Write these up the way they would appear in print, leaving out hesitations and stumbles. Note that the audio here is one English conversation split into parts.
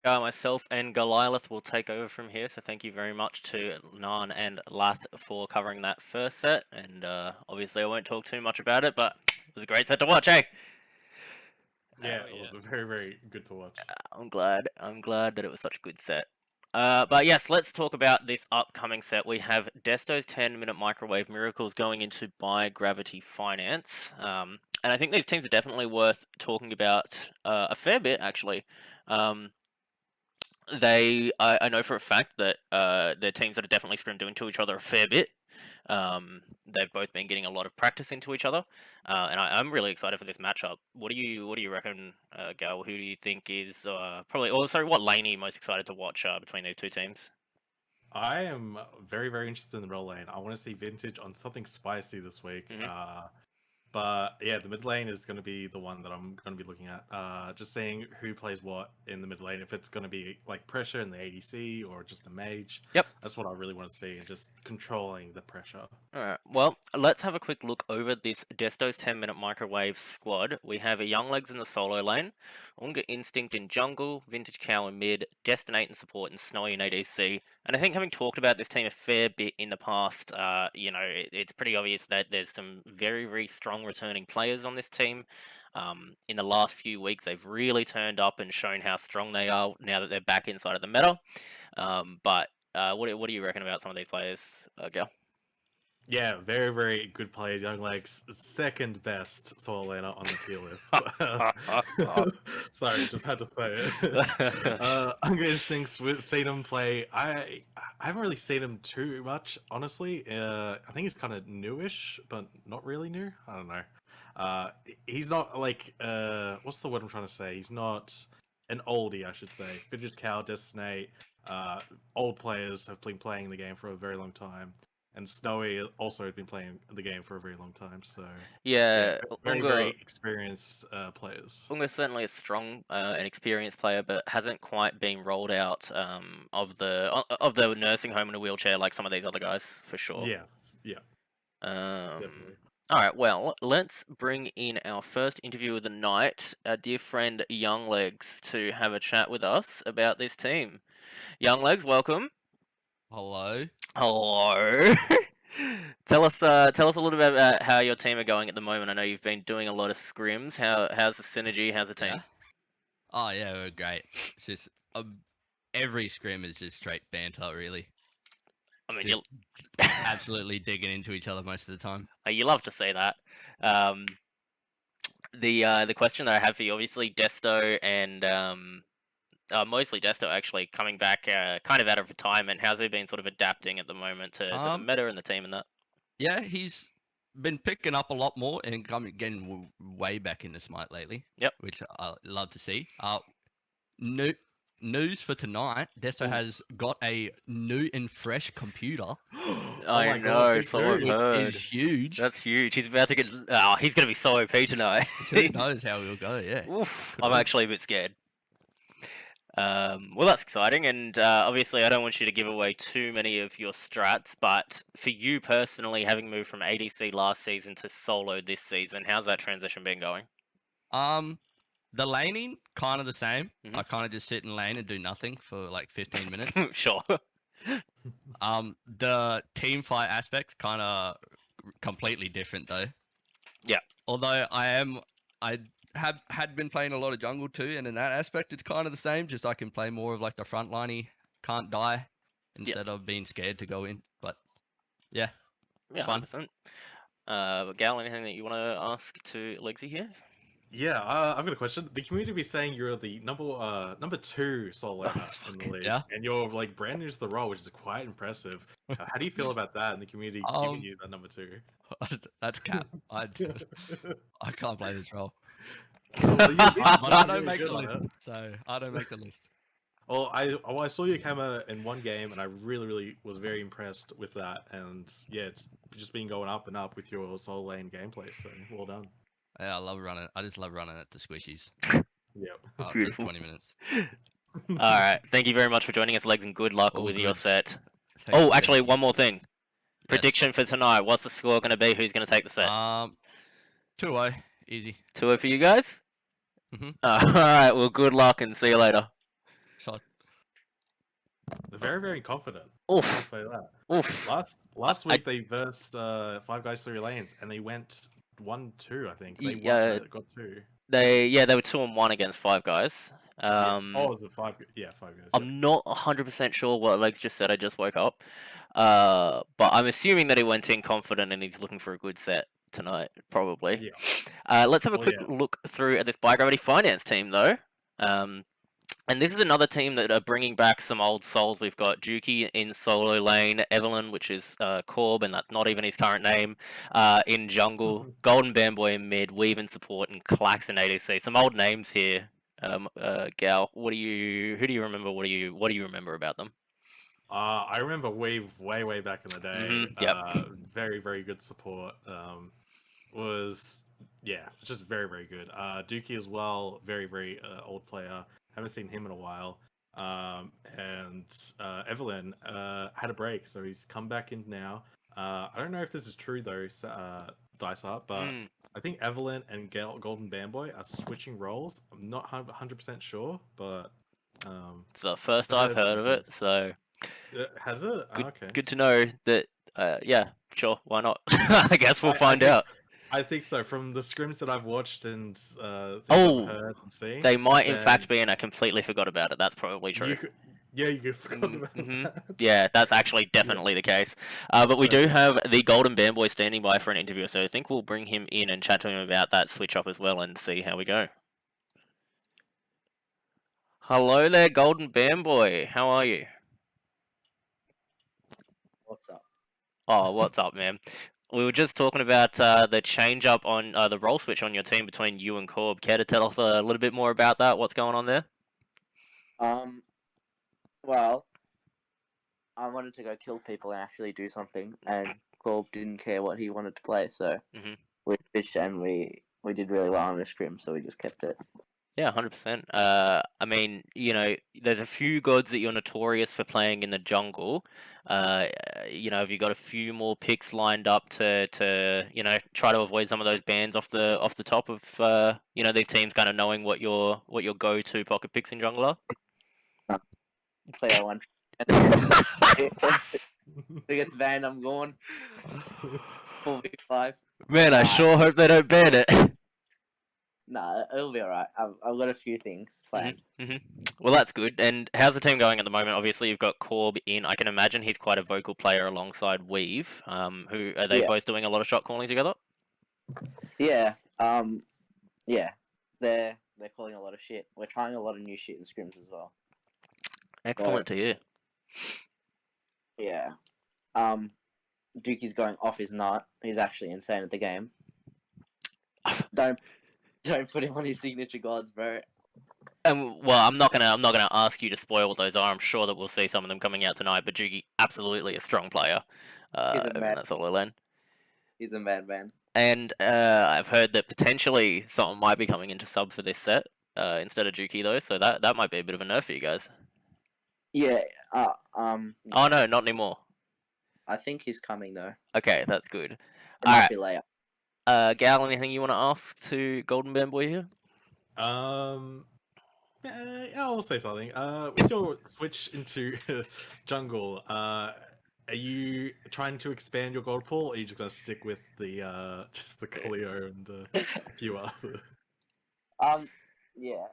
Myself and Goliath will take over from here, so thank you very much to Nan and Lath for covering that first set, and obviously I won't talk too much about it, but it was a great set to watch, eh? Yeah, Oh, it was yeah. very, very good to watch. I'm glad that it was such a good set. But yes, let's talk about this upcoming set. We have Desto's 10-minute microwave miracles going into Buy Gravity Finance. And I think these teams are definitely worth talking about a fair bit, actually. Um, I know for a fact that they're teams that are definitely scrimmed into each other a fair bit. They've both been getting a lot of practice into each other, and I'm really excited for this matchup. What do you reckon, Gal? Who do you think is probably? Or sorry, what lane are you most excited to watch between these two teams? I am very, very interested in the role lane. I want to see Vintage on something spicy this week. Mhm. But yeah, the mid lane is going to be the one that I'm going to be looking at. Just seeing who plays what in the mid lane. If it's going to be like pressure in the ADC or just the mage. Yep. That's what I really want to see, and just controlling the pressure. Alright, well, let's have a quick look over this Desto's 10-minute microwave squad. We have a Young Legs in the solo lane, Unga Instinct in jungle, Vintage Cow in mid, Destinate in support, and Snowy in ADC. And I think having talked about this team a fair bit in the past, it's pretty obvious that there's some very, very strong returning players on this team. In the last few weeks, they've really turned up and shown how strong they are now that they're back inside of the meta. What do you reckon about some of these players, Gal? Yeah, very, very good players. Young Legs, second best solo laner on the tier list. Sorry, just had to say it. Hunger Instincts, we've seen him play. I haven't really seen him too much, honestly. I think he's kind of newish, but not really new. I don't know. He's not like what's the word I'm trying to say? He's not an oldie, I should say. Fidget Cow, Destinate, old players have been playing the game for a very long time. And Snowy also had been playing the game for a very long time, so yeah, Yeah, very, Unga very experienced players. Unga's certainly a strong and experienced player, but hasn't quite been rolled out of the nursing home in a wheelchair like some of these other guys for sure. Yes, yeah, Um, definitely. all right, well, let's bring in our first interview of the night, our dear friend Young Legs, to have a chat with us about this team. Young Legs, welcome. Hello. Hello. Tell us a little bit about how your team are going at the moment. I know you've been doing a lot of scrims. How's the synergy? How's the team? Yeah. Oh yeah, we're great. It's just every scrim is just straight banter, really. I mean, Just absolutely digging into each other most of the time. you love to see that. The question that I have for you, obviously, Desto and mostly Desto actually coming back kind of out of retirement. How's he been sort of adapting at the moment to the meta and the team and that? Yeah, he's been picking up a lot more and getting way back into Smite lately. Yep. Which I love to see. New news for tonight: Desto has got a new and fresh computer. I know, big so I've news. Which heard. is huge. That's huge. He's about to get. Oh, he's gonna be so OP tonight. Who knows how he'll go? Yeah. Oof, I'm actually a bit scared. Well, that's exciting, and obviously, I don't want you to give away too many of your strats. But for you personally, having moved from ADC last season to solo this season, how's that transition been going? The laning kind of the same. Mhm. I kind of just sit in lane and do nothing for like 15 minutes. Sure. The team fight aspect kind of completely different though. Yeah. Although I had been playing a lot of jungle too, and in that aspect it's kind of the same. Just I can play more of like the frontliney, can't die, instead of being scared to go in. But yeah, Yeah, fun. 100%. Gal, anything that you want to ask to Legsy here? Yeah, I've got a question. The community be saying you're the number 2 solo laner in the league, Yeah. and you're like brand new to the role, which is quite impressive. How do you feel about that, and the community giving you that number 2? That's cap. I can't play this role. Well, But I don't really make good the on list, it. so I don't make the list. Well, I saw your camera in one game, and I really, really was very impressed with that. And yeah, it's just been going up and up with your solo lane gameplay. So well done. Yeah, I love running. I just love running it to squishies. Yeah. After Beautiful. 20 minutes. All right. Thank you very much for joining us, Legs, and good luck All with your good. set. Thanks Oh, for actually, getting me. one more thing. Yes. Prediction for tonight. What's the score going to be? Who's going to take the set? 2-0, easy. 2-0 for you guys? Mhm. All right. Well, good luck and see you later. shot. They're very, very confident. I'll Oof. say that. Oof. Last I- week they versed 5 guys 3 lanes and they went 1-2. I think they Yeah, got 2. they were 2-1 against Five Guys. Yeah. Oh, was it 5? Yeah, 5 guys. Yeah. I'm not 100% sure what Legs just said. I just woke up. But I'm assuming that he went in confident and he's looking for a good set tonight, probably. Yeah. Let's have a Well, quick yeah. look through at this Biogravity Finance team, though. And this is another team that are bringing back some old souls. We've got Juki in solo lane, Evelyn, which is Corb, and that's not even his current name, in jungle, Golden Bamboy in mid, Weave in support, and Clax in ADC. Some old names here. Gal, who do you remember? What do you remember about them? I remember way back in the day. Yep. Very, very good support. Was just very, very good. Dookie as well, very, very old player. Haven't seen him in a while. And Evelyn had a break, so he's come back in now. I don't know if this is true though, Dice Art, but I think Evelyn and Golden Bamboy are switching roles. I'm not 100% sure, but It's the first I've heard of it, so has it? good, Okay. good to know that. Yeah, sure, why not? I guess we'll find out. I think so. From the scrims that I've watched and things Oh, I've heard and seen, they might in fact be, and I completely forgot about it. That's probably true. You forgot about that. Yeah, that's actually definitely the case. But we do Okay. have the Golden Bamboy standing by for an interview, so I think we'll bring him in and chat to him about that switch up as well and see how we go. Hello there, Golden Bamboy. How are you? What's up? Oh, what's up, man? We were just talking about the change up on the role switch on your team between you and Corb. Care to tell us a little bit more about that? What's going on there? Well, I wanted to go kill people and actually do something, and Corb didn't care what he wanted to play, so we switched and we did really well on the scrim, so we just kept it. Yeah, 100%. I mean, there's a few gods that you're notorious for playing in the jungle. Have you got a few more picks lined up to try to avoid some of those bans off the top of these teams kind of knowing what your go-to pocket picks in jungle are? Player one. If it gets banned, I'm gone. 4v5. Man, I sure hope they don't ban it. Nah, it'll be alright. I've got a few things planned. Well, that's good. And how's the team going at the moment? Obviously, you've got Corb in. I can imagine he's quite a vocal player alongside Weave. Who are they both doing a lot of shot calling together? Yeah. Yeah. They're calling a lot of shit. We're trying a lot of new shit in scrims as well. Excellent to hear. Yeah. Dookie's going off his nut. He's actually insane at the game. Don't put him on his signature gods, bro. Well, I'm not gonna ask you to spoil what those are. I'm sure that we'll see some of them coming out tonight. But Juki, absolutely a strong player. He's a man. That's all I learned. He's a madman. And I've heard that potentially someone might be coming into sub for this set instead of Juki though. So that might be a bit of a nerf for you guys. Yeah. Oh no, not anymore. I think he's coming though. Okay, that's good. It might be later. Gal, anything you want to ask to Golden Bamboy here? Yeah, I'll say something. With your switch into jungle, are you trying to expand your gold pool, or are you just gonna stick with the just the Cleo and a few other? Yeah,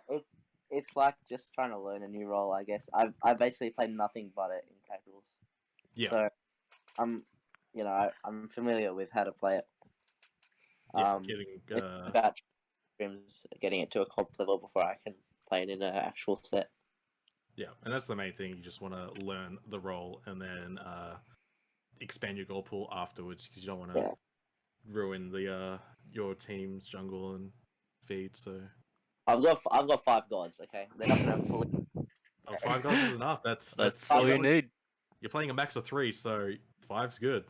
it's like just trying to learn a new role, I guess. I've basically played nothing but it in casuals. Yeah. So I'm familiar with how to play it. Yeah, it's about getting it to a comp level before I can play it in an actual set. Yeah, and that's the main thing. You just want to learn the role and then expand your gold pool afterwards, because you don't want to ruin the your team's jungle and feed. So I've got 5 gods. Okay, they're not gonna fully. 5 gods is enough. That's all you need. You're playing a max of 3, so 5's good.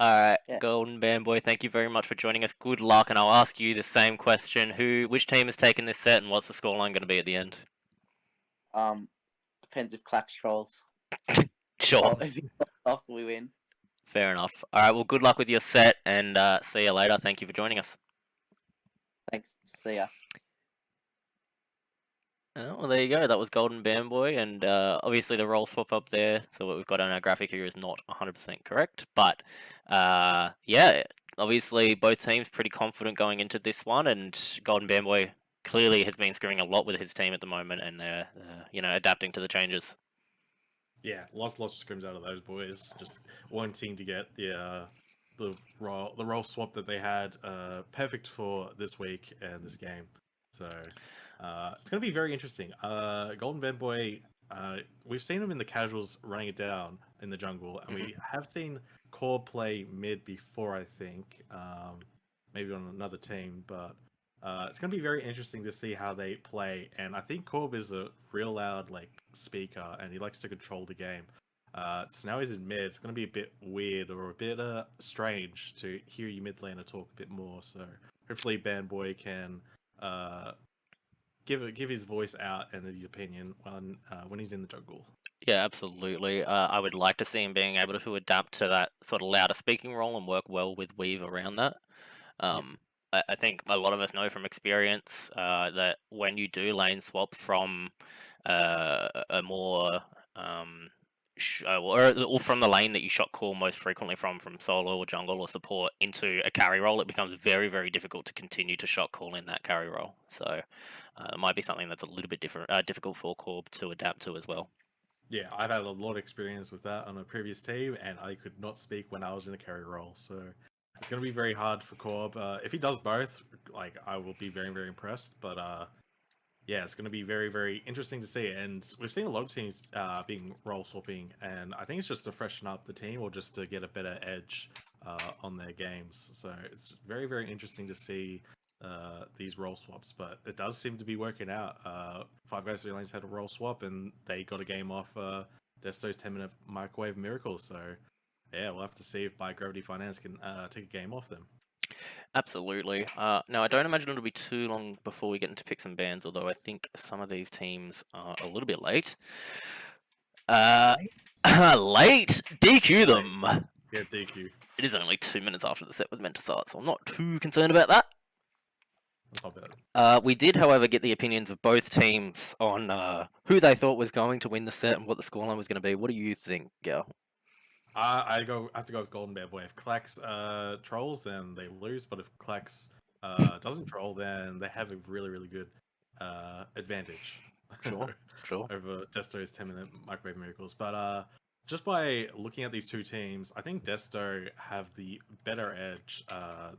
Alright, Golden Bamboy, thank you very much for joining us. Good luck, and I'll ask you the same question. Which team has taken this set, and what's the scoreline going to be at the end? Depends if Clax trolls. Sure. Well, if he off, we win. Fair enough. Alright, well, good luck with your set, and see you later. Thank you for joining us. Thanks. See ya. Oh, well, there you go. That was Golden Bamboy, and obviously the role swap up there. So what we've got on our graphic here is not 100% correct, but yeah, obviously both teams pretty confident going into this one, and Golden Bamboy clearly has been screwing a lot with his team at the moment, and they're adapting to the changes. Yeah, lots of scrims out of those boys, just wanting to get the role swap that they had perfect for this week and this game. So it's going to be very interesting. Golden Ben Boy, we've seen him in the casuals running it down in the jungle, and we have seen Core play mid before, I think, maybe on another team, but it's going to be very interesting to see how they play. And I think Corb is a real loud speaker, and he likes to control the game. So now he's in mid. It's going to be a bit weird or a bit strange to hear you mid laner talk a bit more. So hopefully Bandboy can give his voice out and his opinion when he's in the jungle. Yeah, absolutely. I would like to see him being able to adapt to that sort of louder speaking role and work well with Weave around that. I think a lot of us know from experience that when you do lane swap from a more or from the lane that you shot call most frequently from solo or jungle or support into a carry role, it becomes very, very difficult to continue to shot call in that carry role. So it might be something that's a little bit difficult for Corb to adapt to as well. Yeah, I've had a lot of experience with that on a previous team, and I could not speak when I was in a carry role. So it's going to be very hard for Corb. If he does both, I will be very, very impressed. But yeah, it's going to be very, very interesting to see. And we've seen a lot of teams being role swapping, and I think it's just to freshen up the team or just to get a better edge on their games. So it's very, very interesting to see these role swaps, but it does seem to be working out. Five Guys 3 Lanes had a role swap, and they got a game off Desto's 10-minute microwave miracle. So yeah, we'll have to see if By Gravity Finance can take a game off them. Absolutely. Now, I don't imagine it'll be too long before we get into picks and bans, although I think some of these teams are a little bit late. Late? DQ them! Yeah, DQ. It is only 2 minutes after the set was meant to start, so I'm not too concerned about that. That's not bad. We did, however, get the opinions of both teams on who they thought was going to win the set and what the scoreline was going to be. What do you think, Gal? I have to go with Golden Bad Boy. If Klax trolls, then they lose. But if Klax doesn't troll, then they have a really, really good advantage. Sure. Over Desto's 10-minute microwave miracles. But just by looking at these two teams, I think Desto have the better edge.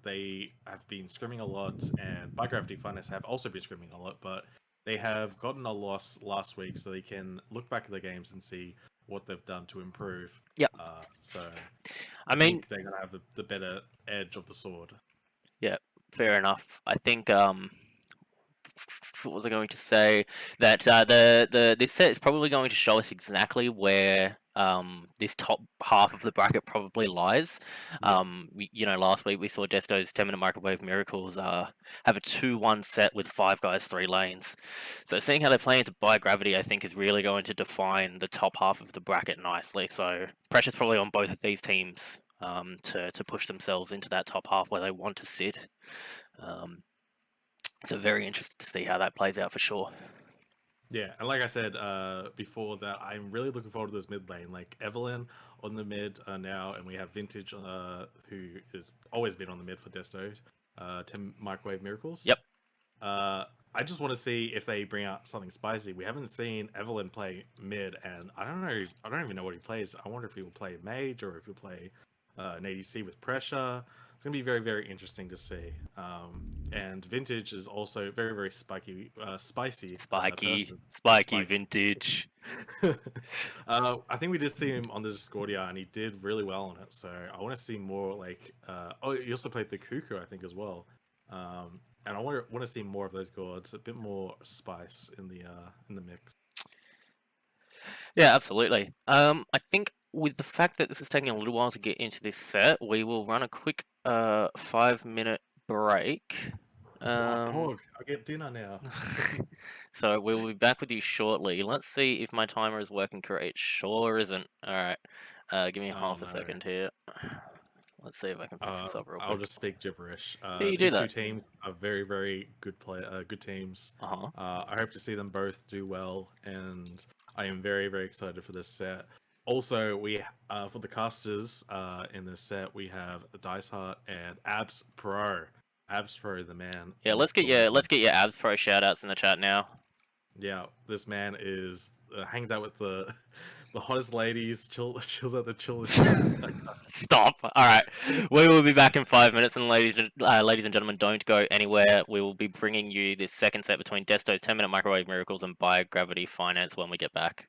They have been scrimming a lot, and By Gravity Finance have also been scrimming a lot, but they have gotten a loss last week, so they can look back at the games and see what they've done to improve. Yep. So I mean, think they're gonna have the better edge of the sword. Yeah, fair enough. I think what was I going to say? That this set is probably going to show us exactly where this top half of the bracket probably lies. Last week we saw Desto's 10-minute microwave miracles have a 2-1 set with 5 guys, 3 lanes. So seeing how they play into By Gravity, I think, is really going to define the top half of the bracket nicely. So pressure's probably on both of these teams to push themselves into that top half where they want to sit. So very interested to see how that plays out for sure. Yeah, and like I said before that, I'm really looking forward to this mid lane. Like Evelyn on the mid now, and we have Vintage, who has always been on the mid for Desto, 10 microwave miracles. Yep. I just want to see if they bring out something spicy. We haven't seen Evelyn play mid, and I don't know. I don't even know what he plays. I wonder if he will play mage or if he'll play an ADC with pressure. It's gonna be very, very interesting to see. And Vintage is also very, very spicy. Spiky Vintage. I think we did see him on the Discordia, and he did really well on it. So I want to see more. He also played the Cuckoo, I think, as well. And I want to see more of those gods. A bit more spice in the mix. Yeah, absolutely. I think with the fact that this is taking a little while to get into this set, we will run a quick 5-minute break. I get dinner now. So we'll be back with you shortly. Let's see if my timer is working correct. It sure isn't. All right. Give me half a second here. Let's see if I can fix this up real I'll quick. just speak gibberish. Yeah, you do These two that. teams are very, very good teams. Uh-huh. I hope to see them both do well, and I am very, very excited for this set. Also, we for the casters in this set, we have Dice Heart and Abs Pro. Abs Pro, the man. Yeah, let's get your Abs Pro shoutouts in the chat now. Yeah, this man is hangs out with the the hottest ladies, chills at the chillest. Stop. All right, we will be back in 5 minutes, and ladies and gentlemen, don't go anywhere. We will be bringing you this second set between Desto's 10-minute microwave miracles and Biogravity Finance when we get back.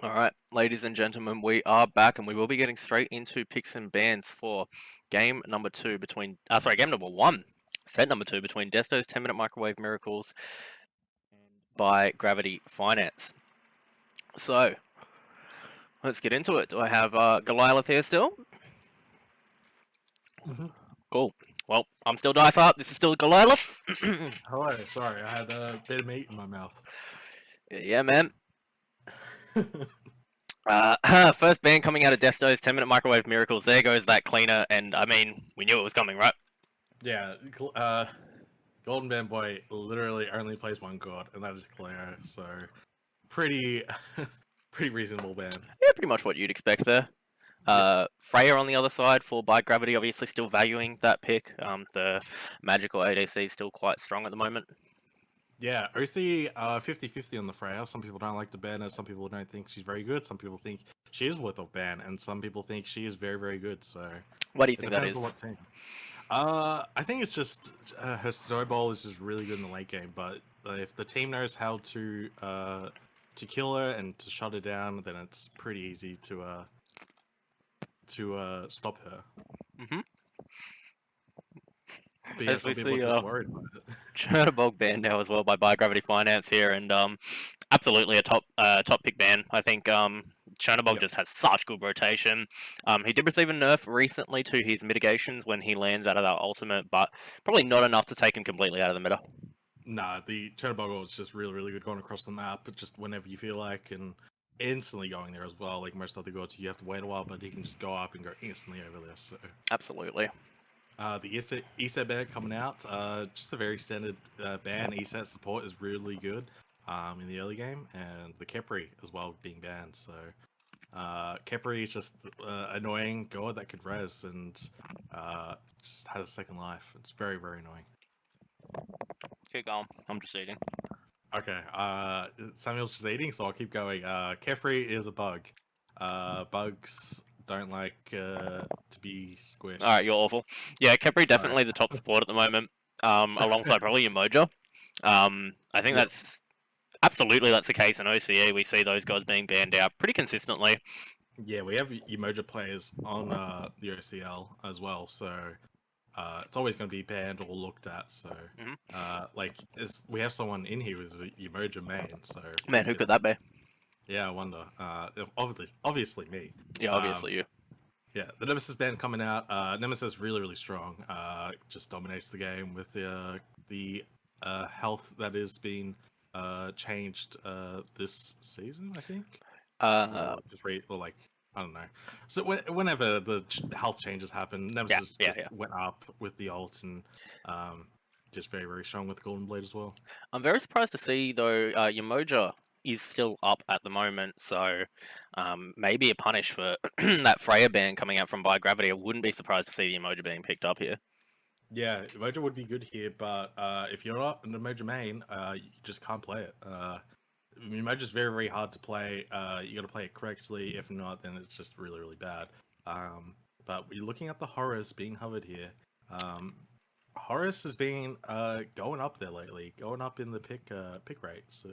Alright, ladies and gentlemen, we are back and we will be getting straight into picks and bans for game number 2 between, game number 1, set number 2 between Desto's 10-minute microwave miracles by Gravity Finance. So, let's get into it. Do I have Goliath here still? Mhm. Cool. Well, I'm still dice up. This is still Goliath. Hello, sorry, I had a bit of meat in my mouth. Yeah, man. First ban coming out of Desto's 10-minute microwave miracles. There goes that cleaner, and I mean, we knew it was coming, right? Yeah, Golden Band Boy literally only plays one god, and that is Cleo, so pretty pretty reasonable ban. Yeah, pretty much what you'd expect there. Freya on the other side for By Gravity, obviously still valuing that pick. The magical ADC is still quite strong at the moment. Yeah, OC 50-50 on the Freya. Some people don't like to ban her, some people don't think she's very good, some people think she is worth a ban, and some people think she is very, very good, so... What do you it think that depends on is? what team. I think it's just her snowball is just really good in the late game, but if the team knows how to kill her and to shut her down, then it's pretty easy to stop her. Mm-hmm. But yeah, As some we people see, are just worried about it. Chernobog ban now as well by Gravity Finance here, and absolutely a top pick ban. I think Chernobog Yep. just has such good rotation. He did receive a nerf recently to his mitigations when he lands out of that ultimate, but probably not enough to take him completely out of the meta. Nah, the Chernobyl is just really, really good going across the map, just whenever you feel like, and instantly going there as well. Like most other gods, you have to wait a while, but he can just go up and go instantly over there. So Absolutely. the ESET ban coming out, just a very standard ban. ESET support is really good in the early game, and the Kepri as well being banned. So Kepri is just annoying god that could res and just has a second life. It's very, very annoying. Keep going. I'm just eating. Okay, Samuel's just eating, so I'll keep going. Kefri is a bug. Bugs don't like to be squished. All right, you're awful. Yeah, Kepri Sorry. definitely the top support at the moment. Alongside probably Emoja. I think Yep. that's the case in OCE. We see those guys being banned out pretty consistently. Yeah, we have Emoja players on the OCL as well, so it's always going to be banned or looked at. So, we have someone in here who's a Emoja main. So, Man, who could that be? Yeah, I wonder. Obviously me. Yeah, obviously you. Yeah, the Nemesis ban coming out. Nemesis really, really strong. Just dominates the game with the health that is being changed this season, I think. Or I don't know. So whenever the health changes happen, Nemesis went up with the ult and just very, very strong with Golden Blade as well. I'm very surprised to see though Yamoja is still up at the moment, so maybe a punish for that Freya ban coming out from By Gravity. I wouldn't be surprised to see the Emoja being picked up here. Yeah, Emoja would be good here, but if you're not an Emoja main, you just can't play it. Emoja's very, very hard to play. You got to play it correctly. If not, then it's just really, really bad. But we're looking at the Horus being hovered here. Horus has been going up there lately, going up in the pick rate. So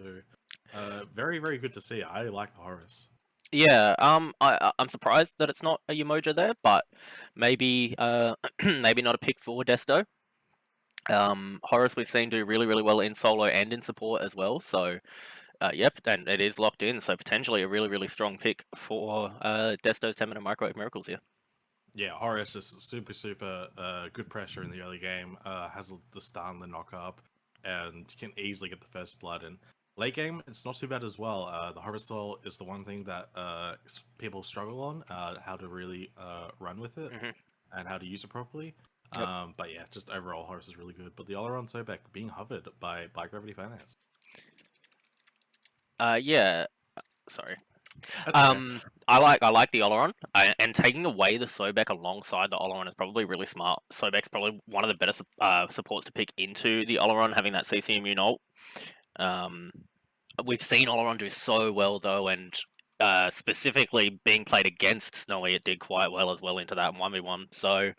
very, very good to see. I like the Horus. Yeah, I'm surprised that it's not a Yamoja there, but maybe maybe not a pick for Desto. Horus we've seen do really, really well in solo and in support as well. So yep, and it is locked in. So potentially a really, really strong pick for Desto's 10-minute microwave miracles here. Yeah, Horus is super, super good pressure in the early game. Has the stun, the knock up, and can easily get the first blood. And late game, it's not too bad as well. The Horus Soul is the one thing that people struggle on, how to really run with it and how to use it properly. Yep. But yeah, just overall, Horus is really good. But the Oleron Sobek being hovered by Gravity Finance. Yeah, sorry. Okay. I like the Oleron, and taking away the Sobek alongside the Oleron is probably really smart. Sobek's probably one of the better supports to pick into the Oleron, having that CC immune ult. We've seen Oleron do so well though, and specifically being played against Snowy, it did quite well as well into that 1v1. So,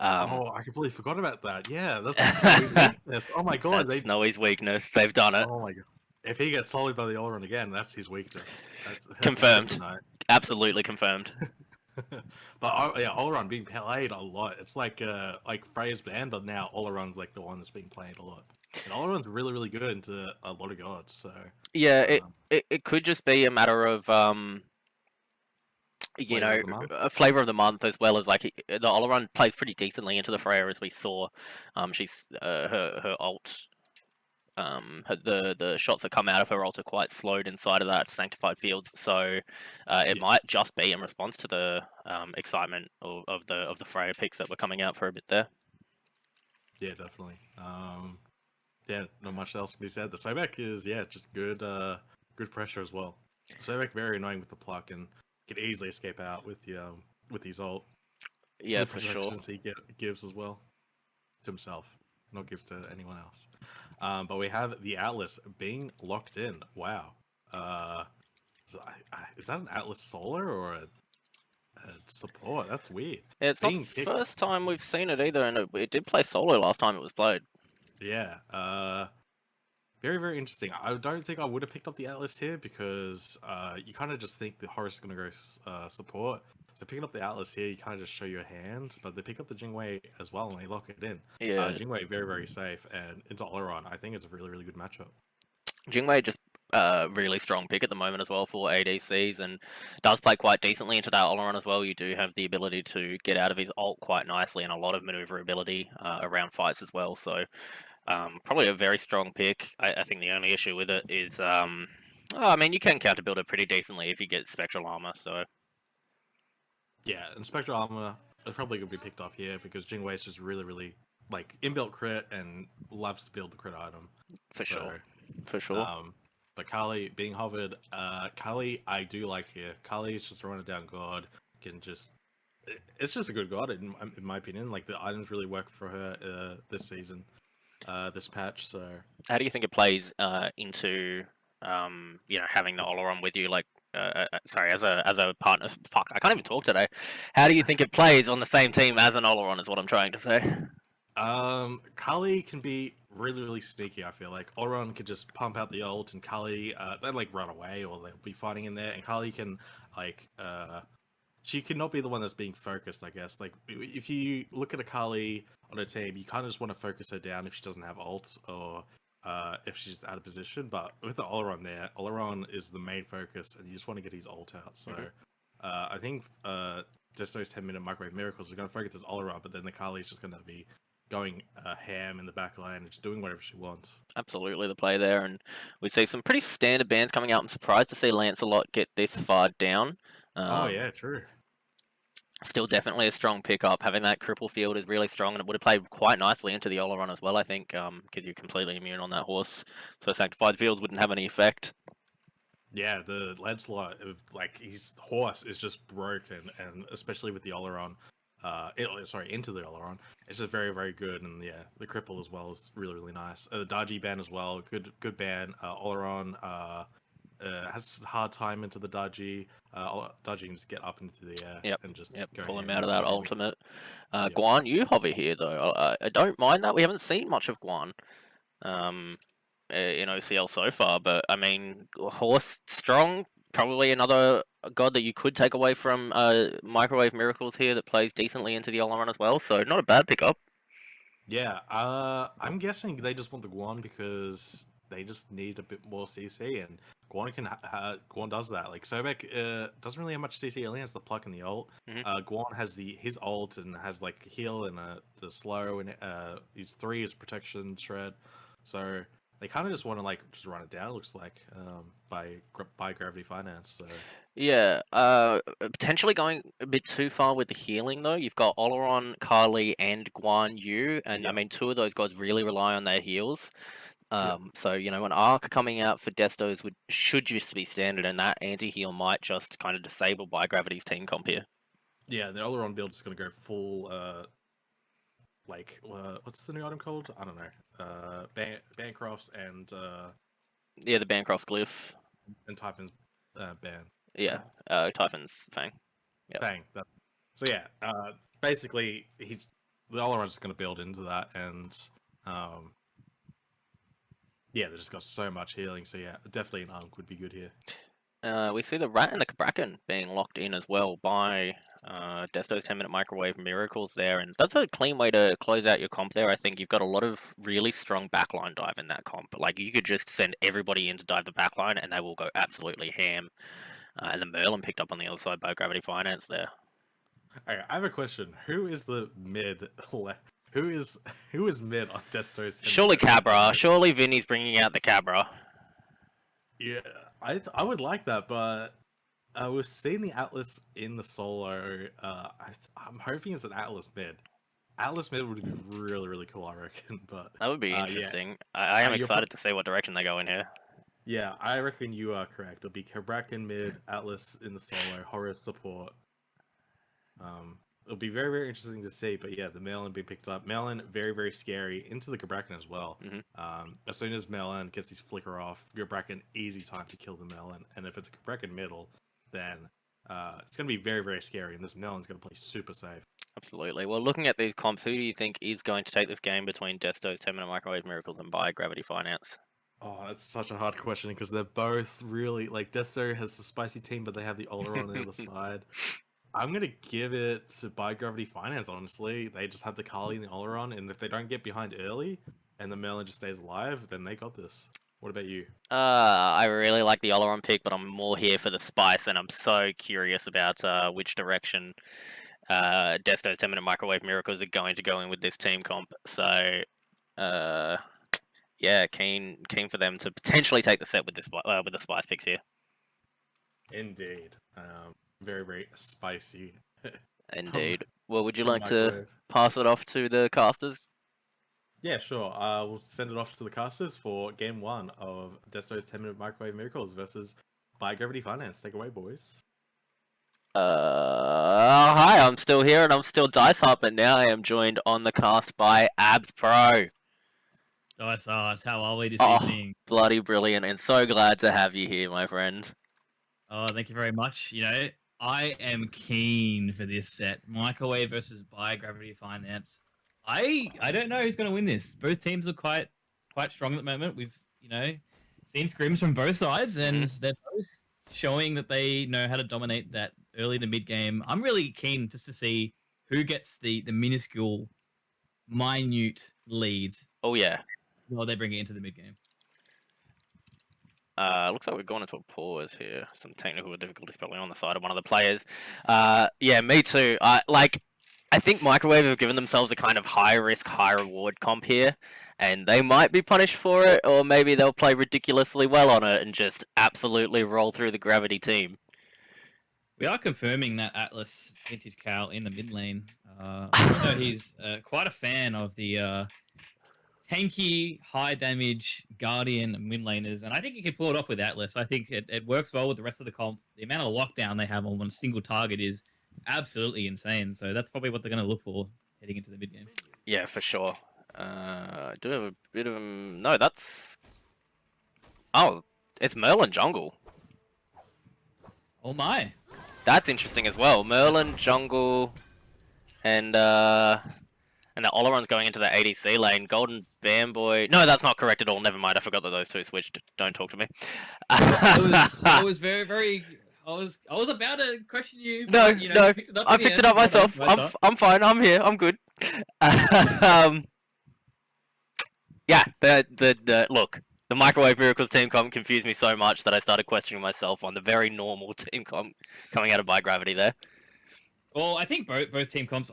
I completely forgot about that. Yeah, that's Snowy's weakness. Oh my god, that's Snowy's weakness. They've done it. Oh my god. if he gets solid by the Oleron again, that's his weakness. That's Confirmed. kryptonite. Absolutely confirmed. But yeah, Oleron being played a lot. It's like Freya's banned, but now Oleron's like the one that's being played a lot. And Oleron's really, really good into a lot of gods. So Yeah, um, it could just be a matter of you flavor know, of the month. a flavor of the month, as well as like the Oleron plays pretty decently into the Freya, as we saw. She's her ult. The shots that come out of her ult are quite slowed inside of that sanctified fields, so it Yeah. might just be in response to the excitement of the Freya picks that were coming out for a bit there. Yeah, definitely. Yeah, not much else can be said. The Sobek is just good good pressure as well. Sobek very annoying with the pluck and can easily escape out with his ult. Yeah, The for sure. projections he gives as well to himself, not give to anyone else. But we have the Atlas being locked in. Wow. Is that an Atlas Solar or a support? That's weird. It's not the Being picked. first time we've seen it either, and it did play solo last time it was played. Yeah. Very, very interesting. I don't think I would have picked up the Atlas here because you kind of just think the Horus is going to go support. So picking up the Atlas here, you kind of just show your hand, but they pick up the Jingwei as well and they lock it in. Yeah, Jingwei very, very safe, and into Oleron, I think it's a really, really good matchup. Jingwei just really strong pick at the moment as well for ADCs, and does play quite decently into that Oleron as well. You do have the ability to get out of his ult quite nicely and a lot of maneuverability around fights as well. So probably a very strong pick. I think the only issue with it is, I mean, you can counter build it pretty decently if you get spectral armor. So Yeah, and Spectral Armor is probably going to be picked up here because Jingwei is just really, really like inbuilt crit and loves to build the crit item. for So, sure, for sure. But Kali being hovered, Kali I do like here. Kali is just throwing it down God. Can just, it's just a good God in my opinion. Like the items really work for her this season, this patch. So How do you think it plays into having the Oleron with you? Like, sorry, as a partner. Fuck, I can't even talk today. How do you think it plays on the same team as an Oleron? Is what I'm trying to say. Kali can be really, really sneaky. I feel like Oron could just pump out the ult, and Kali, they like run away or they'll be fighting in there, and Kali can like, she could not be the one that's being focused. I guess like if you look at a Kali on a team, you kind of just want to focus her down if she doesn't have ult or if she's out of position. But with the Oleron there, Oleron is the main focus, and you just want to get his ult out. So I think Desto's 10-minute microwave miracles are going to focus as Oleron, but then the Kali is just going to be going ham in the back line and just doing whatever she wants. Absolutely, the play there, and we see some pretty standard bans coming out. I'm surprised to see Lancelot get this far down. Oh yeah, true. Still definitely a strong pickup. Having that cripple field is really strong, and it would have played quite nicely into the Oleron as well, I think, because you're completely immune on that horse. So Sanctified Fields wouldn't have any effect. Yeah, the Lancelot, like his horse is just broken, and especially with the Oleron, into the Oleron, it's just very, very good. And yeah, the cripple as well is really, really nice. The Daji ban as well, good ban. Oleron has a hard time into the Daji. Daji can just get up into the air and just go pull him ham out of that immediately. ultimate. Guan Yu hover here though. I don't mind that. We haven't seen much of Guan. In OCL so far, but I mean, horse strong, probably another god that you could take away from Microwave Miracles here that plays decently into the Oleron as well, so not a bad pickup. Yeah, I'm guessing they just want the Guan because they just need a bit more CC, and Guan Guan does that. Like Sobek doesn't really have much CC. He only has the pluck and the ult. Guan has his ult and has like heal and the slow, and his 3 is protection shred. So they kind of just want to like just run it down. It looks like by Gravity Finance. So Yeah, potentially going a bit too far with the healing though. You've got Oleron, Kali, and Guan Yu, and I mean, 2 of those guys really rely on their heals. So an arc coming out for Destos should just be standard, and that anti-heal might just kind of disable by Gravity's team comp here. Yeah, the Oleron build is going to go full what's the new item called? I don't know. Bancroft's and the Bancroft's glyph and Typhon's ban. Yeah, Typhon's Fang. Yep. Fang. So yeah, basically the Oleron's just going to build into that, and yeah, they just got so much healing. So yeah, definitely an Unk would be good here. We see the Rat and the Kraken being locked in as well by Desto's 10-minute microwave miracles there, and that's a clean way to close out your comp there. I think you've got a lot of really strong backline dive in that comp. Like, you could just send everybody in to dive the backline, and they will go absolutely ham. And the Merlin picked up on the other side by Gravity Finance there. Alright, I have a question. Who is the mid left? Who is mid on Desto's? Surely Cabra. Surely Vinny's bringing out the Cabra. Yeah, I would like that, but we've seen the Atlas in the solo. I'm hoping it's an Atlas mid. Atlas mid would be really, really cool, I reckon. But That would be yeah. interesting. I am you're excited to see what direction they go in here. Yeah, I reckon you are correct. It'll be Kraken mid, Atlas in the solo, Horus support. It'll be very, very interesting to see. But yeah, the Melon being picked up. Melon, very, very scary. Into the Kraken as well. As soon as Melon gets his flicker off, Kraken, easy time to kill the Melon. And if it's a Kraken middle, then it's going to be very, very scary. And this Melon's going to play super safe. Absolutely. Well, looking at these comps, who do you think is going to take this game between Desto's 10-minute microwave miracles and by Gravity Finance? Oh, that's such a hard question because they're both really like Desto has the spicy team, but they have the Oler on the other side. I'm gonna give it to By Gravity Finance. Honestly, they just have the Kali and the Oleron, and if they don't get behind early, and the Melon just stays alive, then they got this. What about you? I really like the Oleron pick, but I'm more here for the spice, and I'm so curious about which direction Desto's 10-minute microwave miracles are going to go in with this team comp. So, yeah, keen for them to potentially take the set with the spice picks here. Indeed, very, very spicy. Indeed. Well, would you from like to Microwave. pass it off to the casters? Yeah, sure. We'll send it off to the casters for game 1 of Desto's 10-minute microwave miracles versus By Gravity Finance. Take away, boys. Hi, I'm still here and I'm still Dice Hop, and now I am joined on the cast by Abs Pro. Dice Art, how are we this Oh, evening? bloody brilliant, and so glad to have you here, my friend. Oh, thank you very much. You know, I am keen for this set. Microwave versus Gravity Finance. I don't know who's going to win this. Both teams are quite strong at the moment. We've, seen scrims from both sides, and they're both showing that they know how to dominate that early to mid game. I'm really keen just to see who gets the minuscule, minute leads. Oh, yeah. While they bring it into the mid game. Looks like we're going into a pause here. Some technical difficulties probably on the side of one of the players. Yeah, me too. I think Microwave have given themselves a kind of high risk, high reward comp here, and they might be punished for it, or maybe they'll play ridiculously well on it and just absolutely roll through the Gravity team. We are confirming that Atlas Vintage Cal in the mid lane. I know he's quite a fan of the tanky, high damage Guardian mid laners, and I think he can pull it off with Atlas. I think it works well with the rest of the comp. The amount of lockdown they have on one single target is absolutely insane. So that's probably what they're going to look for heading into the mid game. Yeah, for sure. Do we have a bit of no? That's it's Merlin jungle. Oh my! That's interesting as well. Merlin jungle, and the Oleron's going into the ADC lane. Golden Bamboy. No, that's not correct at all. Never mind. I forgot that those two switched. Don't talk to me. I was very, very. I was about to question you. No, but, no. you picked it up I picked it up myself. I'm fine. I'm here. I'm good. Yeah. The look. The Microwave Miracles team comp confused me so much that I started questioning myself on the very normal team comp coming out of By Gravity there. Well, I think both team comps.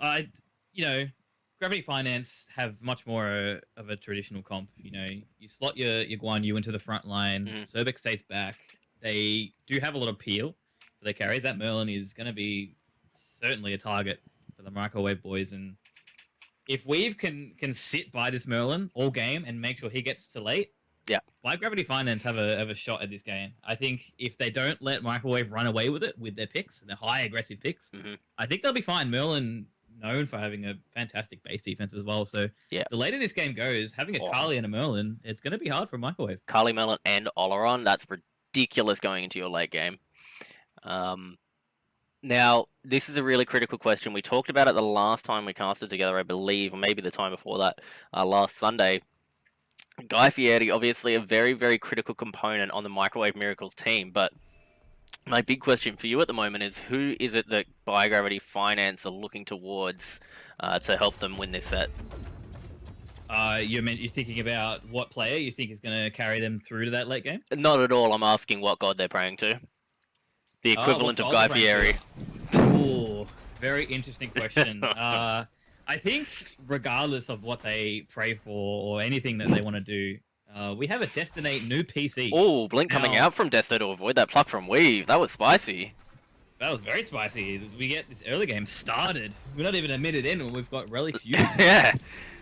Gravity Finance have much more of a traditional comp. You slot your Guan Yu into the front line. Zerbeck stays back. They do have a lot of peel for their carries. That Merlin is going to be certainly a target for the Microwave boys. And if Weave can sit by this Merlin all game and make sure he gets to late, yeah, By Gravity Finance have a shot at this game. I think if they don't let Microwave run away with it with their picks, their high aggressive picks, I think they'll be fine. Merlin known for having a fantastic base defense as well. So yeah, the later this game goes, having a Kali and a Merlin, it's going to be hard for Microwave. Kali, Merlin, and Oleron, that's ridiculous going into your late game. Now, this is a really critical question. We talked about it the last time we casted together, I believe, or maybe the time before that, last Sunday. Guy Fieri, obviously a very, very critical component on the Microwave Miracles team, but my big question for you at the moment is who is it that Biogravity Finance are looking towards to help them win this set? You're thinking about what player you think is going to carry them through to that late game? Not at all. I'm asking what god they're praying to. The equivalent of Guy Fieri. Ooh, very interesting question. I think regardless of what they pray for or anything that they want to do, we have a Destinate new PC. Oh, Blink coming out from Desto to avoid that pluck from Weave. That was spicy. That was very spicy. We get this early game started. We're not even a minute in and we've got relics used. Yeah.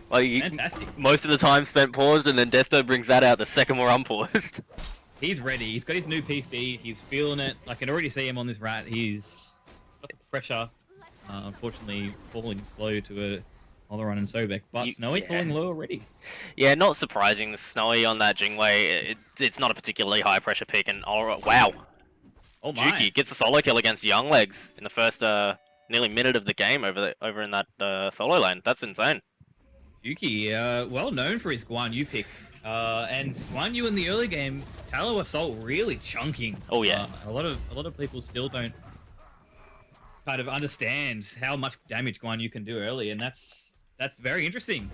Well, Fantastic. Most of the time spent paused, and then Desto brings that out the second we're unpaused. He's ready. He's got his new PC. He's feeling it. I can already see him on this rat. He's got the pressure. Unfortunately, falling slow to a Oleron and Sobek, but Snowy falling low already. Yeah, not surprising. Snowy on that Jingwei, it's not a particularly high pressure pick, and wow. Oh my. Juki gets a solo kill against Young Legs in the first nearly minute of the game over in that solo lane. That's insane. Yuki, well known for his Guan Yu pick. And Guan Yu in the early game, Tallow Assault really chunking. Oh yeah. A lot of people still don't kind of understand how much damage Guan Yu can do early, and that's very interesting.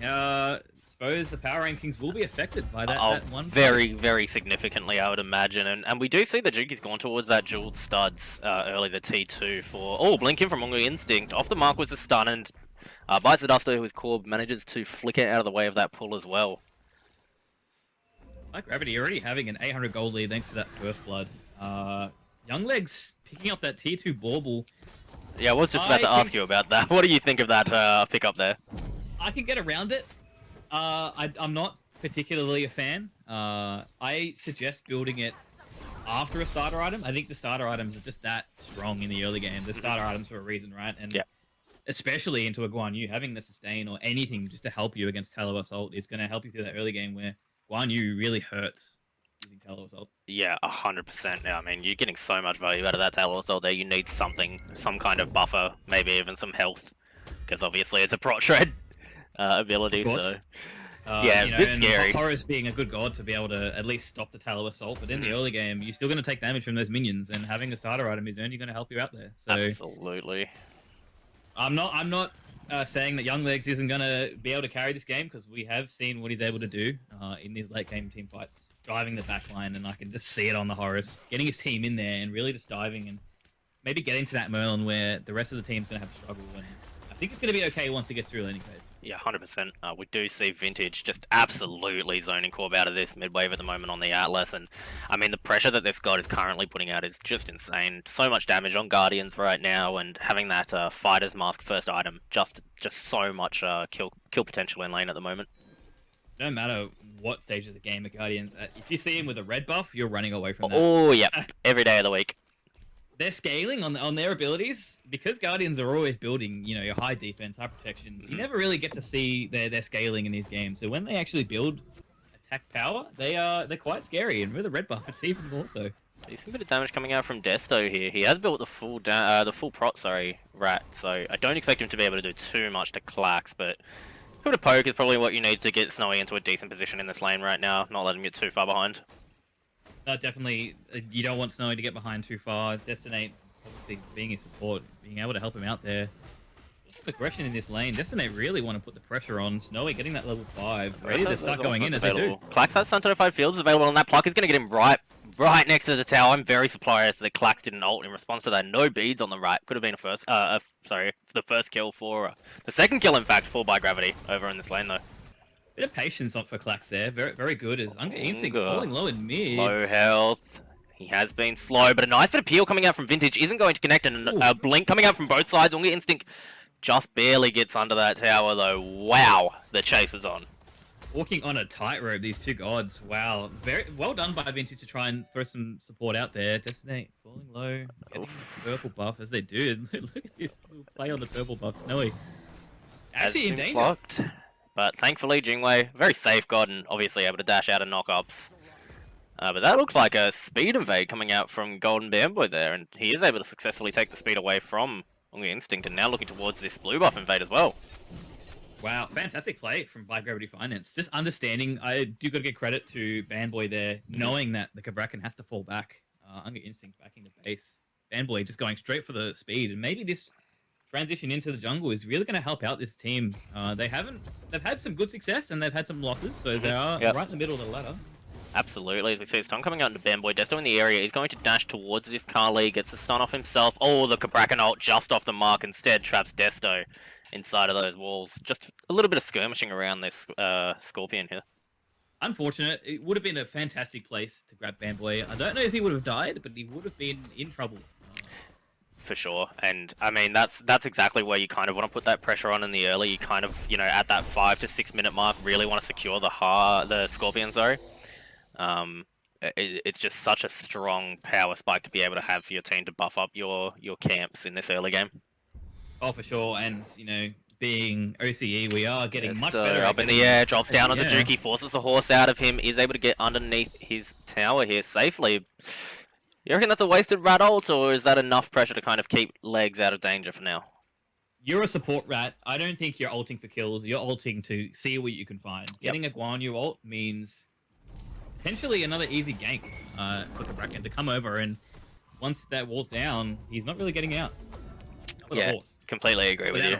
Suppose the power rankings will be affected by that one. Very, very significantly, I would imagine. And we do see that Juki's gone towards that jeweled studs early, the T2 for blinking from Hungry Instinct. Off the mark was a stun, and bites the Desto with Corb manages to flicker out of the way of that pull as well. Like Gravity already having an 800 gold lead thanks to that first blood. Young Legs picking up that tier 2 bauble. Yeah, I was just about to ask you about that. What do you think of that pickup there? I can get around it. I'm not particularly a fan. I suggest building it after a starter item. I think the starter items are just that strong in the early game. The starter items for a reason, right? And yeah. Especially into a Guan Yu, having the sustain or anything just to help you against Tallow Assault is going to help you through that early game where Guan Yu really hurts using Tallow Assault. Yeah, 100%. Yeah, I mean, you're getting so much value out of that Tallow Assault there. You need something, some kind of buffer, maybe even some health, because obviously it's a prot shred ability. So yeah, you know, a bit scary. Horus being a good god to be able to at least stop the Tallow Assault, but in the early game, you're still going to take damage from those minions, and having a starter item is only going to help you out there. So absolutely. I'm not saying that Young Legs isn't going to be able to carry this game, because we have seen what he's able to do in these late game team fights, driving the backline, and I can just see it on the Horus, getting his team in there and really just diving and maybe getting to that Merlin where the rest of the team's going to have to struggle. And I think it's going to be okay once he gets through laning phase. Yeah, 100%. We do see Vintage just absolutely zoning Corb out of this mid-wave at the moment on the Atlas, and I mean, the pressure that this god is currently putting out is just insane. So much damage on Guardians right now, and having that Fighter's Mask first item, just so much kill potential in lane at the moment. No matter what stage of the game, Guardians, if you see him with a red buff, you're running away from that. Oh, yeah, every day of the week. They're scaling on their abilities because Guardians are always building, you know, your high defense, high protection. You never really get to see their scaling in these games. So when they actually build attack power, they're quite scary. And with a red buff, it's even more so. Decent bit of damage coming out from Desto here. He has built the full prot, rat. So I don't expect him to be able to do too much to Clax, but a bit of poke is probably what you need to get Snowy into a decent position in this lane right now. Not let him get too far behind. Definitely, you don't want Snowy to get behind too far. Destinate, obviously, being his support, being able to help him out there. Aggression in this lane. Destinate really want to put the pressure on Snowy, getting that level 5, ready to start going in as they do. Clax has Sun-25 Fields available, and that pluck is going to get him right next to the tower. I'm very surprised that Clax didn't ult in response to that. No beads on the right. Could have been the first kill for the second kill, in fact, for by Gravity over in this lane though. Bit of patience for Clax there. Very, very good. As Unga Instinct falling low in mid. Low health. He has been slow, but a nice bit of peel coming out from Vintage isn't going to connect, and a blink coming out from both sides. Unga Instinct just barely gets under that tower though. Wow, the chase was on. Walking on a tightrope, these two gods. Wow, very well done by Vintage to try and throw some support out there. Destinate falling low, getting the purple buff as they do. Look at this little play on the purple buff. Snowy actually in danger. Blocked. But thankfully, Jingwei, very safe god and obviously able to dash out of knock-ups. But that looked like a speed invade coming out from Golden Bamboy there, and he is able to successfully take the speed away from Unga Instinct, and now looking towards this blue buff invade as well. Wow, fantastic play from By Gravity Finance. Just understanding, I do got to give credit to Bandboy there, knowing that the Cabrakan has to fall back. Hunger Instinct backing the base. Bandboy just going straight for the speed, and maybe this transition into the jungle is really going to help out this team. They've had some good success and they've had some losses, so they are right in the middle of the ladder. Absolutely. As we see stun coming out into Bamboy. Desto in the area. He's going to dash towards this Carly. Gets the stun off himself. Oh, the Cabrakan ult just off the mark. Instead, traps Desto inside of those walls. Just a little bit of skirmishing around this Scorpion here. Unfortunate. It would have been a fantastic place to grab Bamboy. I don't know if he would have died, but he would have been in trouble. For sure. And I mean, that's exactly where you kind of want to put that pressure on in the early. You kind of, at that 5 to 6 minute mark, really want to secure the Scorpion, sorry. It's just such a strong power spike to be able to have for your team to buff up your camps in this early game. Oh, for sure. And, being OCE, we are getting much better. Up in the air, drops down on the Juki, forces the horse out of him, is able to get underneath his tower here safely. You reckon that's a wasted rat ult, or is that enough pressure to kind of keep legs out of danger for now? You're a support rat. I don't think you're ulting for kills. You're ulting to see what you can find. Getting a Guan Yu ult means potentially another easy gank for the Bracken to come over, and once that wall's down, he's not really getting out. Not with a horse. Completely agree with you.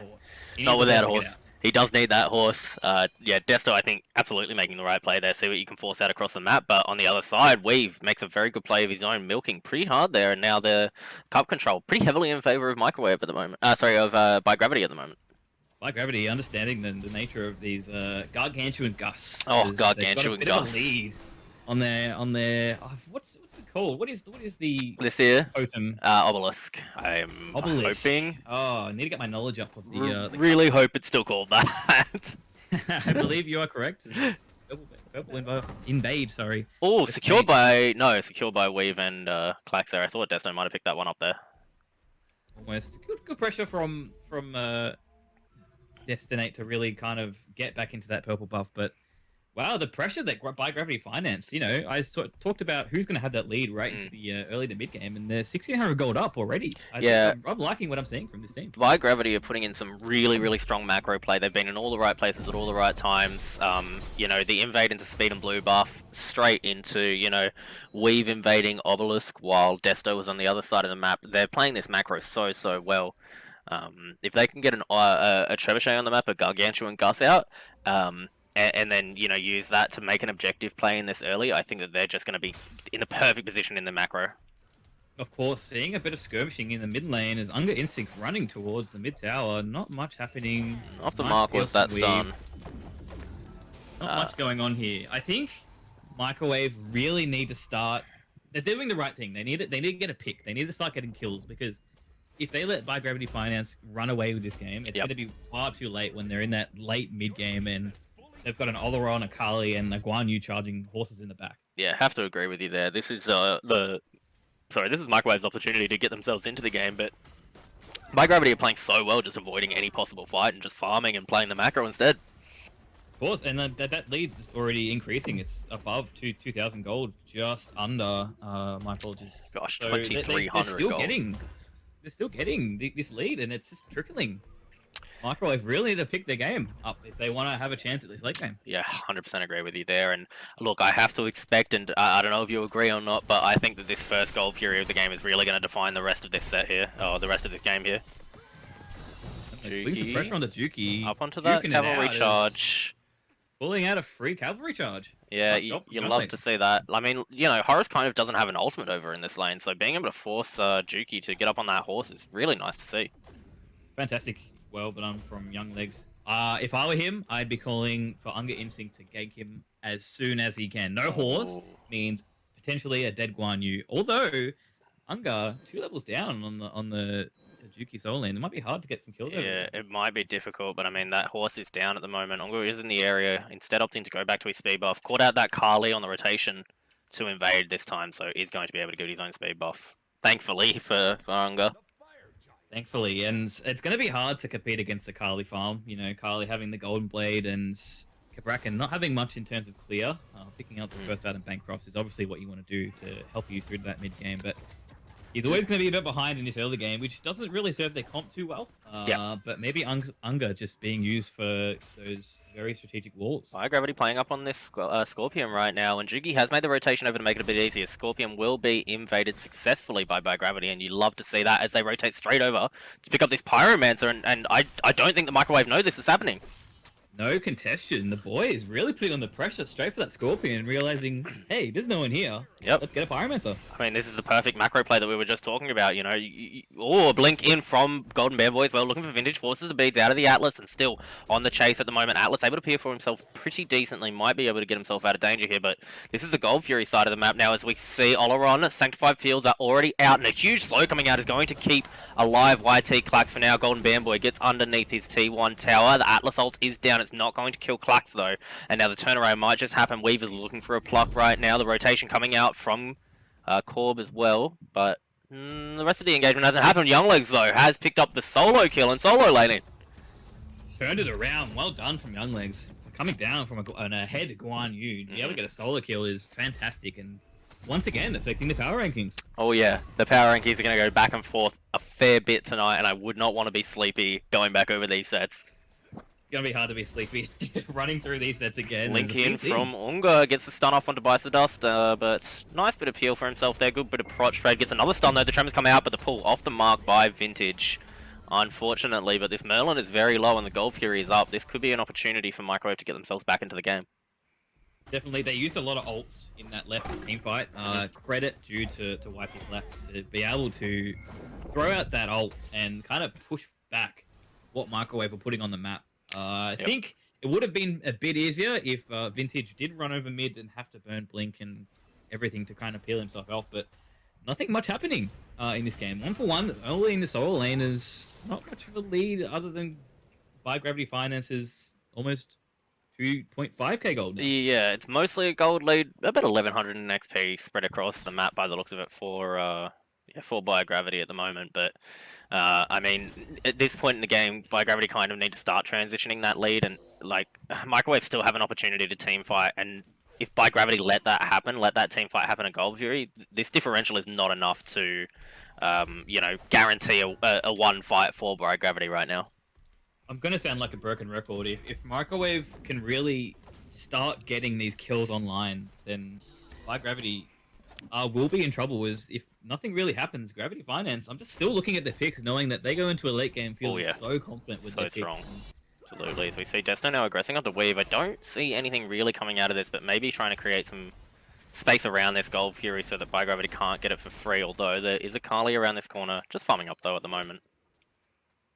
Not without a horse. He does need that horse. Desto, I think, absolutely making the right play there. See what you can force out across the map. But on the other side, Weave makes a very good play of his own, milking pretty hard there. And now the cup control pretty heavily in favor of Microwave at the moment. By Gravity at the moment. By Gravity, understanding the nature of these Gargantuan Gus. Oh, Gargantuan Gus. Lead on their what's it called? What is the this here totem? Obelisk. I'm hoping. Oh, I need to get my knowledge up of the really hope it's still called that. I believe you are correct. Purple invade. Sorry. Oh, secured by Weave and Clax there. I thought Desto might have picked that one up there. Almost good pressure from Destinate to really kind of get back into that purple buff, but. Wow, the pressure that By Gravity Finance, I talked about who's going to have that lead right into the early to mid game, and they're 1,600 gold up already. I'm liking what I'm seeing from this team. By Gravity are putting in some really, really strong macro play. They've been in all the right places at all the right times. The invade into speed and blue buff, straight into, Weave invading Obelisk while Desto was on the other side of the map. They're playing this macro so well. If they can get a Trebuchet on the map, a Gargantuan Gus out, and then, use that to make an objective play in this early, I think that they're just going to be in the perfect position in the macro. Of course, seeing a bit of skirmishing in the mid lane as Hunger Instinct running towards the mid tower. Not much happening. Off the mark was that stun. Not much going on here. I think Microwave really need to start... They're doing the right thing. They need to get a pick. They need to start getting kills, because if they let By Gravity Finance run away with this game, it's going to be far too late when they're in that late mid game and they've got an Oleron, a Kali, and a Guan Yu charging horses in the back. Yeah, have to agree with you there. This is this is Microwave's opportunity to get themselves into the game, but By Gravity are playing so well, just avoiding any possible fight and just farming and playing the macro instead. Of course, and that leads is already increasing. It's above 2,000 gold, just under my apologies. Gosh, so 2,300 gold. They're still getting this lead, and it's just trickling. Microwave really need to pick their game up if they want to have a chance at this late game. Yeah, 100% agree with you there. And look, I have to expect, and I don't know if you agree or not, but I think that this first gold fury of the game is really going to define the rest of this set here, or the rest of this game here. Putting some pressure on the Juki. Up onto that cavalry charge. Pulling out a free cavalry charge. Yeah, you love to see that. I mean, Horus kind of doesn't have an ultimate over in this lane, so being able to force Juki to get up on that horse is really nice to see. Fantastic. Well, but I'm from Young Legs. If I were him, I'd be calling for Hunger Instinct to gank him as soon as he can. No horse means potentially a dead Guan Yu. Although Hunger 2 levels down on the Juki solo lane, it might be hard to get some kills. Yeah, it might be difficult, but I mean that horse is down at the moment. Hunger is in the area, instead opting to go back to his speed buff. Caught out that Kali on the rotation to invade this time, so he's going to be able to get his own speed buff. Thankfully for Hunger. Thankfully, and it's going to be hard to compete against the Kali farm. Kali having the Golden Blade and Cabrakan not having much in terms of clear. Picking up the first item Bancrofts is obviously what you want to do to help you through that mid game, but He's always going to be a bit behind in this early game, which doesn't really serve their comp too well. But maybe Unger just being used for those very strategic walls. Gravity playing up on this Scorpion right now, and Jugi has made the rotation over to make it a bit easier. Scorpion will be invaded successfully by Gravity, and you love to see that as they rotate straight over to pick up this Pyromancer, and I don't think the Microwave know this is happening. No contestation. The boy is really putting on the pressure straight for that Scorpion, realizing, hey, there's no one here. Yep. Let's get a Pyromancer. I mean, this is the perfect macro play that we were just talking about, you know. A blink in from Golden Bear Boy as well, looking for Vintage, forces the beads out of the Atlas, and still on the chase at the moment. Atlas able to peer for himself pretty decently, might be able to get himself out of danger here, but this is the Gold Fury side of the map now as we see Oleron. Sanctified Fields are already out, and a huge slow coming out is going to keep alive YT Clax for now. Golden Bear Boy gets underneath his T1 tower. The Atlas ult is down. It's not going to kill Clax though, and now the turnaround might just happen. Weaver's looking for a pluck right now. The rotation coming out from Corb as well, but the rest of the engagement hasn't happened. Younglegs though has picked up the solo kill and solo laning. Turned it around. Well done from Younglegs. Coming down from an ahead Guan Yu. To be able to get a solo kill is fantastic, and once again affecting the power rankings. Oh yeah, the power rankings are going to go back and forth a fair bit tonight, and I would not want to be sleepy going back over these sets. It's going to be hard to be sleepy running through these sets again. Link in from Unga, gets the stun off onto Dust, but nice bit of peel for himself there, good bit of prot trade, gets another stun though, the Tremors come out, but the pull off the mark by Vintage, unfortunately, but this Merlin is very low and the Gold Fury is up. This could be an opportunity for Microwave to get themselves back into the game. Definitely, they used a lot of ults in that left team fight. Credit due to YT Flex to be able to throw out that ult and kind of push back what Microwave were putting on the map. I think it would have been a bit easier if Vintage did run over mid and have to burn Blink and everything to kind of peel himself off, but nothing much happening in this game. 1-for-1, only in the solo lane is not much of a lead other than by Gravity Finance's almost 2.5k gold now. Yeah, it's mostly a gold lead, about 1100 in XP spread across the map by the looks of it for Biogravity at the moment, but I mean, at this point in the game, Biogravity kind of need to start transitioning that lead, and like Microwave still have an opportunity to team fight, and if Biogravity let that team fight happen at Gold Fury, this differential is not enough to, guarantee a one fight for Biogravity right now. I'm gonna sound like a broken record. If Microwave can really start getting these kills online, then Biogravity will be in trouble. Is if nothing really happens, Gravity Finance, I'm just still looking at their picks, knowing that they go into a late game feeling so confident with their strong. picks. Absolutely. So we see Desto now aggressing onto Weave. I don't see anything really coming out of this, but maybe trying to create some space around this Gold Fury so that Biogravity can't get it for free, although there is a Kali around this corner. Just farming up though at the moment.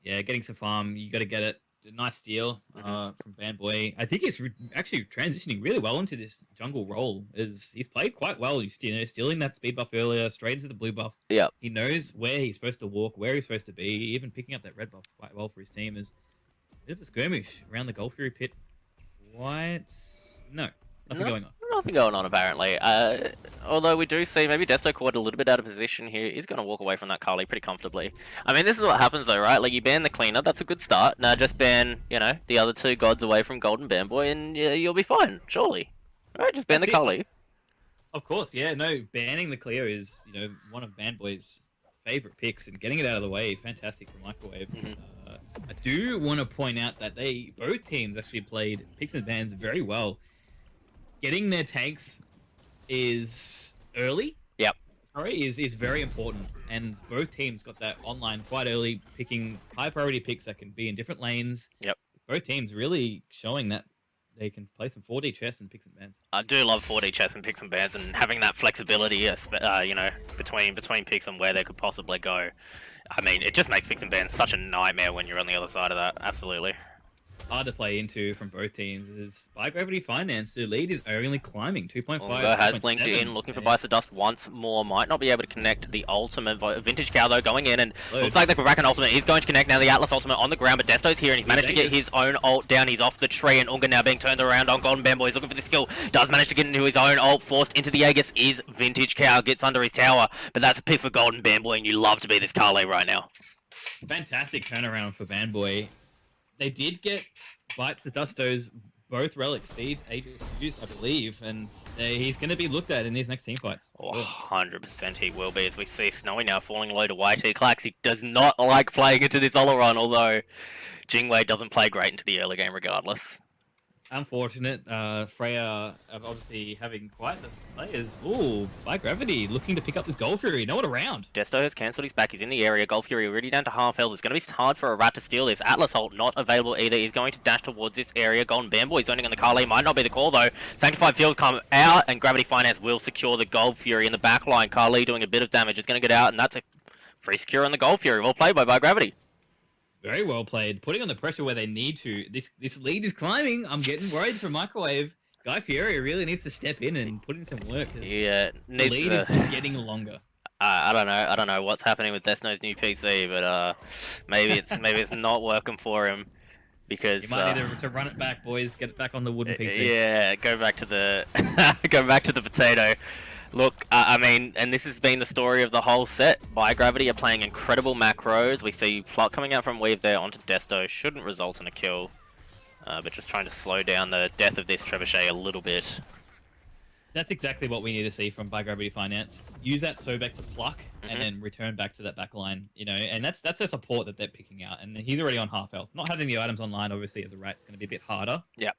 Yeah, getting some farm, you got to get it. Nice steal from Bandboy. I think he's actually transitioning really well into this jungle role. He's played quite well. He's stealing that speed buff earlier, straight into the blue buff. Yeah. He knows where he's supposed to walk, where he's supposed to be. Even picking up that red buff quite well for his team. Is a bit of a skirmish around the Gold Fury pit. No, nothing going on. Nothing going on apparently. Although we do see maybe Desto caught a little bit out of position here. He's going to walk away from that Kali pretty comfortably. I mean, this is what happens though, right? Like you ban the cleaner, that's a good start. Now just ban, the other two gods away from Golden Bandboy and you'll be fine, surely. Right? Just ban the Kali. Of course, yeah. No, banning the clear is, one of Bandboy's favorite picks, and getting it out of the way, fantastic for Microwave. I do want to point out that both teams actually played picks and bans very well. Getting their tanks is early. Yep. Is very important, and both teams got that online quite early, picking high priority picks that can be in different lanes. Yep. Both teams really showing that they can play some 4D chess and picks and bans. I do love 4D chess and picks and bans, and having that flexibility, between picks and where they could possibly go. I mean, it just makes picks and bans such a nightmare when you're on the other side of that. Absolutely. Hard to play into from both teams is by Gravity Finance. The lead is only climbing 2.5. Unga has blinked in, looking for Dust once more. Might not be able to connect the ultimate. Vintage Cow though going in, and looks like the Kraken ultimate is going to connect now. The Atlas ultimate on the ground, but Desto's here and he's managed to get his own ult down. He's off the tree, and Unga now being turned around on Golden Bamboy. He's looking for the skill. Does manage to get into his own ult. Forced into the Aegis is Vintage Cow. Gets under his tower, but that's a pick for Golden Bamboy, and you love to be this Kale right now. Fantastic turnaround for Bandboy. They did get bites to Desto's both relic speeds, Aegis used, I believe, and he's going to be looked at in these next team fights. Oh, Sure. 100% he will be, as we see Snowy now falling low to YT Clax. He does not like playing into this Oleron, although Jingwei doesn't play great into the early game regardless. Unfortunate. Freya obviously having quite the players. Ooh, by Gravity looking to pick up this Gold Fury. No one around. Desto has cancelled his back. He's in the area. Gold Fury already down to half health. It's going to be hard for a rat to steal this. Atlas ult not available either. He's going to dash towards this area. Golden Bamboy zoning on the Carly. Might not be the call though. Sanctified Fields come out and Gravity Finance will secure the Gold Fury in the back line. Carly doing a bit of damage. It's going to get out and that's a free secure on the Gold Fury. Well played by Gravity. Very well played. Putting on the pressure where they need to. This lead is climbing. I'm getting worried for Microwave. Guy Fieri really needs to step in and put in some work. Yeah, The lead is just getting longer. I don't know what's happening with Desto's new PC, but maybe it's not working for him because You might need to run it back, boys. Get it back on the wooden PC. yeah, go back to the go back to the potato. Look, I mean, and this has been the story of the whole set. By Gravity are playing incredible macros. We see Plot coming out from Weave there onto Desto. Shouldn't result in a kill, but just trying to slow down the death of this Trebuchet a little bit. That's exactly what we need to see from By Gravity Finance. Use that Sobek to pluck and then return back to that back line, you know, and that's a support that they're picking out. And he's already on half health. Not having the items online, obviously, as a rat, it's going to be a bit harder. Yeah.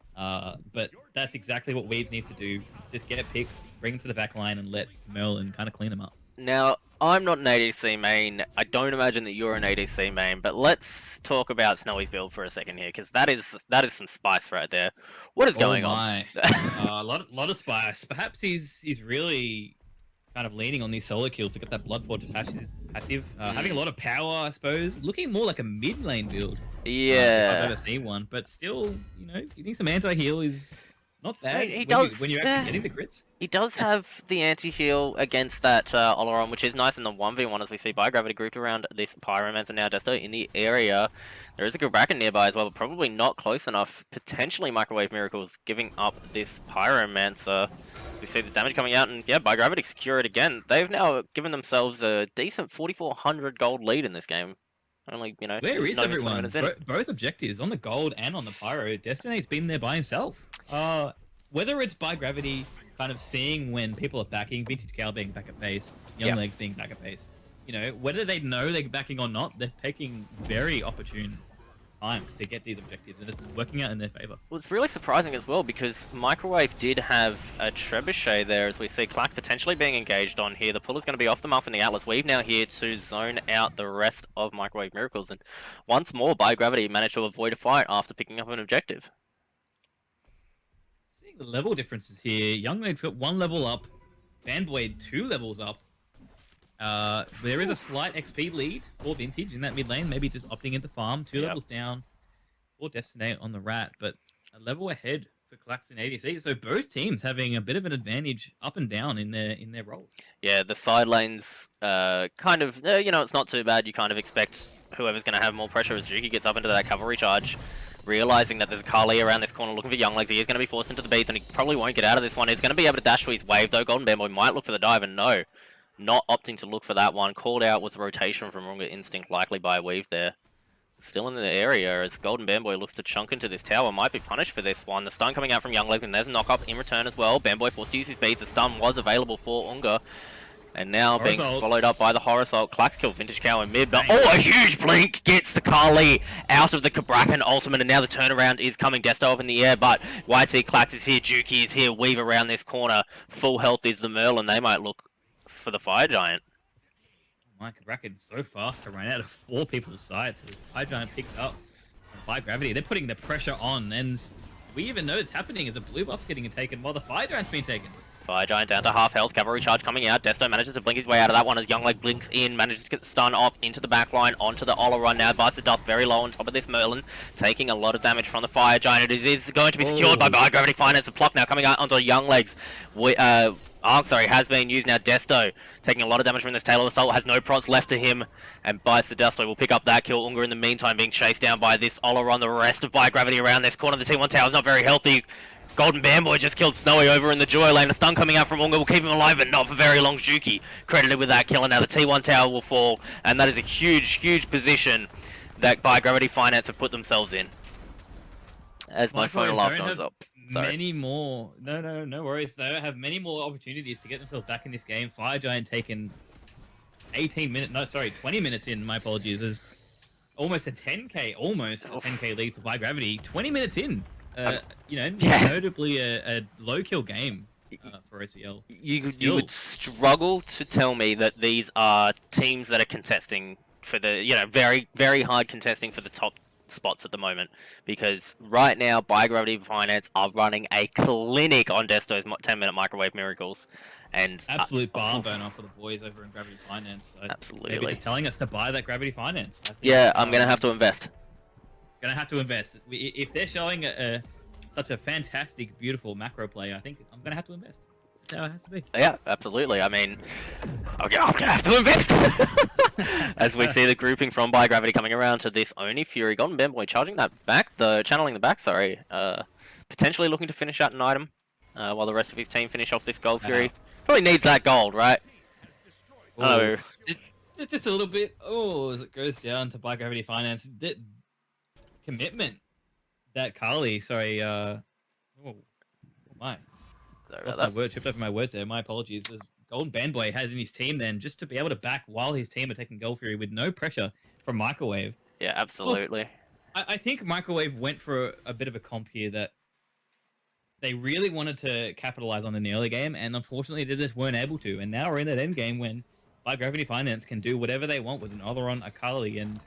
But that's exactly what Weave needs to do. Just get picks, bring them to the back line, and let Merlin kind of clean them up. Now, I'm not an ADC main. I don't imagine that you're an ADC main, but let's talk about Snowy's build for a second here, because that is some spice right there. What is going on? A lot of spice. Perhaps he's really kind of leaning on these solo kills to get that Blood Forge passive. Having a lot of power, I suppose. Looking more like a mid lane build. Yeah. If I've ever seen one, but still, you know, getting some anti-heal is not bad He when you're actually getting the crits. He does have the anti-heal against that Oleron, which is nice in the 1v1 as we see By Gravity grouped around this Pyromancer now Desto in the area. There is a good bracket nearby as well, but probably not close enough. Potentially Microwave Miracles giving up this Pyromancer. We see the damage coming out, and yeah, By Gravity secure it again. They've now given themselves a decent 4,400 gold lead in this game. Only, you know, Where is not even 20 everyone? minutes in. Both objectives, on the gold and on the pyro. Destiny's been there by himself. Whether it's By Gravity kind of seeing when people are backing, Vintage Cow being back at base, Young Legs being back at base, you know, whether they know they're backing or not, they're taking very opportune times to get these objectives, and it's working out in their favor. Well, it's really surprising as well, because Microwave did have a Trebuchet there, as we see Clark potentially being engaged on here. The pull is going to be off the mark from the Atlas. Weave now here to zone out the rest of Microwave Miracles, and once more, By Gravity managed to avoid a fight after picking up an objective. Seeing the level differences here, Young Legs got 1 level up, Bandboy 2 levels up. There is a slight XP lead for Vintage in that mid lane, maybe just opting into farm, 2 levels down for Destiny on the Rat, but a level ahead for Klax and ADC. So both teams having a bit of an advantage up and down in their roles. Yeah, the side lanes kind of, you know, it's not too bad. You kind of expect whoever's going to have more pressure as Juki gets up into that cavalry charge. Realizing that there's a Carly around this corner looking for Young Legs. He is going to be forced into the beats, and he probably won't get out of this one. He's going to be able to dash to his wave, though. Golden Bamboy might look for the dive, and no. Not opting to look for that one. Called out with rotation from Runga Instinct, likely by a Weave there. Still in the area as Golden Bamboy looks to chunk into this tower. Might be punished for this one. The stun coming out from Young Legs, and there's a knock-up in return as well. Bamboy forced to use his beats. The stun was available for Unga. And now being followed up by the Horror Assault. Klax kill Vintage Cow in mid. But, oh, a huge blink gets the Carly out of the Kabrakan ultimate. And now the turnaround is coming. Desto up in the air. But YT Klax is here. Juki is here. Weave around this corner. Full health is the Merlin. They might look for the Fire Giant. Mike Bracken so fast to run out of 4 people's sights. The Fire Giant picked up by Gravity. They're putting the pressure on. And we even know it's happening as a blue buff's getting taken while the Fire Giant's being taken. Fire Giant down to half health, cavalry charge coming out. Desto manages to blink his way out of that one as Young Leg blinks in, manages to get the stun off into the back line, onto the Oleron now. Bites the dust very low on top of this Merlin, taking a lot of damage from the Fire Giant. It is going to be secured by Gravity Finance. The block now coming out onto Young Legs. Has been used now. Desto taking a lot of damage from this Tail of Assault, has no procs left to him, and Bites the Desto will pick up that kill. Unga in the meantime being chased down by this Oleron. The rest of By Gravity around this corner. The T1 tower is not very healthy. Golden Bamboy just killed Snowy over in the Joy lane. A stun coming out from Unga will keep him alive, but not for very long. Juki credited with that kill, and now the T1 tower will fall, and that is a huge, huge position that By Gravity Finance have put themselves in. As my phone Microwave alarm don't goes have up. Sorry. many more. No worries. They don't have many more opportunities to get themselves back in this game. Fire Giant taken 20 minutes in. My apologies. Is almost a 10k lead for By Gravity. 20 minutes in. Notably a low kill game for OCL. You would struggle to tell me that these are teams that are contesting for the very very hard contesting for the top spots at the moment, because right now By Gravity Finance are running a clinic on Desto's 10-minute microwave miracles, and absolute bar burner for the boys over in Gravity Finance. So absolutely. maybe just telling us to buy that Gravity Finance. I think, yeah, I'm gonna have to invest. Gonna have to invest. If they're showing such a fantastic, beautiful macro play, I think I'm gonna have to invest. That's how it has to be. Yeah, absolutely. I mean, I'm gonna have to invest. As we see the grouping from By Gravity coming around to this Oni Fury. Golden Bamboy charging that back, channeling the back, sorry. Potentially looking to finish out an item, while the rest of his team finish off this Gold Fury. Probably needs that gold, right? Oh. Just a little bit. Oh, as it goes down to By Gravity Finance. Commitment that Carly, sorry, my. Sorry Lost about my word, tripped over my words there. My apologies. As Golden Bandboy has in his team then, just to be able to back while his team are taking Gold Fury with no pressure from Microwave. Yeah, absolutely. Look, I think Microwave went for a bit of a comp here that they really wanted to capitalize on in the early game, and unfortunately they just weren't able to. And now we're in that end game when By Gravity Finance can do whatever they want with an Oleron, a Carly, and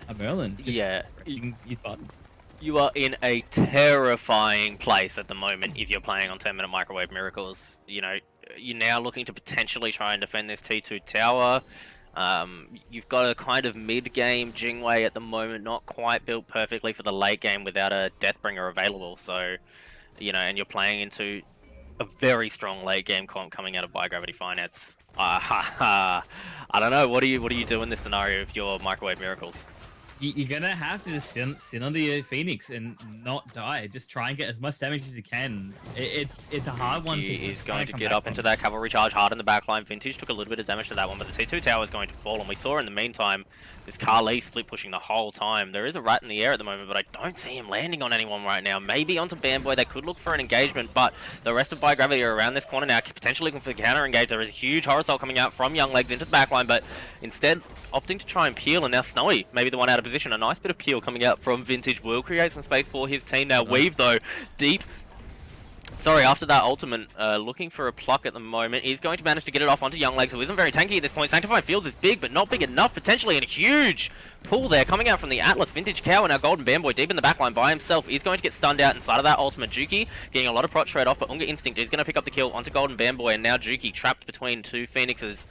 a Merlin. Yeah. Use buttons. You are in a terrifying place at the moment if you're playing on 10-minute microwave miracles. You're now looking to potentially try and defend this T2 tower. You've got a kind of mid-game Jingwei at the moment, not quite built perfectly for the late game without a Deathbringer available. So, and you're playing into a very strong late game comp coming out of By Gravity Finance. I don't know. What do you do in this scenario if you're microwave miracles? You're gonna have to just sit under your Phoenix and not die. Just try and get as much damage as you can. It's a hard one. He is going to get up into that cavalry charge hard in the backline. Vintage took a little bit of damage to that one, but the T2 tower is going to fall. And we saw in the meantime this Carly split pushing the whole time. There is a rat in the air at the moment, but I don't see him landing on anyone right now. Maybe onto Bamboy. They could look for an engagement, but the rest of By Gravity are around this corner now, potentially looking for the counter engage. There is a huge horror soul coming out from Young Legs into the backline, but instead opting to try and peel, and now Snowy, maybe the one out of position. A nice bit of peel coming out from Vintage will create some space for his team. Now Weave, though, deep. Sorry, after that ultimate, looking for a pluck at the moment. He's going to manage to get it off onto Young Legs, who isn't very tanky at this point. Sanctified Fields is big, but not big enough, potentially, and a huge pull there coming out from the Atlas. Vintage Cow and our Golden Bamboy deep in the backline by himself. He's going to get stunned out inside of that ultimate. Juki getting a lot of prot trade off, but Unga Instinct is going to pick up the kill onto Golden Bamboy, and now Juki trapped between two Phoenixes.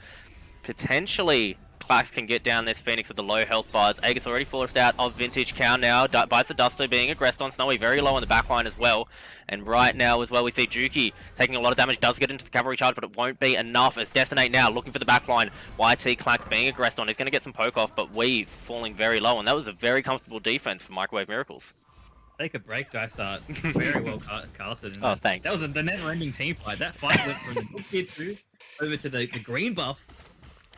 Potentially Clax can get down this Phoenix with the low health bars. Aegis already forced out of Vintage Cow now. Bites the Desto being aggressed on Snowy. Very low on the backline as well. And right now as well we see Juki taking a lot of damage. Does get into the cavalry charge, but it won't be enough as Destinate now looking for the backline. YT Clax being aggressed on. He's going to get some poke off, but Weave falling very low. And that was a very comfortable defense for Microwave Miracles. Take a break, Dysart. Very well casted. Oh, thanks. That was the never-ending team fight. That fight went from the good tier 2 over to the green buff,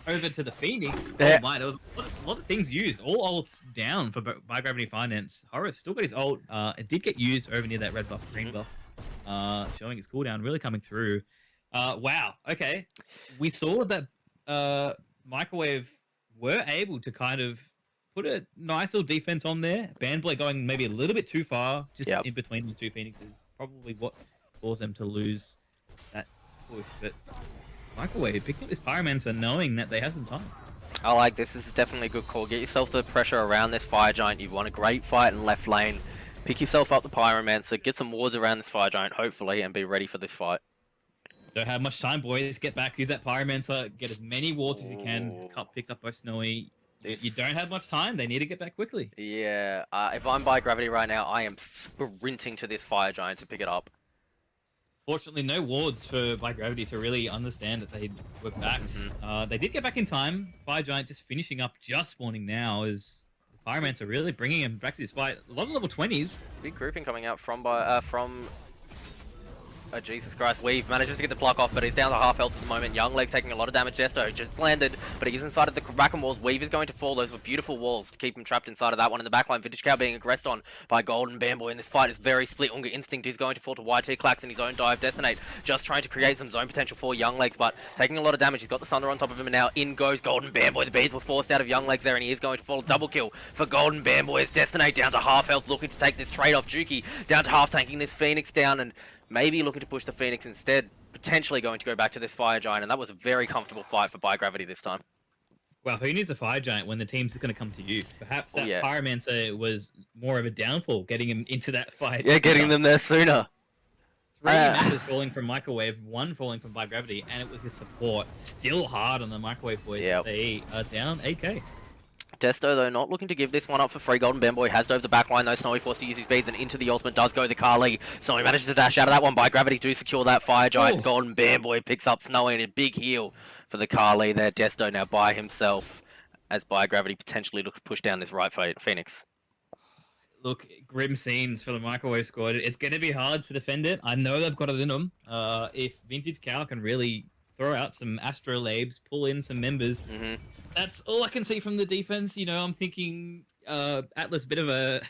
over to the Phoenix. Yeah. Oh my, there was a lot of things used. All ults down for By Gravity Finance. Horus still got his ult. It did get used over near that red buff, green buff. Showing its cooldown, really coming through. Wow, okay. We saw that Microwave were able to kind of put a nice little defense on there. Bandboy going maybe a little bit too far, just in between the two Phoenixes. Probably what caused them to lose that push, but Microwave picking up this Pyromancer knowing that they have some time. I like this. This is definitely a good call. Get yourself the pressure around this Fire Giant. You've won a great fight in left lane. Pick yourself up the Pyromancer. Get some wards around this Fire Giant, hopefully, and be ready for this fight. Don't have much time, boys. Get back. Use that Pyromancer. Get as many wards as you can. Picked up by Snowy. You don't have much time. They need to get back quickly. Yeah. If I'm By Gravity right now, I am sprinting to this Fire Giant to pick it up. Fortunately, no wards for By Gravity to really understand that they were back. They did get back in time. Fire Giant just finishing up, just spawning now as the Pyromancer really bringing him back to this fight. A lot of level 20s. Big grouping coming out from Jesus Christ, Weave manages to get the block off, but he's down to half health at the moment. Young Leg's taking a lot of damage. Desto just landed, but he's inside of the Kraken walls. Weave is going to fall. Those were beautiful walls to keep him trapped inside of that one in the backline. Vintage Cow being aggressed on by Golden Bamboy, and this fight is very split. Unga Instinct is going to fall to YT Clax in his own dive. Destinate just trying to create some zone potential for Young Legs, but taking a lot of damage. He's got the Thunder on top of him, and now in goes Golden Bamboy. The beads were forced out of Young Legs there, and he is going to fall. Double kill for Golden Bamboy as Destinate down to half health, looking to take this trade off. Juki down to half, tanking this Phoenix down, and maybe looking to push the Phoenix instead, potentially going to go back to this Fire Giant, and that was a very comfortable fight for Bi-Gravity this time. Well, who needs a Fire Giant when the team's just going to come to you? Perhaps that Pyromancer was more of a downfall, getting him into that fight. Yeah, getting them there sooner. 3 members falling from Microwave, 1 falling from Bi-Gravity, and it was his support. Still hard on the Microwave boys. Yep. They are down 8k. Desto, though, not looking to give this one up for free. Golden Bamboy has dove the backline, though. Snowy forced to use his beads, and into the ultimate does go the Kali. Snowy manages to dash out of that one. Bi-Gravity do secure that Fire Giant. Golden Bamboy picks up Snowy, and a big heal for the Kali there. Desto now by himself, as Bi-Gravity potentially look to push down this right Phoenix. Look, grim scenes for the Microwave squad. It's going to be hard to defend it. I know they've got it in them. If Vintage Cow can really throw out some Astrolabes, pull in some members. That's all I can see from the defense. You know, I'm thinking Atlas, bit of a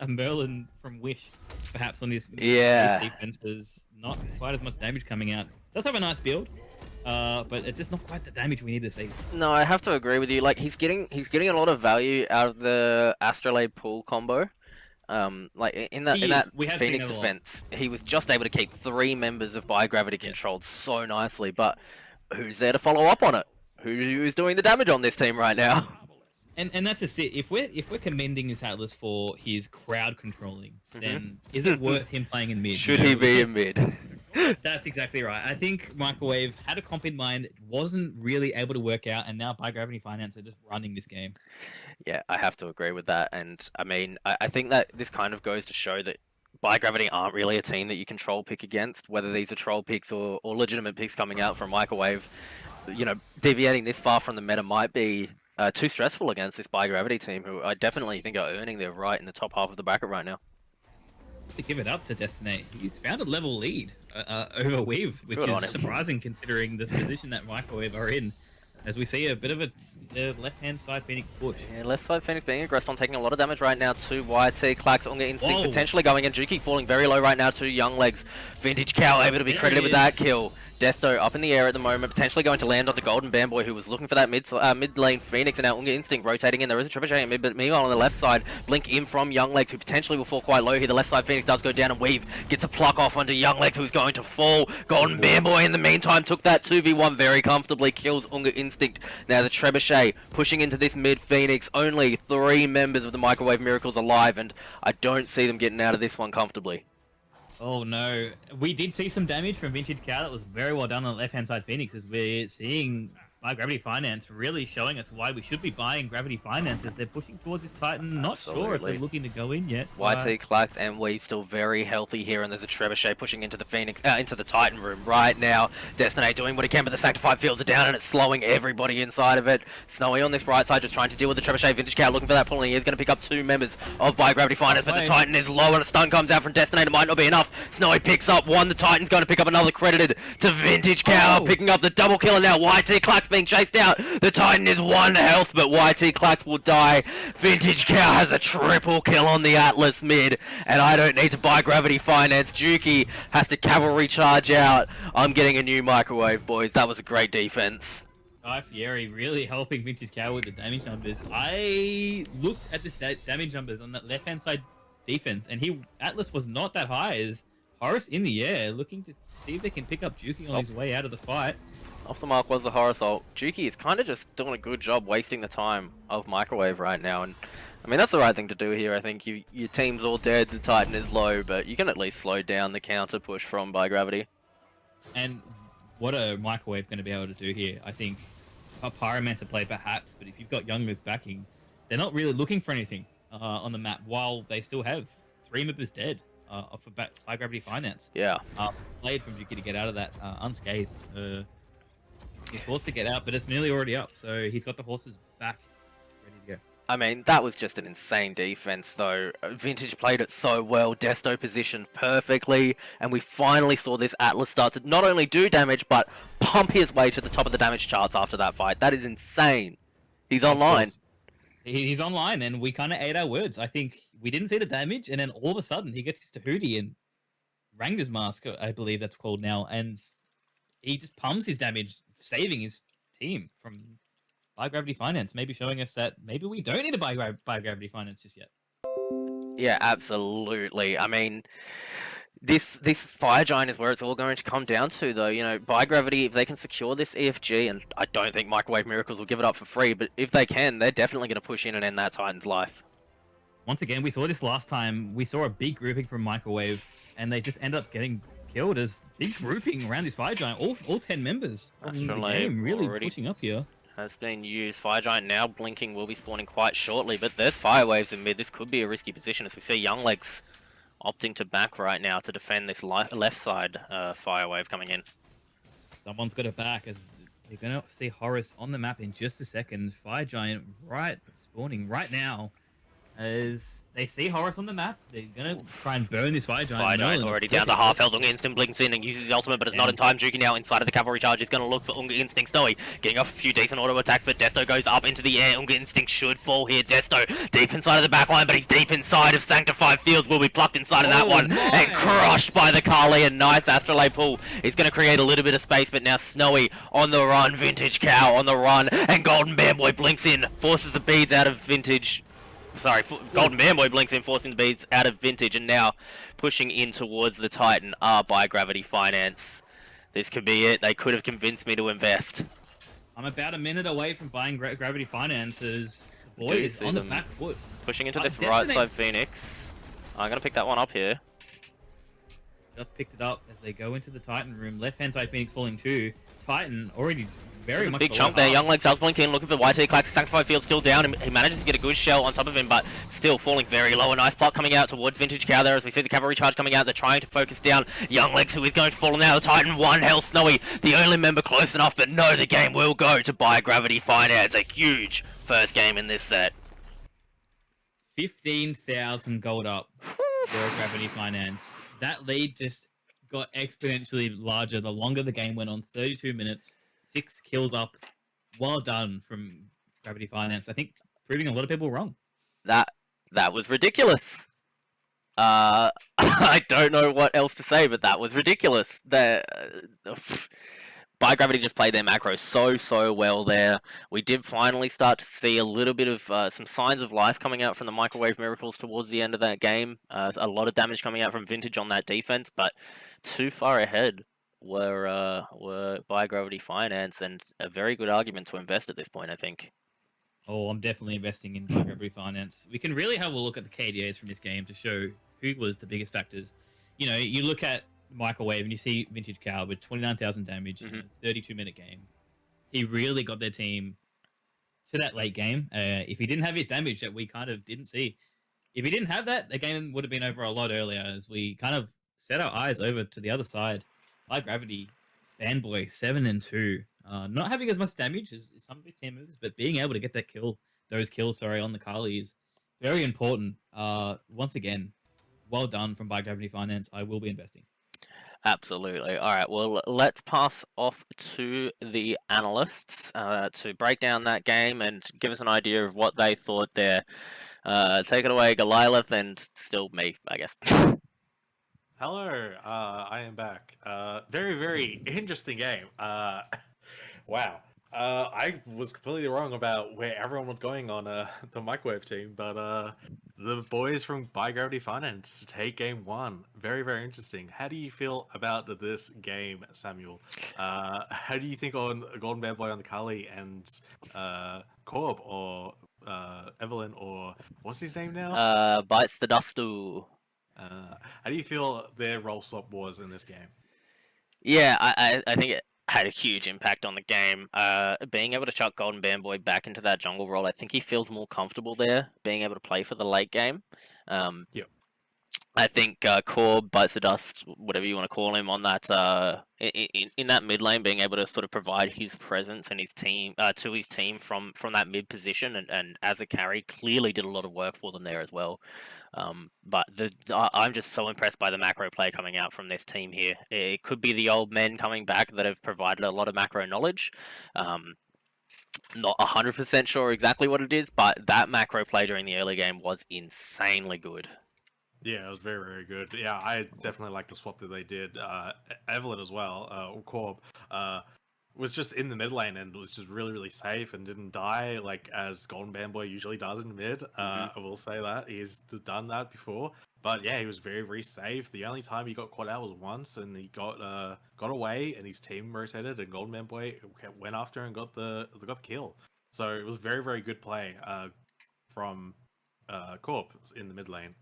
Merlin from Wish, perhaps on this. Yeah. This defense. There's not quite as much damage coming out. Does have a nice build, but it's just not quite the damage we need to see. No, I have to agree with you. Like he's getting a lot of value out of the Astrolabe pull combo. Like in that Phoenix defense, he was just able to keep 3 members of Bi-Gravity controlled so nicely. But who's there to follow up on it? Who's doing the damage on this team right now? And that's just it. If we're commending this Atlas for his crowd controlling, then is it worth him playing in mid? Should he be in mid? That's exactly right. I think Microwave had a comp in mind, wasn't really able to work out, and now Bi-Gravity Finance are just running this game. Yeah, I have to agree with that. And I mean, I think that this kind of goes to show that Bi-Gravity aren't really a team that you can troll pick against, whether these are troll picks or legitimate picks coming out from Microwave. You know, deviating this far from the meta might be too stressful against this Bi-Gravity team, who I definitely think are earning their right in the top half of the bracket right now. To give it up to Destinate, he's found a level lead over Weave, which is surprising considering this position that Microwave are in. As we see a bit of a left-hand side Phoenix push. Yeah, left side Phoenix being aggressed on, taking a lot of damage right now to YT. Clax, Unga Instinct potentially going in. Juki falling very low right now to Young Legs. Vintage Cow able to be credited with that kill. Desto up in the air at the moment, potentially going to land on the Golden Bamboy, who was looking for that mid lane Phoenix, and now Unga Instinct rotating in. There is a Trebuchet in mid, but meanwhile on the left side, Blink in from Young Legs, who potentially will fall quite low here. The left side Phoenix does go down, and Weave gets a pluck off onto Young Legs, who's going to fall. Golden Bamboy in the meantime took that 2v1 very comfortably, kills Unga Instinct. Now the Trebuchet pushing into this mid Phoenix, only 3 members of the Microwave Miracles alive, and I don't see them getting out of this one comfortably. Oh no, we did see some damage from Vintage Cow. That was very well done on the left-hand side Phoenix, as we're seeing Gravity Finance really showing us why we should be buying Gravity Finance as they're pushing towards this Titan. Not sure if they're looking to go in yet. YT, Clax, and Weave still very healthy here, and there's a Trebuchet pushing into the Phoenix, into the Titan room right now. Destinate doing what he can, but the Sanctified fields are down, and it's slowing everybody inside of it. Snowy on this right side, just trying to deal with the Trebuchet. Vintage Cow looking for that pull, and he is going to pick up 2 members of Gravity Finance, but the Titan is low, and a stun comes out from Destinate. It might not be enough. Snowy picks up 1. The Titan's going to pick up another, credited to Vintage Cow, picking up the double kill, and now YT, Clax being chased out. The Titan is 1 health, but YT Clax will die. Vintage Cow has a triple kill on the Atlas mid, and I don't need to buy Gravity Finance. Juki has to cavalry charge out. I'm getting a new Microwave, boys. That was a great defense. Guy Fieri really helping Vintage Cow with the damage numbers. I looked at this damage numbers on that left-hand side defense, and Atlas was not that high. As Horus in the air, looking to see if they can pick up Juki on his way out of the fight. Off the mark was the Horus ult. Juki is kind of just doing a good job wasting the time of Microwave right now, and I mean that's the right thing to do here. I think your team's all dead, the Titan is low, but you can at least slow down the counter push from Bi-Gravity. And what are Microwave going to be able to do here? I think a Pyromancer play perhaps, but if you've got Youngler's backing, they're not really looking for anything on the map, while they still have 3 members dead for Bi-Gravity Finance. Yeah. Played from Juki to get out of that unscathed. He's forced to get out, but it's nearly already up, so he's got the horses back, ready to go. I mean, that was just an insane defense, though. Vintage played it so well, Desto positioned perfectly, and we finally saw this Atlas start to not only do damage, but pump his way to the top of the damage charts after that fight. That is insane. He's Of online. course. He's online, and we kind of ate our words. I think we didn't see the damage, and then all of a sudden he gets his Tahuti and Ranger's Mask, I believe that's called now, and he just pumps his damage, saving his team from Buy Gravity Finance, maybe showing us that maybe we don't need to buy Gravity Finance just yet. Yeah, absolutely. I mean, this Fire Giant is where it's all going to come down to, though. You know, Buy Gravity, if they can secure this EFG, and I don't think Microwave Miracles will give it up for free, but if they can, they're definitely going to push in and end that Titan's life. Once again, we saw this last time. We saw a big grouping from Microwave, and they just end up getting killed as big grouping around this Fire Giant. All 10 members from the game really pushing up here. Has been used. Fire Giant now blinking, will be spawning quite shortly, but there's Fire Waves in mid. This could be a risky position as we see Young Legs opting to back right now to defend this left side Fire Wave coming in. Someone's got it back as you're going to see Horus on the map in just a second. Fire Giant spawning right now. As they see Horus on the map, they're going to try and burn this Fire Giant. Fire Giant already down to half health. Unga Instinct blinks in and uses his ultimate, but it's not in time. Juki now inside of the cavalry charge is going to look for Unga Instinct. Snowy getting off a few decent auto attacks, but Desto goes up into the air. Unga Instinct should fall here. Desto deep inside of the backline, but he's deep inside of Sanctified Fields. Will be plucked inside of that one and crushed by the Kali. A nice Astrolabe pull is going to create a little bit of space, but now Snowy on the run. Vintage Cow on the run, and Golden Bear Boy blinks in, forces the beads out of Vintage. Sorry, Golden Bear Boy blinks in, forcing the beads out of Vintage, and now pushing in towards the Titan by Gravity Finance. This could be it. They could have convinced me to invest. I'm about a minute away from buying Gravity Finance's boys on the back foot. Pushing into this right side Phoenix. I'm going to pick that one up here. Just picked it up as they go into the Titan room. Left hand side Phoenix falling too. Titan already very much big chunk there. Young Legs blink in, looking for YT Classic. Sanctified Field still down, and he manages to get a good shell on top of him, but still falling very low. A nice block coming out towards Vintage Cow there as we see the cavalry charge coming out. They're trying to focus down Young Legs, who is going to fall now. The Titan, one health. Snowy, the only member close enough, but no, the game will go to Buy Gravity Finance. A huge first game in this set. 15,000 gold up for Gravity Finance. That lead just got exponentially larger the longer the game went on. 32 minutes. 6 kills up. Well done from Gravity Finance. I think proving a lot of people wrong. That was ridiculous. I don't know what else to say, but that was ridiculous. Buy Gravity just played their macro so well there. We did finally start to see a little bit of some signs of life coming out from the Microwave Miracles towards the end of that game. A lot of damage coming out from Vintage on that defense, but too far ahead were Buy Gravity Finance, and a very good argument to invest at this point, I think. Oh, I'm definitely investing in Buy Gravity Finance. We can really have a look at the KDAs from this game to show who was the biggest factors. You know, you look at Microwave and you see Vintage Cow with 29,000 damage in a 32-minute game. He really got their team to that late game. If he didn't have his damage that we kind of didn't see, if he didn't have that, the game would have been over a lot earlier as we kind of set our eyes over to the other side. Buy Gravity, Bandboy, 7-2. Not having as much damage as some of his team members, but being able to get those kills on the Kali is very important. Once again, well done from Buy Gravity Finance. I will be investing. Absolutely. All right, well, let's pass off to the analysts to break down that game and give us an idea of what they thought there. Take it away, Goliath, and still me, I guess. Hello, I am back. Very interesting game. Wow. I was completely wrong about where everyone was going on the Microwave team, but the boys from Buy Gravity Finance take game 1. Very interesting. How do you feel about this game, Samuel? How do you think on Golden Bear Boy on the Kali and Corb or Evelyn or what's his name now? Bites the Desto. How do you feel their role swap was in this game? Yeah, I think it had a huge impact on the game. Being able to chuck Golden Bandboy back into that jungle role, I think he feels more comfortable there, being able to play for the late game. Yep. I think Corb bites the dust, whatever you want to call him, on that in that mid lane, being able to sort of provide his presence and his team to his team from that mid position, and as a carry, clearly did a lot of work for them there as well. But I'm just so impressed by the macro play coming out from this team here. It could be the old men coming back that have provided a lot of macro knowledge. Not 100% sure exactly what it is, but that macro play during the early game was insanely good. Yeah, it was very, very good. Yeah, I definitely like the swap that they did. Evelyn as well, or Corb, was just in the mid lane and was just really, really safe and didn't die like as Golden Bamboy usually does in mid. I will say that he's done that before. But yeah, he was very, very safe. The only time he got caught out was once, and he got away, and his team rotated, and Golden Bamboy went after and got the kill. So it was very, very good play from Corp in the mid lane.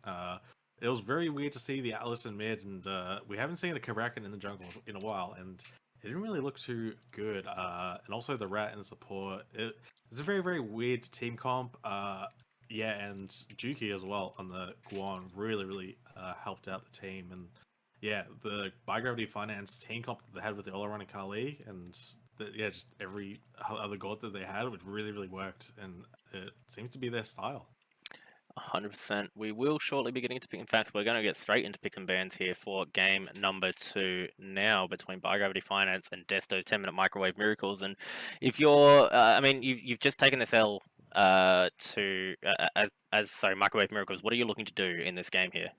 It was very weird to see the Atlas in mid, and we haven't seen a Karakan in the jungle in a while, and it didn't really look too good. And also the Rat and support. It's a very, very weird team comp. Yeah, and Juki as well on the Guan really, really helped out the team. And yeah, the By Gravity Finance team comp that they had with the Olaron and Kali, and yeah, just every other god that they had, it really, really worked, and it seems to be their style. 100%. We will shortly be getting into pick. In fact, we're going to get straight into picks and bans here for game number 2 now between By Gravity Finance and Desto's 10-minute microwave miracles. And if you're, I mean, you've just taken this L to sorry, microwave miracles. What are you looking to do in this game here?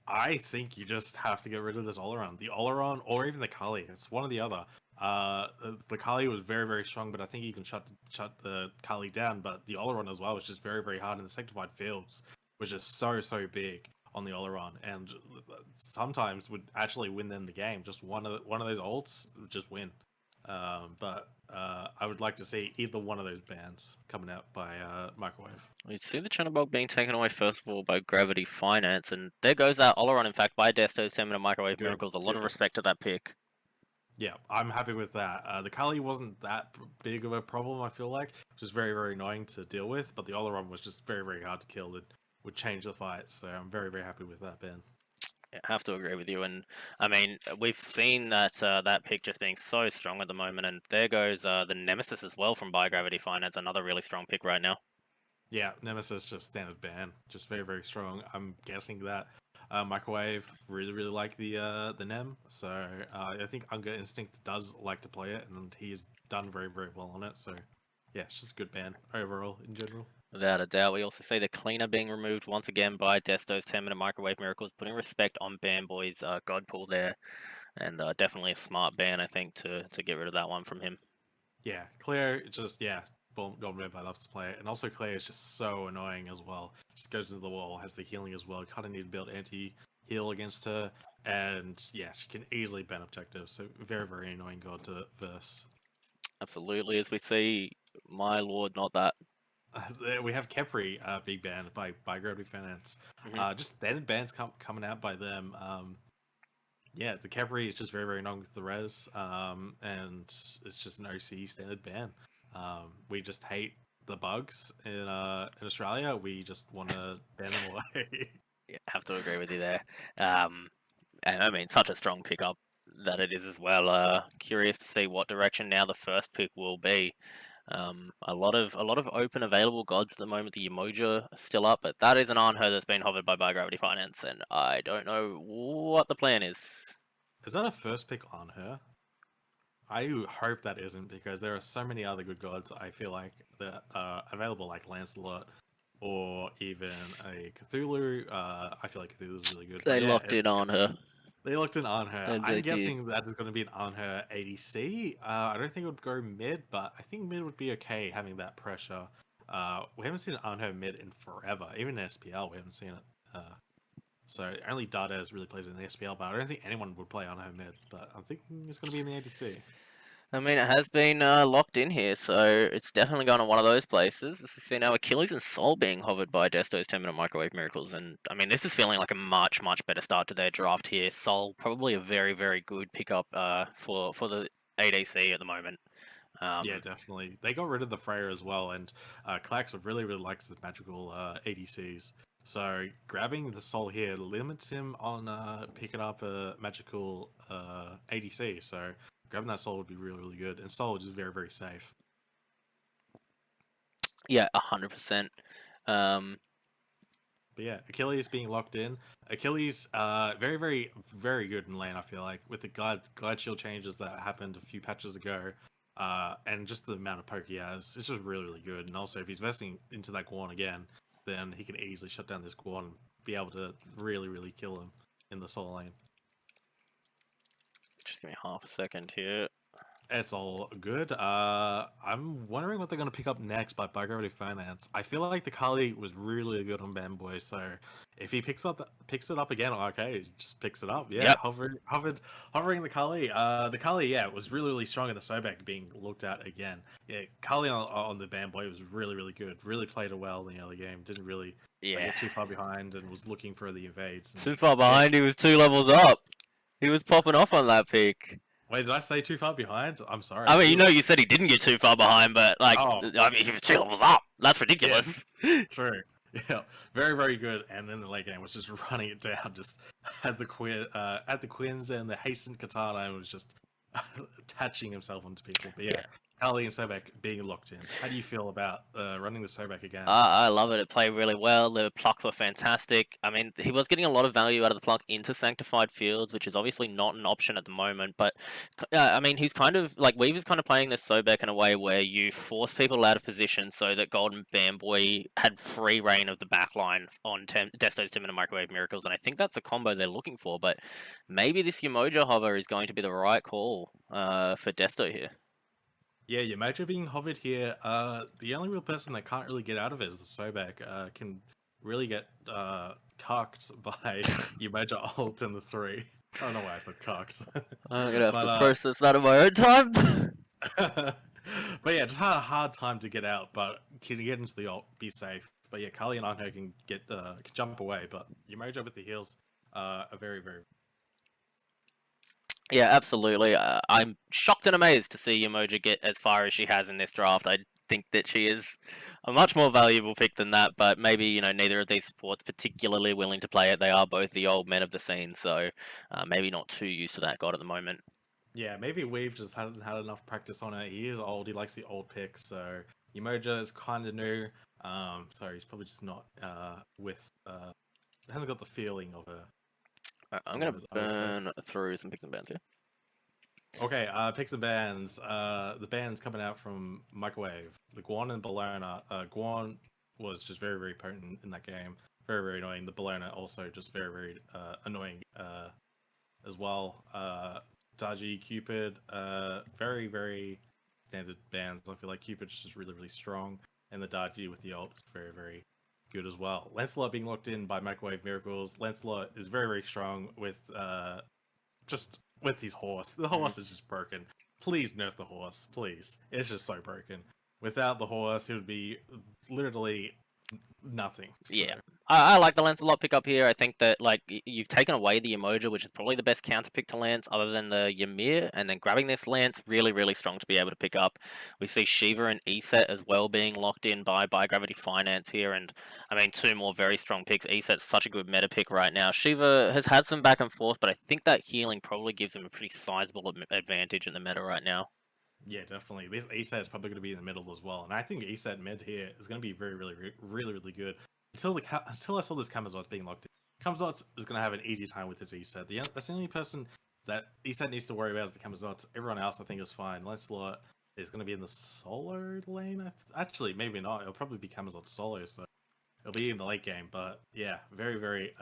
I think you just have to get rid of this Oleron. The Oleron or even the Kali. It's one or the other. The Kali was very, very strong, but I think you can shut the Kali down. But the Oleron as well was just very, very hard, and the Sanctified Fields was just so, so big on the Oleron, and sometimes would actually win them the game. Just one of those ults would just win. But I would like to see either one of those bans coming out by Microwave. We see the Channel being taken away first of all by Gravity Finance, and there goes that Oleron, in fact, by Desto's 10-minute microwave Good, miracles. A lot of good. respect to that pick. Yeah, I'm happy with that. The Kali wasn't that big of a problem, I feel like. It was very, very annoying to deal with, but the Oleron was just very, very hard to kill. It would change the fight, so I'm very, very happy with that ban. Yeah, have to agree with you, and I mean, we've seen that that pick just being so strong at the moment, and there goes the Nemesis as well from By Gravity Finance, another really strong pick right now. Yeah, Nemesis just standard ban, just very, very strong. I'm guessing that Microwave really, really like the Nem, so I think Unger Instinct does like to play it, and he's done very, very well on it. So yeah, it's just a good ban overall in general. Without a doubt, we also see the cleaner being removed once again by Desto's 10-minute microwave miracles, putting respect on Bamboy's god pool there, and definitely a smart ban, I think, to get rid of that one from him. Yeah, Claire just Golden Red I love to play it, and also Claire is just so annoying as well. Just goes into the wall, has the healing as well. Kind of need to build anti-heal against her, and yeah, she can easily ban objectives. So very, very annoying god to verse. Absolutely, as we see, my lord, not that. We have Kepri big ban by Gravity Finance. Just standard bans coming out by them. Yeah, the Kepri is just very, very annoying with the res, and it's just an OC standard ban. We just hate the bugs in Australia. We just want to ban them away. Yeah, have to agree with you there. And I mean, such a strong pickup that it is as well. Curious to see what direction now the first pick will be. A lot of open available gods at the moment. The Emoja are still up, but that is an Anher that's been hovered by Gravity Finance, and I don't know what the plan is. Is that a first pick on her? I hope that isn't, because there are so many other good gods I feel like that are available, like Lancelot or even a Cthulhu. I feel like Cthulhu is really good. They locked in on her. They locked in on her. And I'm they guessing that is going to be an on her ADC. I don't think it would go mid, but I think mid would be okay having that pressure. We haven't seen it on her mid in forever. Even in SPL, we haven't seen it. So only Dades really plays in the SPL, but I don't think anyone would play on her mid. But I'm thinking it's going to be in the ADC. I mean, it has been locked in here, so it's definitely gone to one of those places. As we see now, Achilles and Soul being hovered by Desto's 10-minute microwave miracles, and I mean, this is feeling like a much, much better start to their draft here. Soul, probably a very, very good pickup for the ADC at the moment. Yeah, definitely. They got rid of the Freya as well, and Klax really, really likes the magical ADCs. So grabbing the soul here limits him on picking up a magical ADC. So grabbing that soul would be really, really good. And soul is just very, very safe. Yeah, 100%. But yeah, Achilles being locked in. Achilles, very, very, very good in lane. I feel like with the glide shield changes that happened a few patches ago, and just the amount of poke he has, it's just really, really good. And also, if he's vesting into that Guan again, then he can easily shut down this Guan and be able to really, really kill him in the solo lane. Just give me half a second here. It's all good. I'm wondering what they're gonna pick up next by Gravity Finance. I feel like the Kali was really good on Bamboy, so if he picks it up again, okay, just picks it up. Yeah, Yep. hovering the Kali. The Kali, yeah, was really, really strong in the Sobek being looked at again. Yeah, Kali on the Bamboy was really, really good. Really played it well in the early game. Didn't really get too far behind and was looking for the evades. Too far behind. He was 2 levels up. He was popping off on that pick. Wait, did I say too far behind? I'm sorry. I mean, you said he didn't get too far behind, but like, I mean, he was 2 levels up. That's ridiculous. Yeah, true. Yeah, very, very good. And then the late game was just running it down, just had the Quins and the hastened katana, and was just attaching himself onto people. But yeah, Kali and Sobek being locked in. How do you feel about running the Sobek again? I love it. It played really well. The pluck were fantastic. I mean, he was getting a lot of value out of the pluck into Sanctified Fields, which is obviously not an option at the moment. But, I mean, he's kind of, like, Weaver's kind of playing this Sobek in a way where you force people out of position so that Golden Bamboy had free reign of the backline on Desto's 2-minute microwave miracles. And I think that's the combo they're looking for. But maybe this Umoja hover is going to be the right call for Desto here. Yeah, Yamaja being hovered here. The only real person that can't really get out of it is the Sobek. Can really get cucked by Yamaja ult in the 3. I don't know why I said cucked. I'm gonna have to process that in my own time. But yeah, just had a hard time to get out, but can get into the ult, be safe. But yeah, Kali and Anho can get can jump away, but Yamaja with the heals are very, very. Yeah, absolutely. I'm shocked and amazed to see Umoja get as far as she has in this draft. I think that she is a much more valuable pick than that, but maybe, neither of these supports particularly willing to play it. They are both the old men of the scene, so maybe not too used to that god at the moment. Yeah, maybe Weave just hasn't had enough practice on it. He is old. He likes the old picks, so Umoja is kind of new. So he's probably just not hasn't got the feeling of a. I'm gonna burn through some picks and bans here. Okay, picks and bans. The bans coming out from Microwave, the Guan and Bologna. Guan was just very, very potent in that game. Very, very annoying. The Bologna also just very, very annoying as well. Daji, Cupid, very, very standard bans. I feel like Cupid's just really, really strong, and the Daji with the ult is very, very good as well. Lancelot being locked in by Microwave Miracles. Lancelot is very, very strong with just with his horse. The horse is just broken. Please nerf the horse, please. It's just so broken. Without the horse, it would be literally nothing. So. Yeah. I like the Lancelot pick up here. I think that, like, you've taken away the Umoja, which is probably the best counter pick to Lance other than the Ymir, and then grabbing this Lance, really, really strong to be able to pick up. We see Shiva and Eset as well being locked in by Gravity Finance here, and, I mean, 2 more very strong picks. Eset's such a good meta pick right now. Shiva has had some back and forth, but I think that healing probably gives him a pretty sizable advantage in the meta right now. Yeah, definitely. This ESAT is probably going to be in the middle as well, and I think ESAT mid here is going to be very, really, really, really good. Until I saw this Camazot being locked in, Camazot is going to have an easy time with this ESAT. That's the only person that ESAT needs to worry about is the Camazot. Everyone else, I think, is fine. Lancelot is going to be in the solo lane. Actually, maybe not. It'll probably be Camazot solo, so it'll be in the late game. But yeah, very, very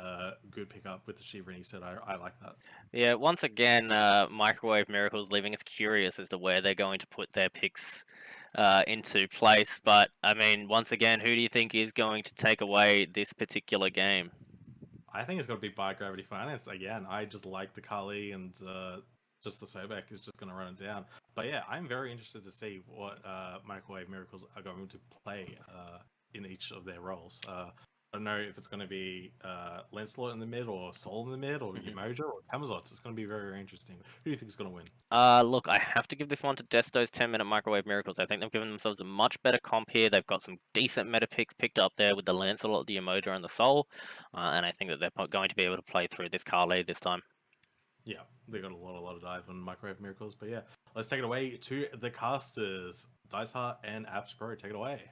good pickup with the Shiva and ESAT. I like that. Yeah, once again, Microwave Miracles leaving us curious as to where they're going to put their picks into place. But, I mean, once again, who do you think is going to take away this particular game? I think it's going to be by Gravity Finance again. I just like the Kali and just the Sobek is just going to run it down. But yeah, I'm very interested to see what Microwave Miracles are going to play in each of their roles. I don't know if it's going to be Lancelot in the mid, or Sol in the mid, or Umoja, or Camazotz. It's going to be very, very interesting. Who do you think is going to win? Look, I have to give this one to Desto's 10-minute microwave miracles. I think they've given themselves a much better comp here. They've got some decent meta picks picked up there with the Lancelot, the Emoja, and the Soul, and I think that they're going to be able to play through this car lead this time. Yeah, they got a lot of dive on microwave miracles. But yeah, let's take it away to the casters, Diceheart and Apps Pro. Take it away.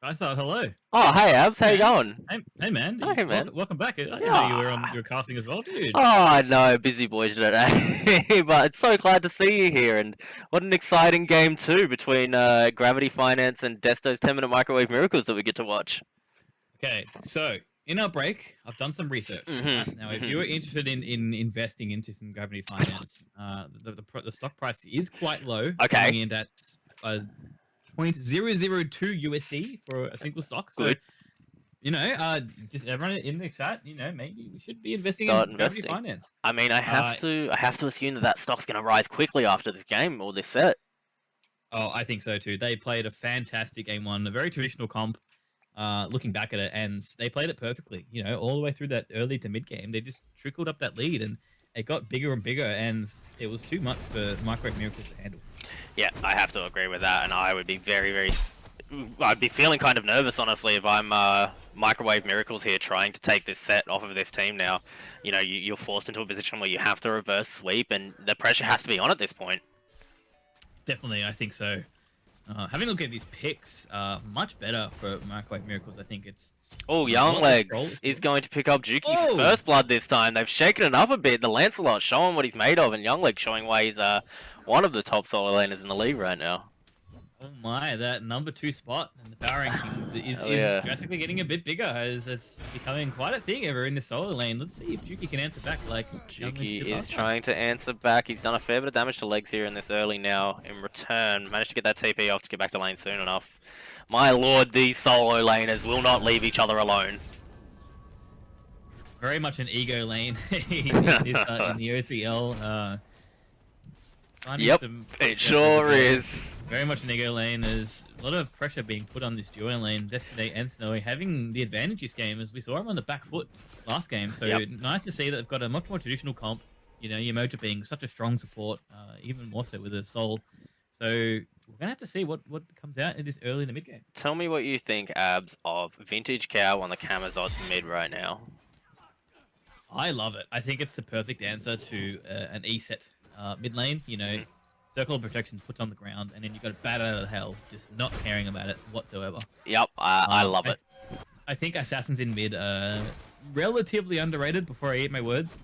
I thought hello. Oh, hey Abs, how you going? Hey man. Hey, man. Welcome back. I didn't know you were casting as well, dude. Oh no, busy boy today. But it's so glad to see you here, and what an exciting game too between Gravity Finance and Desto's 10-minute microwave miracles that we get to watch. Okay, so in our break, I've done some research. Mhm, Now, if you are interested in investing into some Gravity Finance, the stock price is quite low. Okay. Coming in at 0.002 USD for a single stock. So, Good. Just everyone in the chat, maybe we should be investing Start in Gravity investing. Finance. I mean, I have to assume that stock's going to rise quickly after this game or this set. Oh, I think so too. They played a fantastic game one, a very traditional comp. Looking back at it, and they played it perfectly. All the way through that early to mid game, they just trickled up that lead, and it got bigger and bigger, and it was too much for Microwave Miracles to handle. Yeah, I have to agree with that, and I would be I'd be feeling kind of nervous, honestly, if I'm Microwave Miracles here trying to take this set off of this team now. You're forced into a position where you have to reverse sweep, and the pressure has to be on at this point. Definitely, I think so. Having a look at these picks, much better for Microwave Miracles. I think it's... Oh, Young Legs is going to pick up Juki for First Blood this time. They've shaken it up a bit. The Lancelot showing what he's made of, and Young Legs showing why he's one of the top solo laners in the league right now. Oh my, that number 2 spot in the power rankings is drastically getting a bit bigger as it's becoming quite a thing over in the solo lane. Let's see if Juki can answer back like Juki is trying to answer back. He's done a fair bit of damage to Legs here in this early now. In return, managed to get that TP off to get back to lane soon enough. My lord, these solo laners will not leave each other alone. Very much an ego lane in the OCL. Yep, it sure is. Very much an ego lane. There's a lot of pressure being put on this duo lane. Destiny and Snowy having the advantage this game, as we saw him on the back foot last game. So nice to see that they've got a much more traditional comp. Yamoja being such a strong support, even more so with the Soul. So we're gonna have to see what comes out in this early in the mid game. Tell me what you think, Abs, of Vintage Cow on the Camazotz mid right now. I love it. I think it's the perfect answer to an E set mid lane. Circle of protection put on the ground, and then you've got to bat out of hell, just not caring about it whatsoever. Yep, I love it. I think Assassins in mid are relatively underrated, before I eat my words.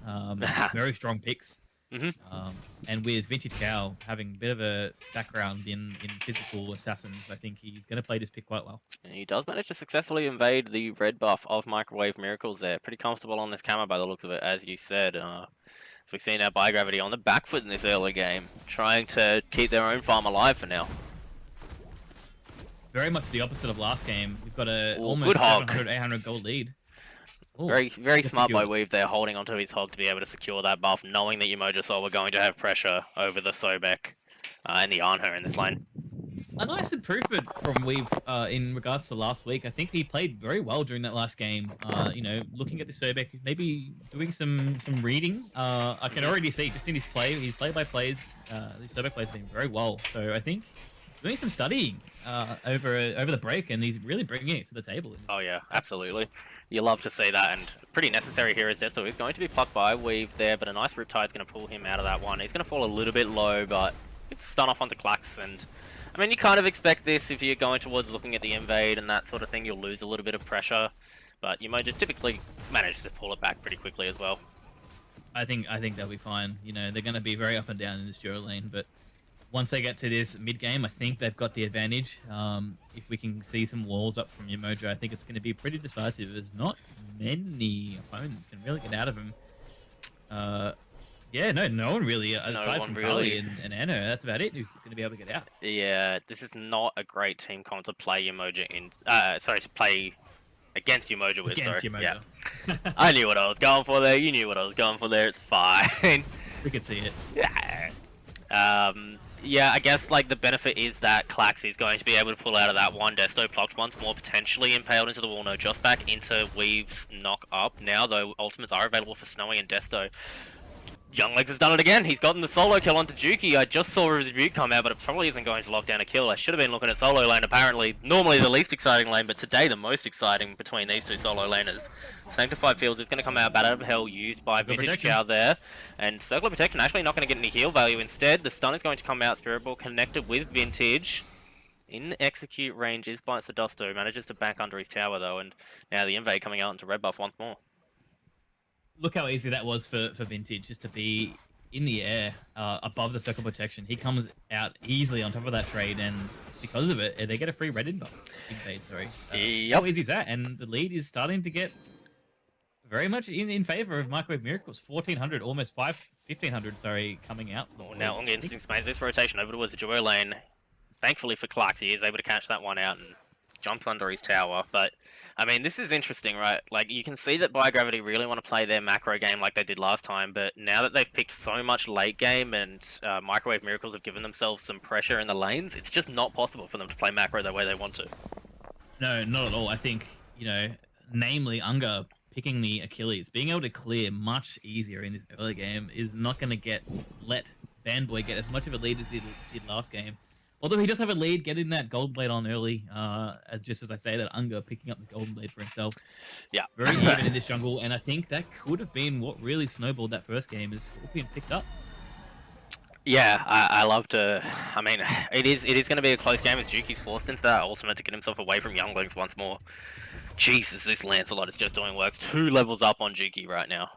Very strong picks. And with Vintage Cow having a bit of a background in physical Assassins, I think he's going to play this pick quite well. And he does manage to successfully invade the red buff of Microwave Miracles there. Pretty comfortable on this camera by the looks of it, as you said. So we've seen our Gravity on the back foot in this early game, trying to keep their own farm alive for now. Very much the opposite of last game. We've got a Ooh, almost good hog. 700, 800 gold lead. Ooh, very smart by secured. Weave there, holding onto his hog to be able to secure that buff, knowing that Umoja Soul were going to have pressure over the Sobek and the Arnher in this lane. A nice improvement from Weave in regards to last week. I think he played very well during that last game. Looking at the Sobek, maybe doing some reading. I can already see just in his play-by-plays, the Sobek plays been very well. So I think doing some studying over the break, and he's really bringing it to the table. Oh yeah, absolutely. You love to see that, and pretty necessary here as Desto. He's going to be plucked by Weave there, but a nice Riptide is going to pull him out of that one. He's going to fall a little bit low, but it's stun off onto Klax, and I mean, you kind of expect this if you're going towards looking at the invade and that sort of thing. You'll lose a little bit of pressure, but Umoja typically manages to pull it back pretty quickly as well. I think they'll be fine. They're going to be very up and down in this duo lane, but once they get to this mid game, I think they've got the advantage. If we can see some walls up from Umoja, I think it's going to be pretty decisive. There's not many opponents can really get out of him. No one really, aside from Kali and Anno, that's about it who's going to be able to get out. Yeah, this is not a great team comp to play Umoja in. To play against Umoja with. Against Umoja. Yeah. I knew what I was going for there. You knew what I was going for there. It's fine. We could see it. Yeah. Yeah, I guess like the benefit is that Klax is going to be able to pull out of that one Desto blocked once more, potentially impaled into the wall. No, just back into Weave's knock up now, though ultimates are available for Snowy and Desto. Young Legs has done it again. He's gotten the solo kill onto Juki. I just saw his rebuke come out, but it probably isn't going to lock down a kill. I should have been looking at solo lane, apparently. Normally the least exciting lane, but today the most exciting between these two solo laners. Sanctified Fields is going to come out bad out of hell, used by Vintage Cow there. And Circle of Protection actually not going to get any heal value. Instead, the stun is going to come out. Spirit Ball connected with Vintage. In execute range is Bites the Desto. Manages to back under his tower though, and now the invade coming out into red buff once more. Look how easy that was for Vintage, just to be in the air above the circle protection. He comes out easily on top of that trade, and because of it, they get a free red invade. Sorry. Yep. How easy is that? And the lead is starting to get very much in favor of Microwave Miracles. 1400, almost 1500. Sorry, coming out. Now Unga Instincts makes this rotation over towards the duo lane. Thankfully for Clark, he is able to catch that one out and jumps under his tower. But I mean, this is interesting, right? Like, you can see that Biogravity really want to play their macro game like they did last time, but now that they've picked so much late game and Microwave Miracles have given themselves some pressure in the lanes, it's just not possible for them to play macro the way they want to. No, not at all. I think, namely Unga picking the Achilles, being able to clear much easier in this early game is not going to let Fanboy get as much of a lead as he did last game. Although he does have a lead, getting that Golden Blade on early, as I say, that Unga picking up the Golden Blade for himself. Yeah. Very even in this jungle, and I think that could have been what really snowballed that first game, as Scorpion picked up. Yeah, I love to... I mean, it is going to be a close game as Juki's forced into that ultimate to get himself away from Younglings once more. Jesus, this Lancelot is just doing works 2 levels up on Juki right now.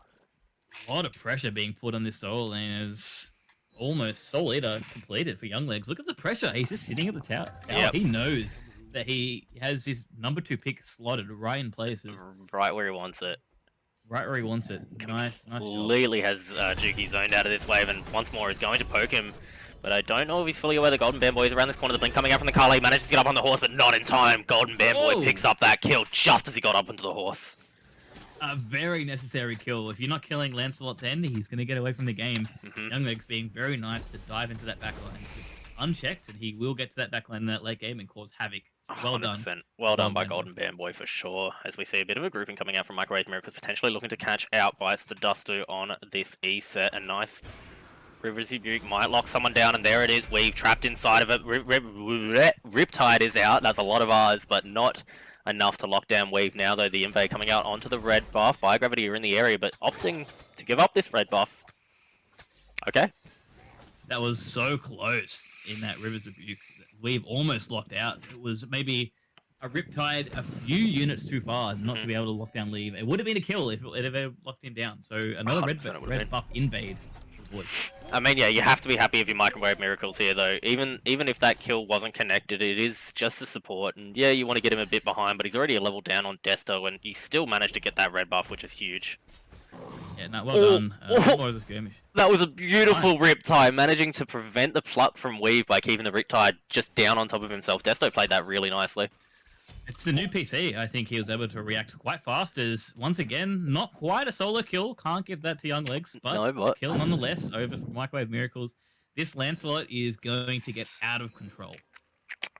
A lot of pressure being put on this solo lane as almost Soul Eater completed for Young Legs. Look at the pressure. He's just sitting at the tower. Yep. He knows that he has his number 2 pick slotted right in places. Right where he wants it. Right where he wants it. Nice job. Completely has Juki zoned out of this wave, and once more is going to poke him. But I don't know if he's fully aware the Golden Band Boy is around this corner. The blink coming out from the Kali, manages to get up on the horse, but not in time. Golden Band Boy picks up that kill just as he got up into the horse. A very necessary kill. If you're not killing Lancelot then, he's going to get away from the game. Young Legs being very nice to dive into that backline. It's unchecked, and he will get to that backline in that late game and cause havoc. So well 100%. done. Well done by Golden Band Boy for sure. As we see a bit of a grouping coming out from Microwave Miracles, potentially looking to catch out Bites the Desto on this E set. A nice River's Rebuke might lock someone down, and there it is. Weave trapped inside of it. Riptide is out. That's a lot of R's, but not enough to lock down Weave now, though the invade coming out onto the red buff. Biogravity are in the area, but opting to give up this red buff. Okay. That was so close in that River's Rebuke. We've almost locked out. It was maybe a Riptide a few units too far not to be able to lock down Leave. It would have been a kill if it ever locked him down. So another red buff invade. I mean, yeah, you have to be happy if you Microwave Miracles here, though. Even if that kill wasn't connected, it is just a support. And yeah, you want to get him a bit behind, but he's already a level down on Desto, and he still managed to get that red buff, which is huge. Yeah, no, well done. What was this skirmish? That was a beautiful Riptide, managing to prevent the pluck from Weave by keeping the Riptide just down on top of himself. Desto played that really nicely. It's the new PC. I think he was able to react quite fast as, once again, not quite a solo kill. Can't give that to Young Legs, but a kill nonetheless over from Microwave Miracles. This Lancelot is going to get out of control.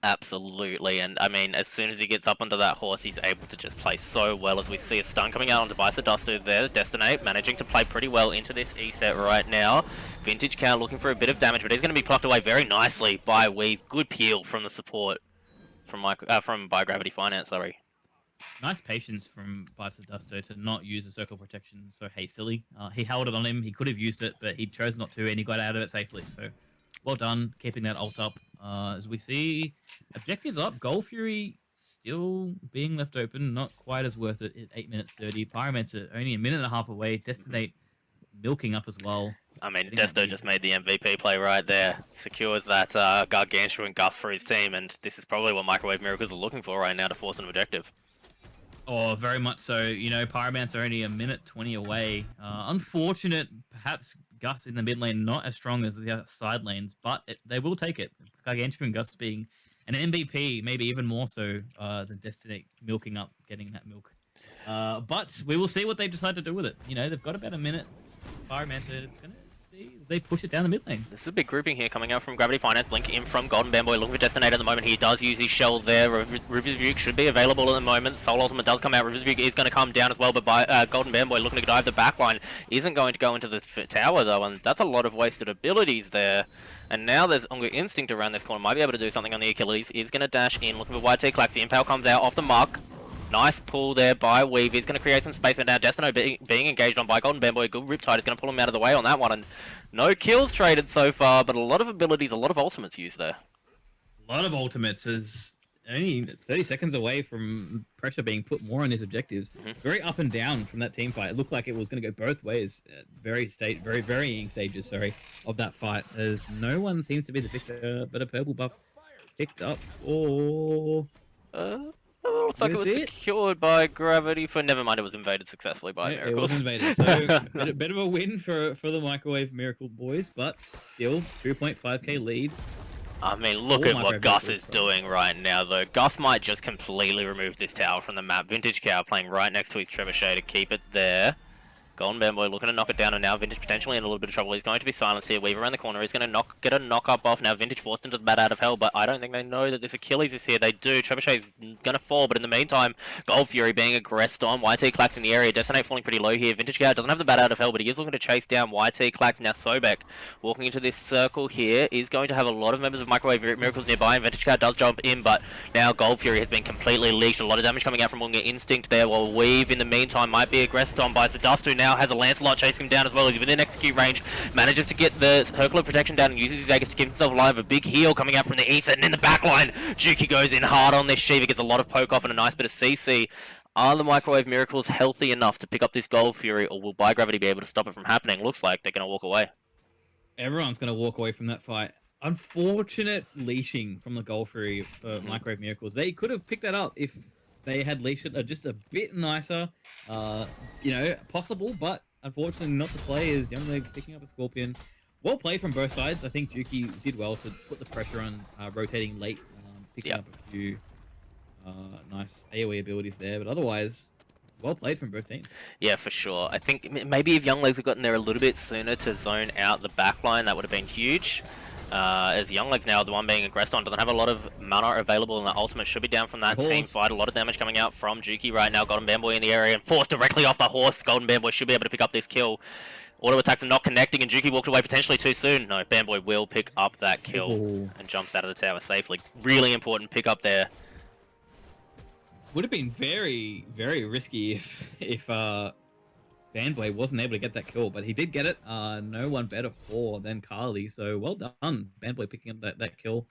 Absolutely, and I mean, as soon as he gets up onto that horse, he's able to just play so well. As we see a stun coming out onto Bice the Desto there, Destinate managing to play pretty well into this E set right now. Vintage Cow looking for a bit of damage, but he's going to be plucked away very nicely by Weave. Good peel from the support from Biogravity Finance, sorry. Nice patience from Bice the Desto to not use the circle protection so hastily. He held it on him, he could have used it, but he chose not to, and he got out of it safely, so well done, keeping that ult up. As we see, objectives up, Gold Fury still being left open, not quite as worth it at 8 minutes 30. Pyromancer only a minute and a half away, Destinate milking up as well. I mean, Desto just made the MVP play right there. Secures that gargantuan gust for his team, and this is probably what Microwave Miracles are looking for right now to force an objective. Oh, very much so. Pyromancer only a minute 20 away. Unfortunate, perhaps Gus in the mid lane not as strong as the side lanes, but they will take it. Gargantuan Gus being an MVP, maybe even more so than Destiny milking up, getting that milk. But we will see what they decide to do with it. They've got about a minute. Pyromancer, it's going to see as they push it down the mid lane. This is a big grouping here coming out from Gravity Finance. Blink in from Golden Bamboy, looking for Destinator at the moment. He does use his shell there. River's Rebuke should be available at the moment. Soul Ultimate does come out. River's Rebuke is going to come down as well, but Golden Bamboy looking to dive the backline. Isn't going to go into the tower though, and that's a lot of wasted abilities there. And now there's Unga Instinct around this corner. Might be able to do something on the Achilles. Is going to dash in, looking for YT Clax. The Impale comes out off the mark. Nice pull there by Weave. He's going to create some space, but now Destino being engaged on by Golden Bamboy. Good Riptide is going to pull him out of the way on that one. And no kills traded so far, but a lot of abilities, a lot of ultimates used there. A lot of ultimates is only 30 seconds away from pressure being put more on his objectives. Very up and down from that team fight. It looked like it was going to go both ways at very varying stages, of that fight, as no one seems to be the victor, but a purple buff picked up for... Looks like it was secured by Gravity for... Never mind, it was invaded successfully by Yeah, Miracles. it was invaded, so bit of a win for the Microwave Miracle boys, but still 2.5k lead. I mean, look at what Gus is doing right now, though. Gus might just completely remove this tower from the map. Vintage Cow playing right next to his Trebuchet to keep it there. Golden Bamboy looking to knock it down, and now Vintage potentially in a little bit of trouble. He's going to be silenced here. Weave around the corner. He's going to get a knock-up off. Now Vintage forced into the bat out of hell, but I don't think they know that this Achilles is here. They do. Trebuchet's going to fall, but in the meantime, Gold Fury being aggressed on. YT Clax in the area. Destinate falling pretty low here. Vintage Cow doesn't have the bat out of hell, but he is looking to chase down YT Clax. Now Sobek walking into this circle here is going to have a lot of members of Microwave Miracles nearby, and Vintage Cow does jump in, but now Gold Fury has been completely leashed. A lot of damage coming out from Unga Instinct there, while Weave in the meantime might be aggressed on by Desto, who now has a Lancelot chasing him down as well. He's within execute range, manages to get the circle of protection down and uses his Aegis to keep himself alive. A big heal coming out from the east, and in the back line, Juki goes in hard on this Shiva, gets a lot of poke off and a nice bit of CC. Are the Microwave Miracles healthy enough to pick up this Gold Fury, or will By Gravity be able to stop it from happening? Looks like they're going to walk away. Everyone's going to walk away from that fight. Unfortunate leashing from the Gold Fury for Microwave Miracles. They could have picked that up if they had leashed it just a bit nicer. Possible, but unfortunately not the play, as Young Legs picking up a Scorpion. Well played from both sides. I think Juki did well to put the pressure on, rotating late, picking up a few nice AoE abilities there, but otherwise, well played from both teams. Yeah, for sure. I think maybe if Young Legs had gotten there a little bit sooner to zone out the backline, that would have been huge. As Young Legs now, the one being aggressed on, doesn't have a lot of mana available, and the ultimate should be down from that team fight. A lot of damage coming out from Juki right now. Golden Bamboy in the area and forced directly off the horse. Golden Bamboy should be able to pick up this kill. Auto attacks are not connecting, and Juki walked away potentially too soon. No, Bamboy will pick up that kill and jumps out of the tower safely. Really important pick up there. Would have been very, very risky if Fanboy wasn't able to get that kill, but he did get it. No one better for than Carly, so well done, Fanboy, picking up that kill.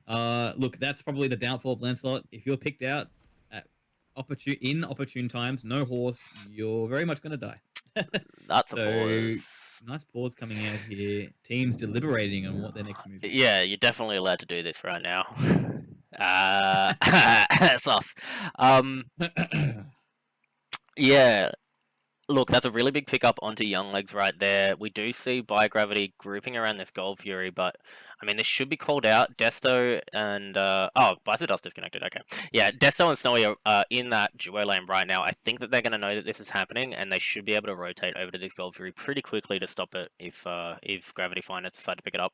Look, that's probably the downfall of Lancelot. If you're picked out at opportune times, no horse, you're very much going to die. That's a pause. Nice pause coming out here. Teams deliberating on what their next move is. Yeah, you're definitely allowed to do this right now. Sus. Yeah. Look, that's a really big pickup onto Young Legs right there. We do see By Gravity grouping around this Gold Fury, but I mean, this should be called out. Desto and Bicep Dust disconnected. Okay, yeah, Desto and Snowy are in that duo lane right now. I think that they're going to know that this is happening, and they should be able to rotate over to this Gold Fury pretty quickly to stop it if Gravity Finance decide to pick it up.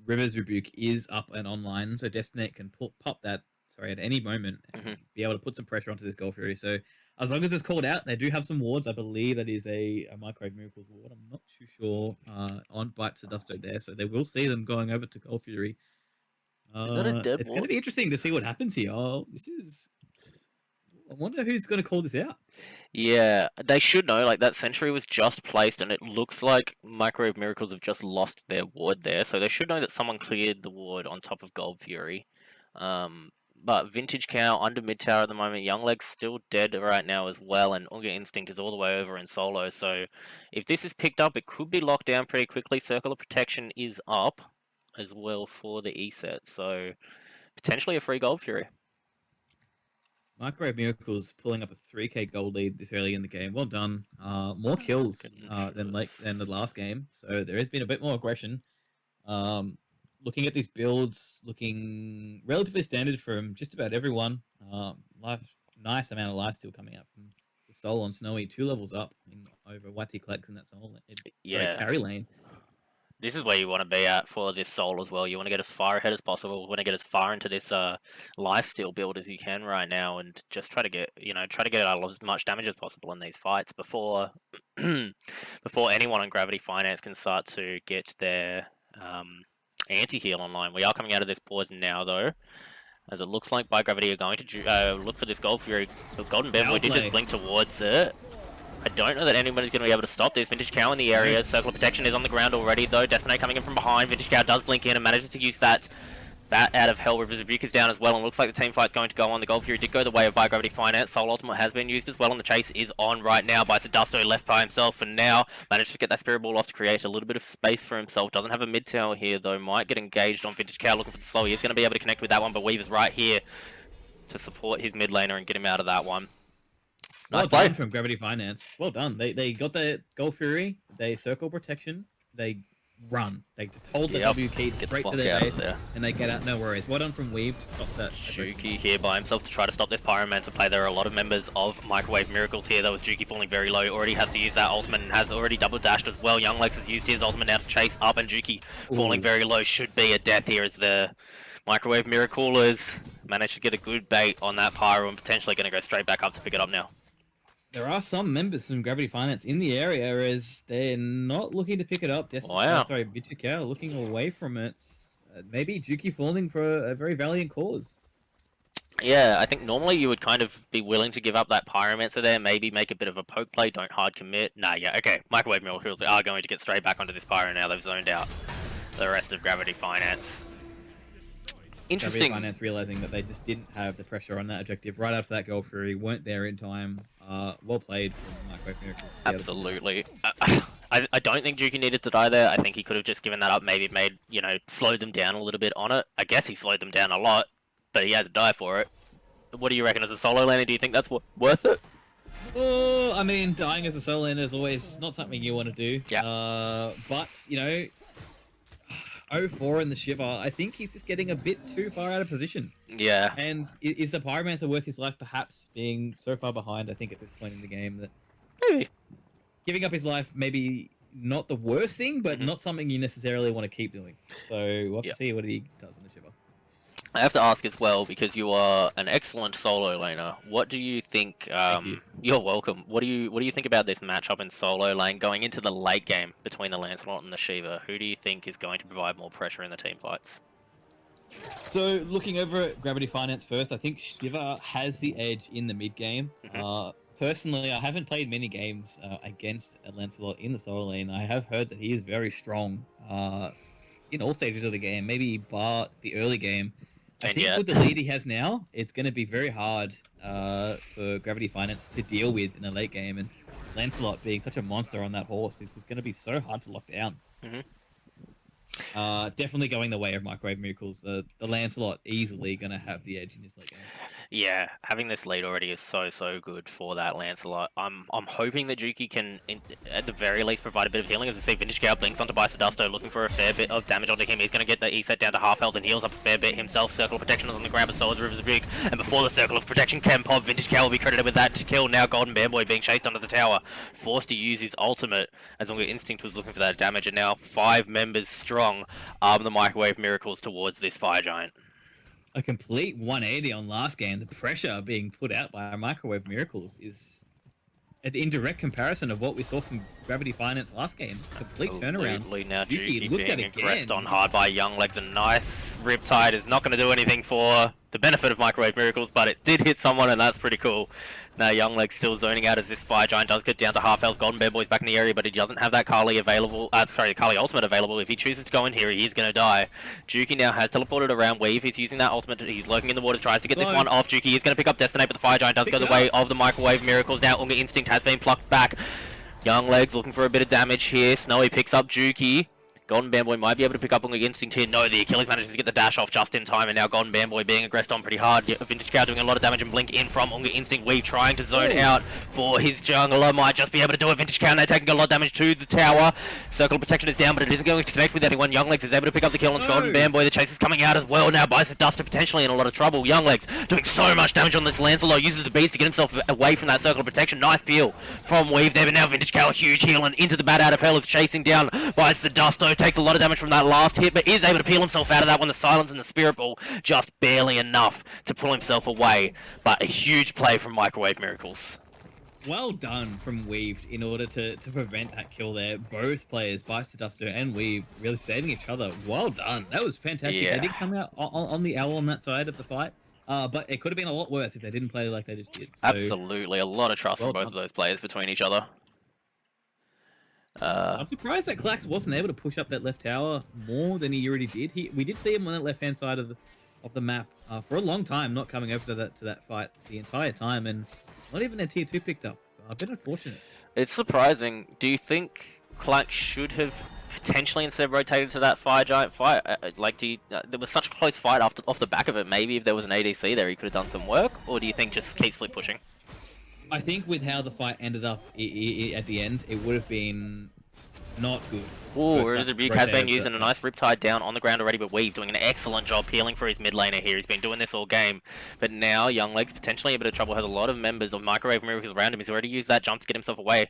River's Rebuke is up and online, so Destinate can pop that at any moment and be able to put some pressure onto this Gold Fury. So as long as it's called out, they do have some wards. I believe that is a Microwave Miracles ward. I'm not too sure on Bites of Dusto there, so they will see them going over to Gold Fury. Is that a dead it's ward? going to be interesting to see what happens here. I wonder who's going to call this out. Yeah, they should know. Like, that sentry was just placed, and it looks like Microwave Miracles have just lost their ward there. So they should know that someone cleared the ward on top of Gold Fury. But Vintage Cow under mid tower at the moment. Young Leg's still dead right now as well, and Unga Instinct is all the way over in solo. So if this is picked up, it could be locked down pretty quickly. Circle of Protection is up as well for the E set, so potentially a free Gold Fury. Microwave Miracles pulling up a 3k gold lead this early in the game. Well done. More kills than the last game, so there has been a bit more aggression. Looking at these builds, looking relatively standard from just about everyone. Nice amount of life still coming out from the Soul on Snowy 2 levels up over Wati Klex in that Soul. Yeah. Carry lane. This is where you want to be at for this Soul as well. You want to get as far ahead as possible. You want to get as far into this lifesteal build as you can right now, and just try to get out as much damage as possible in these fights before before anyone on Gravity Finance can start to get their anti-heal online. We are coming out of this pause now, though, as it looks like By Gravity are going to look for this Gold Fury. The Golden Bam Boy did just blink towards it. I don't know that anybody's going to be able to stop this. Vintage Cow in the area. Circle of Protection is on the ground already, though. Destiny coming in from behind. Vintage Cow does blink in and manages to use that out of Hell. Rivers Rebuke is down as well, and looks like the team fight's going to go on. The Gold Fury did go the way of By Gravity Finance. Soul Ultimate has been used as well, and the chase is on right now by Desto, left by himself, and now managed to get that Spirit Ball off to create a little bit of space for himself. Doesn't have a mid tower here, though. Might get engaged on Vintage Cow, looking for the slow. He is going to be able to connect with that one, but Weaver's right here to support his mid laner and get him out of that one. Nice Well play done. from Gravity Finance. Well done. They got the Gold Fury. They circle protection. They run. They just hold the W key straight to their base, and they get out. No worries. Well done from Weave to stop that. Juki here by himself to try to stop this Pyromancer play. There are a lot of members of Microwave Miracles here. That was Juki falling very low. Already has to use that ultimate and has already double dashed as well. Young Lex has used his ultimate now to chase up, and Juki falling very low should be a death here as the Microwave Miraculers managed to get a good bait on that Pyro and potentially going to go straight back up to pick it up now. There are some members from Gravity Finance in the area as they're not looking to pick it up. Sorry, Vichikao looking away from it. Maybe Juki falling for a very valiant cause. Yeah, I think normally you would kind of be willing to give up that Pyromancer there, maybe make a bit of a poke play, don't hard commit. Nah, yeah, okay. Microwave Miracles are going to get straight back onto this Pyro now. They've zoned out the rest of Gravity Finance. Interesting. Gravity Finance realizing that they just didn't have the pressure on that objective right after that Gold Fury, weren't there in time. Well played from Microwave Miracles. Absolutely. I don't think Juki needed to die there. I think he could have just given that up, maybe slowed them down a little bit on it. I guess he slowed them down a lot, but he had to die for it. What do you reckon as a solo laner? Do you think that's worth it? Oh, I mean, dying as a solo laner is always not something you want to do. Yeah. But, 0-4 in the Shiver, I think he's just getting a bit too far out of position. Yeah. And is the Pyromancer worth his life, perhaps being so far behind, I think, at this point in the game, that Maybe. Giving up his life, maybe not the worst thing, but not something you necessarily want to keep doing. So we'll have to see what he does in the Shiver. I have to ask as well, because you are an excellent solo laner. What do you think? Thank you. You're welcome. What do you think about this matchup in solo lane going into the late game between the Lancelot and the Shiva? Who do you think is going to provide more pressure in the team fights? So looking over at Gravity Finance first, I think Shiva has the edge in the mid game. Personally, I haven't played many games against Lancelot in the solo lane. I have heard that he is very strong in all stages of the game, maybe bar the early game. I think with the lead he has now, it's going to be very hard for Gravity Finance to deal with in the late game, and Lancelot being such a monster on that horse is just going to be so hard to lock down. Definitely going the way of Microwave Miracles. The Lancelot easily going to have the edge in his late game. Yeah, having this lead already is so good for that Lancelot. I'm hoping that Juki can, at the very least, provide a bit of healing. As we see, Vintage Cow blinks onto Desto, looking for a fair bit of damage onto him. He's going to get the E set down to half health and heals up a fair bit himself. Circle of Protection is on the ground, but so is Rivers of Rebuke. And before the Circle of Protection can pop, Vintage Cow will be credited with that to kill. Now Golden Bear Boy being chased under the tower, forced to use his ultimate, as Unga Instinct was looking for that damage. And now 5 members strong are the Microwave Miracles towards this Fire Giant. A complete 180 on last game. The pressure being put out by Microwave Miracles is an indirect comparison of what we saw from Gravity Finance last game. It's a complete turnaround. Absolutely. Now Juki Juki looked at being it aggressed again. on hard by Young Legs. A nice Riptide is not going to do anything for the benefit of Microwave Miracles, but it did hit someone, and that's pretty cool. Now Young Legs still zoning out as this Fire Giant does get down to half health. Golden Bear Boy's back in the area, but he doesn't have that Kali available. Kali ultimate available. If he chooses to go in here, he is going to die. Juki now has teleported around Weave. He's using that ultimate. He's lurking in the water, tries to get this one off. Juki is going to pick up Destinate, but the Fire Giant does go the way of the Microwave Miracles. Now Unga Instinct has been plucked back. Young Legs looking for a bit of damage here. Snowy picks up Juki. Golden Bamboy might be able to pick up on the instinct here. No, the Achilles manages to get the dash off just in time, and now Golden Bamboy being aggressed on pretty hard. Vintage Cow doing a lot of damage, and Blink in from Unga Instinct. Weave trying to zone out for his jungler. Might just be able to do it. Vintage Cow now taking a lot of damage to the tower. Circle of Protection is down, but it isn't going to connect with anyone. Younglegs is able to pick up the kill on Golden Bamboy. The chase is coming out as well. Now buys the Duster potentially in a lot of trouble. Younglegs doing so much damage on this Lancelot. Uses the beast to get himself away from that Circle of Protection. Nice peel from Weave there, but now Vintage Cow, a huge heal, and into the Bat Out of Hell is chasing down. Buys the Desto, takes a lot of damage from that last hit, but is able to peel himself out of that one. The Silence and the Spirit Ball just barely enough to pull himself away, but a huge play from Microwave Miracles. Well done from Weave in order to prevent that kill there. Both players, Bice the Duster and Weave, really saving each other. Well done. That was fantastic. Yeah. They did come out on the owl on that side of the fight, but it could have been a lot worse if they didn't play like they just did. So, Absolutely, a lot of trust from both of those players between each other. I'm surprised that Klax wasn't able to push up that left tower more than he already did. We did see him on that left-hand side of the map for a long time, not coming over to that fight the entire time, and not even a tier 2 picked up. A bit unfortunate. It's surprising. Do you think Klax should have potentially instead rotated to that Fire Giant fight? There was such a close fight off the back of it. Maybe if there was an ADC there, he could have done some work, or do you think just keep split pushing? I think with how the fight ended up at the end, it would have been not good. Ooh, Rebuke has been using a nice Riptide down on the ground already, but Weave doing an excellent job peeling for his mid laner here. He's been doing this all game. But now, Younglegs potentially a bit of trouble, has a lot of members of Microwave Miracles around him. He's already used that jump to get himself away.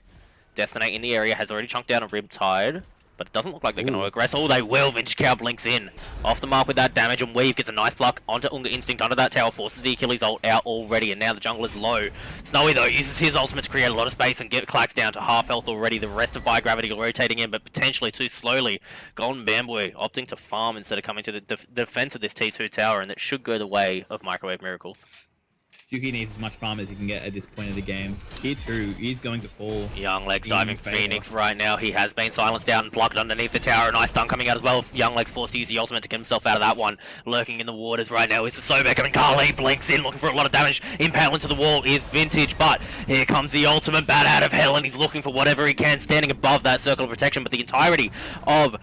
Destinate in the area, has already chunked down a Riptide, but it doesn't look like they're going to aggress. Oh, they will. Vintage Cow blinks in. Off the mark with that damage, and Weave gets a nice block onto Unga Instinct under that tower, forces the Achilles ult out already, and now the jungle is low. Snowy, though, uses his ultimate to create a lot of space and get Klax down to half health already. The rest of Bi-Gravity rotating in, but potentially too slowly. Golden Bamboy opting to farm instead of coming to the defense of this T2 tower, and that should go the way of Microwave Miracles. Juki needs as much farm as he can get at this point of the game. Tier 2 is going to fall. Younglegs diving Phoenix right now. He has been silenced down and plugged underneath the tower. A nice stun coming out as well. Younglegs forced to use the ultimate to get himself out of that one. Lurking in the waters right now is the Sobek. And Carly blinks in, looking for a lot of damage. Impale into the wall is Vintage, but here comes the ultimate Bat Out of Hell, and he's looking for whatever he can, standing above that circle of protection. But the entirety of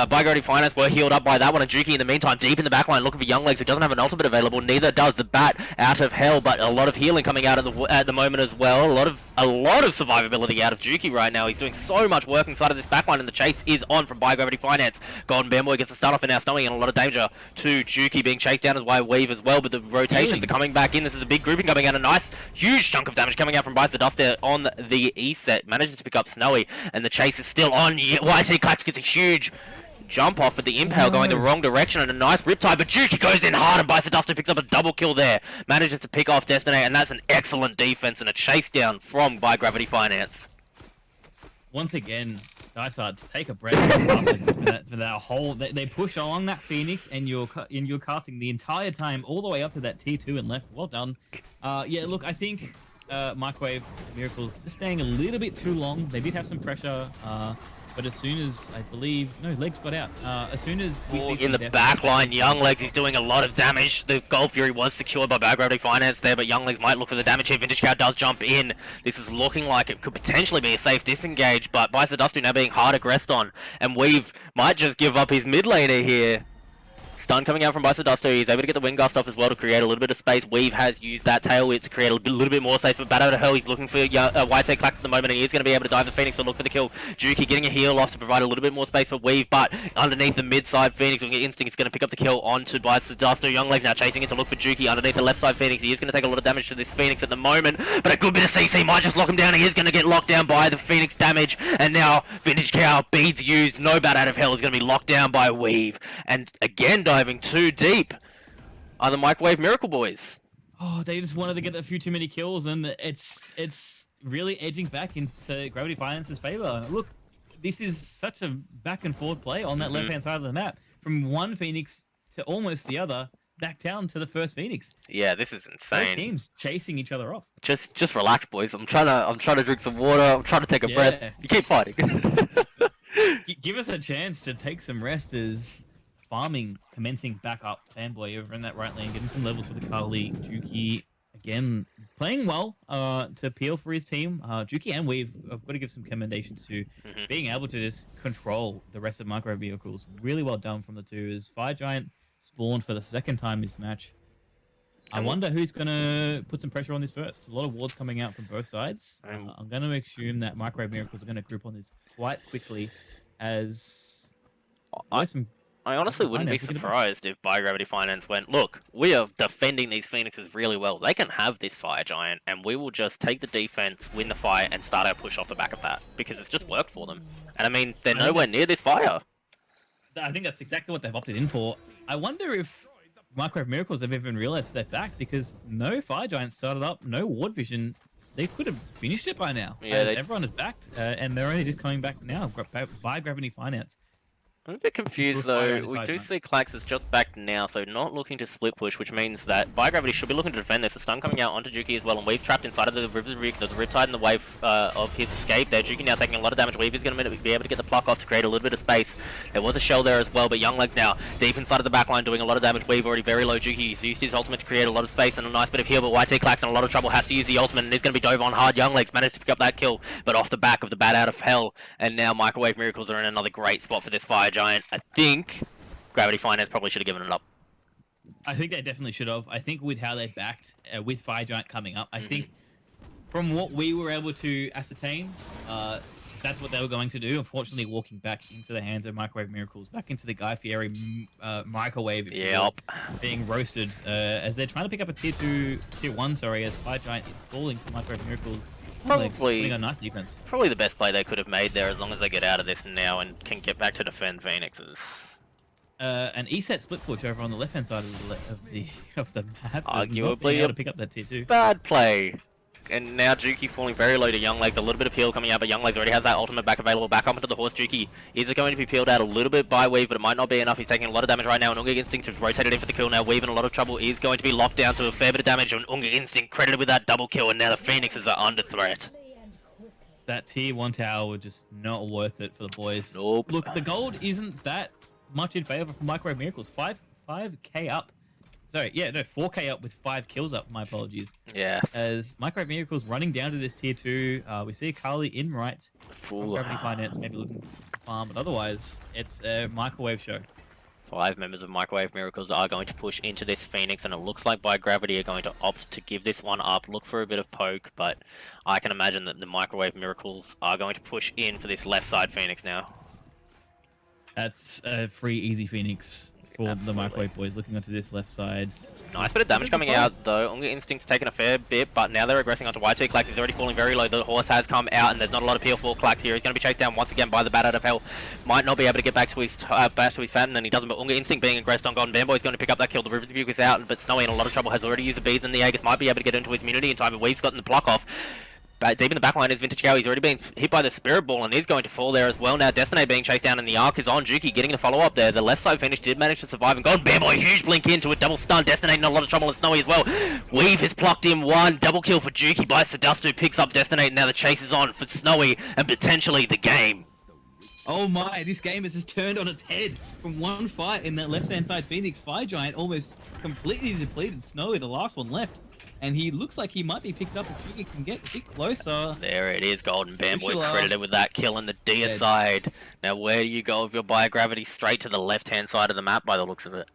Bi-Gravity Finance were healed up by that one, and Juki in the meantime deep in the backline looking for Younglegs, who doesn't have an ultimate available. Neither does the Bat Out of Hell, but a lot of healing coming out at the moment as well. A lot of survivability out of Juki right now. He's doing so much work inside of this backline, and the chase is on from Bi-Gravity Finance. Golden Bamboy gets the start off, and now Snowy in a lot of danger to Juki, being chased down as by Weave as well, but the rotations are coming back in. This is a big grouping coming out, a nice huge chunk of damage coming out from Bice the Duster on the E set. Manages to pick up Snowy, and the chase is still on. YT Klax gets a huge jump off, but the Impale going the wrong direction, and a nice Riptide, but Juki goes in hard, and Bice the Duster picks up a double kill there. Manages to pick off Destinate, and that's an excellent defense and a chase down from Bi-Gravity Finance. Once again, Dysart, take a breath for that whole. They push along that Phoenix, and you're casting the entire time all the way up to that T2 and left. Well done. Yeah, look, I think Microwave Miracles just staying a little bit too long. They did have some pressure. But as soon as, I believe, no, Legs got out. As soon as we see in the back line, Younglegs, he's doing a lot of damage. The Gold Fury was secured by Bi-Gravity Finance there, but Younglegs might look for the damage here. Vintage Cow does jump in. This is looking like it could potentially be a safe disengage, but Bice the Duster now being hard aggressed on, and Weave might just give up his mid laner here. Stun coming out from Bice the Duster. He's able to get the Wind Gust off as well to create a little bit of space. Weave has used that Tail Whip to create a little bit more space, but Bat Out of Hell, he's looking for YT Klax at the moment, and he is going to be able to dive the Phoenix to look for the kill. Juki getting a heal off to provide a little bit more space for Weave, but underneath the mid side Phoenix, Instinct is going to pick up the kill onto Bice the Duster. Younglegs now chasing it to look for Juki underneath the left side Phoenix. He is going to take a lot of damage to this Phoenix at the moment, but a good bit of CC might just lock him down. He is going to get locked down by the Phoenix damage, and now Vintage Cow, beads used, no Bat Out of Hell is going to be locked down by Weave, and again diving too deep are the Microwave Miracle Boys. Oh, they just wanted to get a few too many kills, and it's really edging back into Gravity Finance's favor. Look, this is such a back and forth play on that left-hand side of the map, from one Phoenix to almost the other, back down to the first Phoenix. Yeah, this is insane. Both teams chasing each other off. Just relax, boys. I'm trying to drink some water. I'm trying to take a breath. You keep fighting. Give us a chance to take some rest as farming commencing back up. Fanboy over in that right lane, getting some levels for the Carly. Juki again, playing well to peel for his team. Juki and Weave, I've got to give some commendations to being able to just control the rest of micro vehicles. Really well done from the two. As Fire Giant spawned for the second time this match. I wonder who's going to put some pressure on this first. A lot of wards coming out from both sides. I'm going to assume that Microwave Miracles are going to group on this quite quickly as... I honestly wouldn't be surprised if Biogravity Finance went, look, we are defending these Phoenixes really well. They can have this Fire Giant, and we will just take the defense, win the fight, and start our push off the back of that. Because it's just worked for them. And I mean, they're nowhere near this fire. I think that's exactly what they've opted in for. I wonder if Microwave Miracles have even realized they're back, because no Fire Giant started up, no Ward Vision. They could have finished it by now. Yeah, everyone is backed, and they're only just coming back now by Gravity Finance. I'm a bit confused though. We do see Klax is just back now, so not looking to split push, which means that Biogravity should be looking to defend this. The stun coming out onto Juki as well, and Weave's trapped inside of the River. There's a Riptide in the wave of his escape there. Juki now taking a lot of damage. Weave is going to be able to get the pluck off to create a little bit of space. There was a shell there as well, but Young Legs now deep inside of the backline doing a lot of damage. Weave already very low. Juki's used his ultimate to create a lot of space and a nice bit of heal, but YT Klax in a lot of trouble, has to use the ultimate and is going to be dove on hard. Young Legs managed to pick up that kill, but off the back of the bat out of hell, and now Microwave Miracles are in another great spot for this Fire Giant. I think Gravity Finance probably should have given it up. I think they definitely should have. I think with how they backed with Fire Giant coming up, I think from what we were able to ascertain, that's what they were going to do. Unfortunately, walking back into the hands of Microwave Miracles, back into the Guy Fieri microwave, being roasted as they're trying to pick up a tier 1, as Fire Giant is falling for Microwave Miracles. Probably a nice defense. Probably the best play they could have made there, as long as they get out of this now and can get back to defend Phoenixes. An E-set split push over on the left-hand side of the map. Arguably able to pick up that tier 2. Bad play. And now Juki falling very low to Young Legs. A little bit of peel coming out, but Young Legs already has that ultimate back available. Back up into the horse. Juki is going to be peeled out a little bit by Weave, but it might not be enough. He's taking a lot of damage right now, and Unga Instinct has rotated in for the kill now. Weave in a lot of trouble. Is going to be locked down to a fair bit of damage, and Unga Instinct credited with that double kill, and now the Phoenixes are under threat. That tier 1 tower was just not worth it for the boys. Nope. Look, the gold isn't that much in favor for Microwave Miracles. 5k up. Sorry, yeah, no, 4k up with 5 kills up. My apologies. Yes. As Microwave Miracles running down to this tier 2, we see Carly in right. Gravity Finance maybe looking to farm, but otherwise, it's a Microwave show. 5 members of Microwave Miracles are going to push into this Phoenix, and it looks like Biogravity are going to opt to give this one up, look for a bit of poke, but I can imagine that the Microwave Miracles are going to push in for this left side Phoenix now. That's a free easy Phoenix for the Microwave boys looking onto this left side. Nice bit of damage coming out though. Unga Instinct's taken a fair bit, but now they're aggressing onto YT. Klax is already falling very low. The horse has come out, and there's not a lot of peel for Klax here. He's going to be chased down once again by the bat out of hell. Might not be able to get back to his fountain, and he doesn't. But Unga Instinct being aggressed on Golden Bamboy is going to pick up that kill. The River Dubuque is out, but Snowy in a lot of trouble. Has already used the bees, and the Aegis might be able to get into his immunity in time. But Weave's gotten the block off. Deep in the backline is Vintage Cow. He's already been hit by the Spirit Ball and is going to fall there as well. Now Destiny being chased down, and the Arc is on. Juki getting the follow-up there. The left side finish did manage to survive, and Golden Bear Boy, huge blink into a double stun. Destiny in a lot of trouble, and Snowy as well. Weave has plucked in one. Double kill for Juki by Desto, picks up Destiny. Now the chase is on for Snowy and potentially the game. Oh my, this game has just turned on its head. From one fight in that left-hand side Phoenix, Fire Giant almost completely depleted Snowy, the last one left. And he looks like he might be picked up if Juki can get a bit closer. There it is, Golden Bamboy credited with that kill on the Dia side. Now where do you go with your Biogravity? Straight to the left-hand side of the map by the looks of it.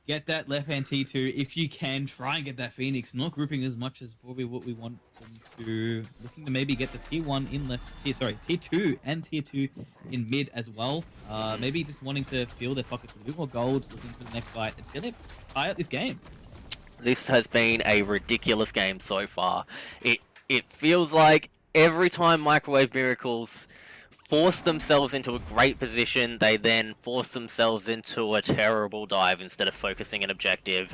Get that left-hand T2 if you can. Try and get that Phoenix. Not grouping as much as probably what we want them to. Looking to maybe get the tier 1 in left. Tier 2 and tier 2 in mid as well. Maybe just wanting to fill their pockets with a bit more gold. Looking for the next fight. It's going to tie up this game. This has been a ridiculous game so far. It feels like every time Microwave Miracles force themselves into a great position, they then force themselves into a terrible dive instead of focusing an objective.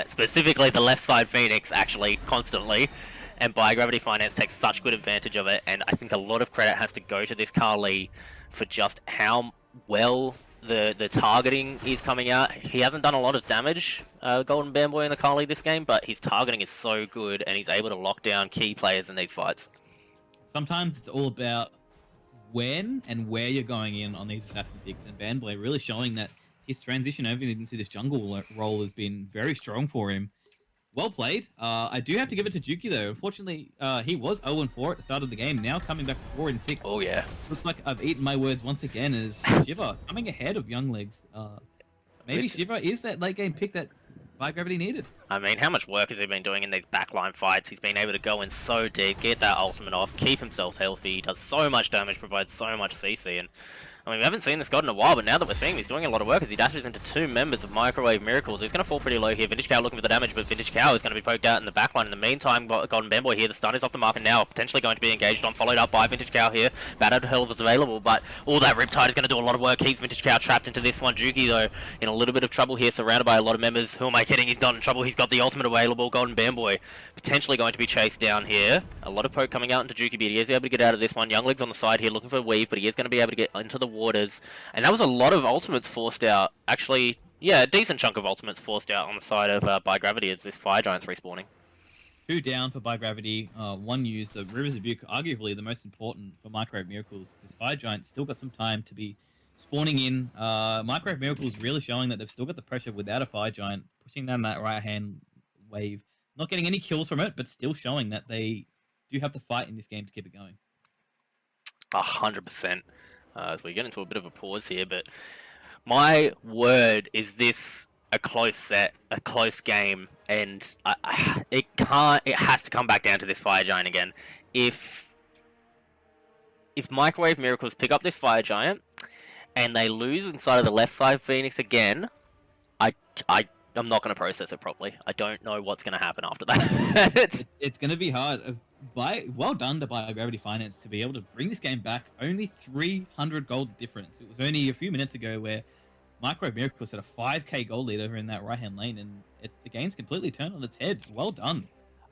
Specifically the left side Phoenix, actually, constantly. And Biogravity Finance takes such good advantage of it, and I think a lot of credit has to go to this Carly for just how well the targeting is coming out. He hasn't done a lot of damage, Golden Bamboy in the Carly this game, but his targeting is so good, and he's able to lock down key players in these fights. Sometimes it's all about when and where you're going in on these assassin picks, and Bamboy really showing that his transition over into this jungle role has been very strong for him. Well played. I do have to give it to Juki though. Unfortunately, he was 0-4 at the start of the game. Now coming back 4-6. Oh yeah. Looks like I've eaten my words once again as Shiva coming ahead of Young Legs. Maybe Shiva is that late game pick that Gravity needed. I mean, how much work has he been doing in these backline fights? He's been able to go in so deep, get that ultimate off, keep himself healthy. He does so much damage, provides so much CC, and I mean, we haven't seen this god in a while, but now that we're seeing he's doing a lot of work as he dashes into two members of Microwave Miracles. He's going to fall pretty low here. Vintage Cow looking for the damage, but Vintage Cow is going to be poked out in the backline. In the meantime, Golden Bamboy here, the stun is off the mark and now potentially going to be engaged on, followed up by Vintage Cow here. Bad out of health is available, but all that Riptide is going to do a lot of work. Keeps Vintage Cow trapped into this one. Juki, though, in a little bit of trouble here, surrounded by a lot of members. Who am I kidding? He's not in trouble. He's got the ultimate available. Golden Bamboy potentially going to be chased down here. A lot of poke coming out into Juki, but he is able to get out of this one. Young Legs on the side here looking for a weave, but he is going to be able to get into the waters. And that was a lot of ultimates forced out. Actually, yeah, a decent chunk of ultimates forced out on the side of By Gravity as this Fire Giant's respawning. 2 down for By Gravity, 1 used. The Rivers of Buke, arguably the most important for Microwave Miracles. This Fire Giant still got some time to be spawning in. Microwave Miracles really showing that they've still got the pressure without a Fire Giant, pushing down that right-hand wave. Not getting any kills from it, but still showing that they do have to fight in this game to keep it going. 100%. As we get into a bit of a pause here, but my word, is this a close set, a close game, and it has to come back down to this Fire Giant again. If Microwave Miracles pick up this Fire Giant and they lose inside of the left side Phoenix again, I'm not going to process it properly. I don't know what's going to happen after that. It's going to be hard. Well done to By Gravity Finance to be able to bring this game back. Only 300 gold difference. It was only a few minutes ago where Microwave Miracles had a 5k gold lead over in that right-hand lane, and the game's completely turned on its head. Well done.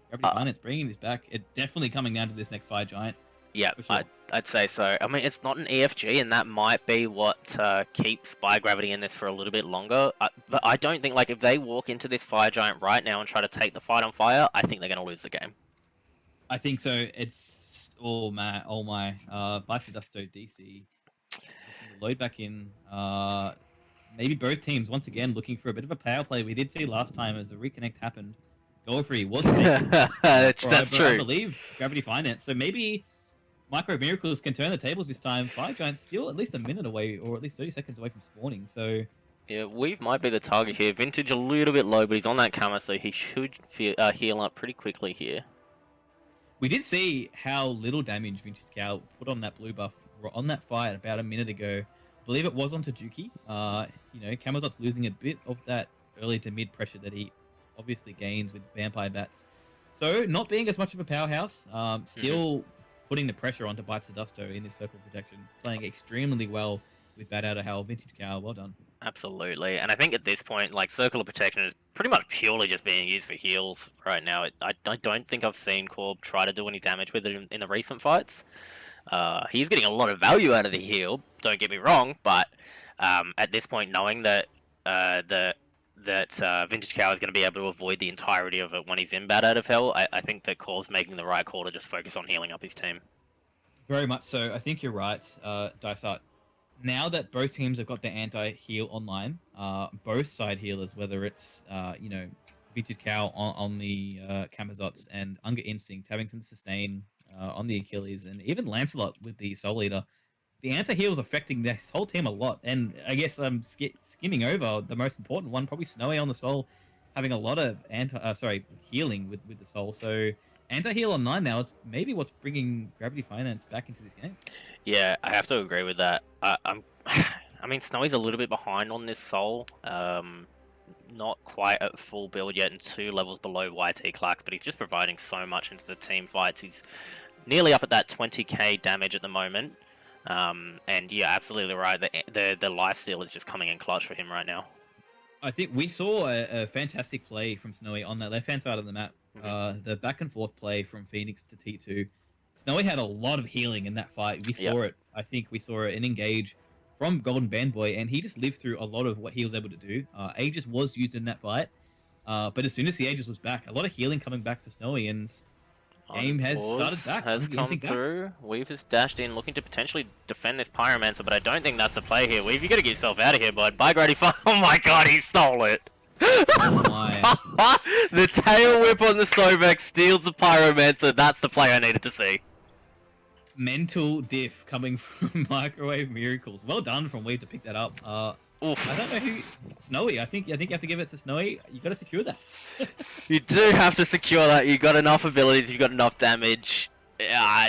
Gravity Finance bringing this back. It definitely coming down to this next Fire Giant. Yeah, sure. I'd say so. I mean, it's not an EFG, and that might be what keeps By Gravity in this for a little bit longer. But I don't think, like, if they walk into this Fire Giant right now and try to take the fight on fire, I think they're going to lose the game. I think so. It's my Bicycle Desto DC. Load back in. Maybe both teams once again looking for a bit of a power play. We did see last time as the reconnect happened, Godfrey was taken. That's true. I believe Gravity Finance. So maybe Micro Miracles can turn the tables this time. Fire Giant's still at least a minute away, or at least 30 seconds away from spawning. So yeah, Weave might be the target here. Vintage a little bit low, but he's on that camera, so he should heal up pretty quickly here. We did see how little damage Vintage Cow put on that blue buff on that fight about a minute ago. I believe it was onto Juki. Camazot's losing a bit of that early to mid pressure that he obviously gains with Vampire Bats. So not being as much of a powerhouse, still putting the pressure onto Bites of Desto in this circle protection, playing extremely well with Bad Out of Hell. Vintage Cow, well done. Absolutely, and I think at this point, like, Circle of Protection is pretty much purely just being used for heals right now. I don't think I've seen Corb try to do any damage with it in the recent fights. He's getting a lot of value out of the heal, don't get me wrong, but at this point, knowing that Vintage Cow is going to be able to avoid the entirety of it when he's in Bad Out of Hell, I think that Corb's making the right call to just focus on healing up his team. Very much so. I think you're right, Dysart. Now that both teams have got their anti-heal online, both side healers, whether it's Vintage Cow on the Camazots and Unger Instinct having some sustain on the Achilles, and even Lancelot with the Soul Eater, the anti-heal is affecting this whole team a lot. And I guess I'm skimming over the most important one, probably Snowy on the Soul, having a lot of healing with the Soul. So anti-heal on 9 now, it's maybe what's bringing Gravity Finance back into this game. Yeah, I have to agree with that. I mean, Snowy's a little bit behind on this Soul. Not quite at full build yet and 2 levels below YT Clax, but he's just providing so much into the team fights. He's nearly up at that 20k damage at the moment. And yeah, absolutely right. The lifesteal is just coming in clutch for him right now. I think we saw a fantastic play from Snowy on that left-hand side of the map. The back and forth play from Phoenix to T2. Snowy had a lot of healing in that fight. We saw it. I think we saw an engage from Golden Bandboy, and he just lived through a lot of what he was able to do. Aegis was used in that fight, but as soon as the Aegis was back, a lot of healing coming back for Snowy, and game has started back. Has come through. Weave has dashed in, looking to potentially defend this Pyromancer, but I don't think that's the play here. Weave, you got to get yourself out of here, bud. Bye, Grady. Oh my god, he stole it. Oh my. The tail whip on the Sobek steals the Pyromancer. That's the play I needed to see. Mental diff coming from Microwave Miracles. Well done from Weave to pick that up. Oof. I don't know who. Snowy. I think you have to give it to Snowy. You got to secure that. You do have to secure that. You got enough abilities. You got enough damage.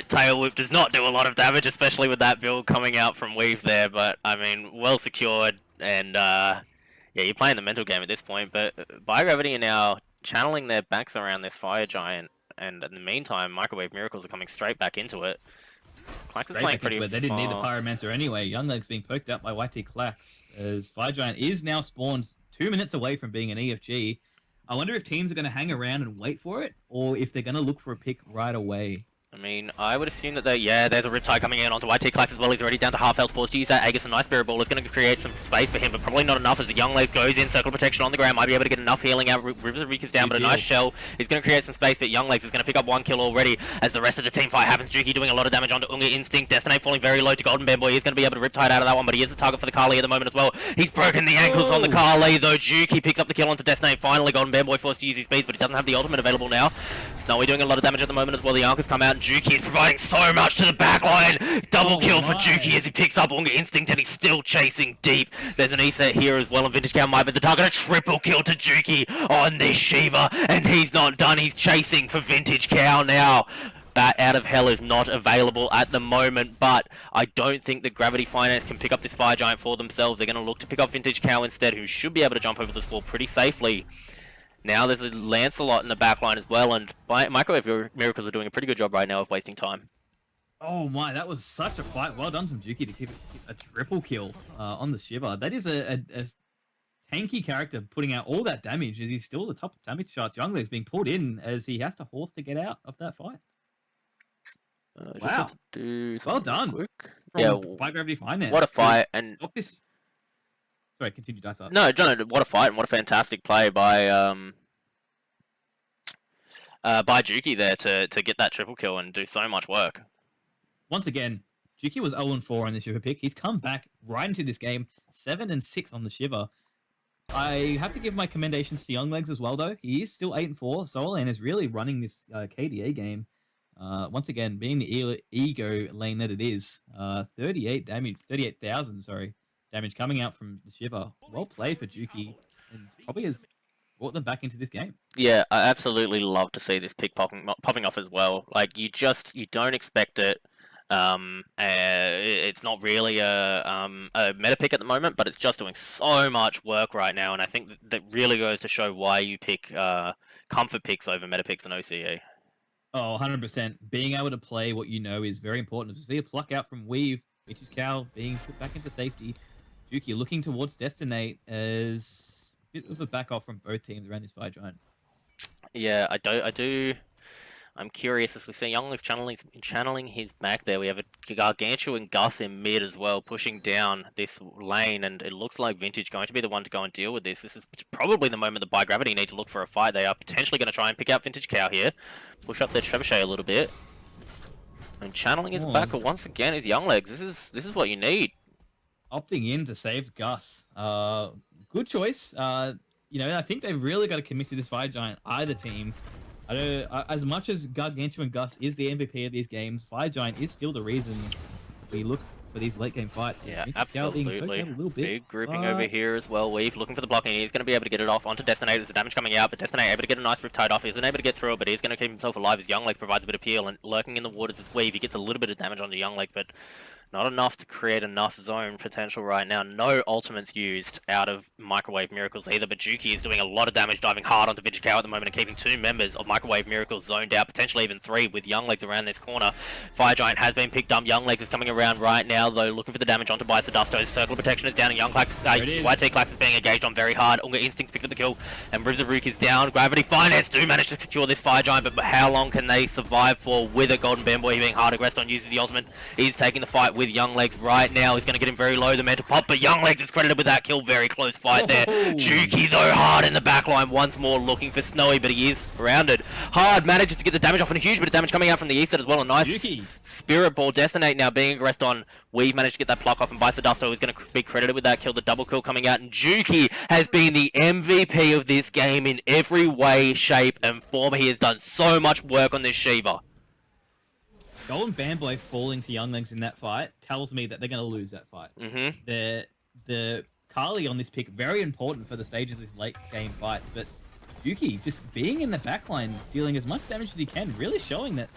Tail whip does not do a lot of damage, especially with that build coming out from Weave there. But I mean, well secured, and yeah, you're playing the mental game at this point. But Biogravity are now channeling their backs around this Fire Giant, and in the meantime, Microwave Miracles are coming straight back into it. Clax is playing pretty. They didn't need the far. Pyromancer anyway. Young Legs being poked up by YT Clax as Fire Giant is now spawned 2 minutes away from being an EFG. I wonder if teams are going to hang around and wait for it, or if they're going to look for a pick right away. I mean, I would assume that there's a Riptide coming in onto YT Clax as well. He's already down to half health. Forced to use that Aegis and Nice Spirit Ball is going to create some space for him, but probably not enough as the Young Leg goes in. Circle Protection on the ground. Might be able to get enough healing out. Rivers of Reek is down, but a nice shell is going to create some space, but Young Legs is going to pick up 1 kill already as the rest of the team fight happens. Juki doing a lot of damage onto Unga Instinct. Destinate falling very low to Golden Bear Boy. He's going to be able to Riptide out of that one, but he is a target for the Carly at the moment as well. He's broken the ankles on the Carly, though. Juki picks up the kill onto Destinate. Finally, Golden Bear Boy forced to use his speeds, but he doesn't have the ultimate available now. Snowy doing a lot of damage at the moment as well. The Arc has come out, and Juki is providing so much to the backline. Double kill for Juki as he picks up Unga Instinct, and he's still chasing deep. There's an E-set here as well, and Vintage Cow might be the target. A triple kill to Juki on this Shiva, and he's not done. He's chasing for Vintage Cow now. Bat out of hell is not available at the moment, but I don't think that Gravity Finance can pick up this Fire Giant for themselves. They're going to look to pick up Vintage Cow instead, who should be able to jump over this wall pretty safely. Now there's a Lancelot in the backline as well, and Microwave Miracles are doing a pretty good job right now of wasting time. Oh my, that was such a fight. Well done from Juki to keep a triple kill on the Shiva. That is a tanky character putting out all that damage as he's still the top damage charts. Young Leg's being pulled in as he has to horse to get out of that fight. Wow. Well done. Quick. By Gravity Finance. What a fight. And stop this. Sorry, continue, Dice. No, John, what a fight and what a fantastic play by Juki there to get that triple kill and do so much work. Once again, Juki was 0-4 on the Shiva pick. He's come back right into this game, 7-6 on the Shiva. I have to give my commendations to Young Legs as well, though. He is still 8-4. Solo lane is really running this KDA game. Once again, being the ego lane that it is, 38,000 damage coming out from the Shiva. Well played for Juki, and probably has brought them back into this game. Yeah, I absolutely love to see this pick popping off as well. Like you don't expect it. It's not really a meta pick at the moment, but it's just doing so much work right now, and I think that really goes to show why you pick comfort picks over meta picks in OCE. Oh, 100%. Being able to play what you know is very important. To see a pluck out from Weave, which is Cal being put back into safety. Juki looking towards Destinate as a bit of a back off from both teams around this Fire Giant. Yeah, I'm curious as we see Young Leg's channeling his back there. We have a Gargantuan Gus in mid as well, pushing down this lane, and it looks like Vintage going to be the one to go and deal with this. This is probably the moment that By Gravity need to look for a fight. They are potentially going to try and pick out Vintage Cow here, push up their Trebuchet a little bit, and channeling his back once again is Young Legs. This is what you need. Opting in to save Gus. Good choice. I think they've really got to commit to this Fire Giant, either team. As much as Gargantuan Gus is the MVP of these games, Fire Giant is still the reason we look for these late game fights. Yeah, absolutely. Big grouping over here as well. Weave looking for the blocking. He's going to be able to get it off onto Destinate. There's the damage coming out, but Destinate able to get a nice Riptide off. He isn't able to get through it, but he's going to keep himself alive as Young Legs provides a bit of peel, and lurking in the waters is Weave. He gets a little bit of damage onto Young Legs, but not enough to create enough zone potential right now. No ultimates used out of Microwave Miracles either, but Juki is doing a lot of damage, diving hard onto Vintage Cow at the moment and keeping 2 members of Microwave Miracles zoned out, potentially even 3 with Young Legs around this corner. Fire Giant has been picked up. Young Legs is coming around right now, though, looking for the damage onto Bice Desto. Circle of Protection is down, and YT Clax is being engaged on very hard. Unga Instincts picked up the kill, and Rivers of Rook is down. Gravity Finance do manage to secure this Fire Giant, but how long can they survive for with a Golden Bear Boy being hard aggressed on? Uses the ultimate. He's taking the fight with with Young Legs right now. He's going to get him very low, the mental pop, but Young Legs is credited with that kill. Very close fight there. Juki, though, hard in the backline once more, looking for Snowy, but he is rounded. Hard manages to get the damage off, and a huge bit of damage coming out from the east side as well. A nice Juki. Spirit Ball. Destinate now being aggressed on. We've managed to get that pluck off, and Desto is going to be credited with that kill. The double kill coming out, and Juki has been the MVP of this game in every way, shape, and form. He has done so much work on this Shiva. Golden Bamboy falling to Young Legs in that fight tells me that they're going to lose that fight. The Kali on this pick, very important for the stages of these late game fights, but Yuki just being in the backline, dealing as much damage as he can, really showing that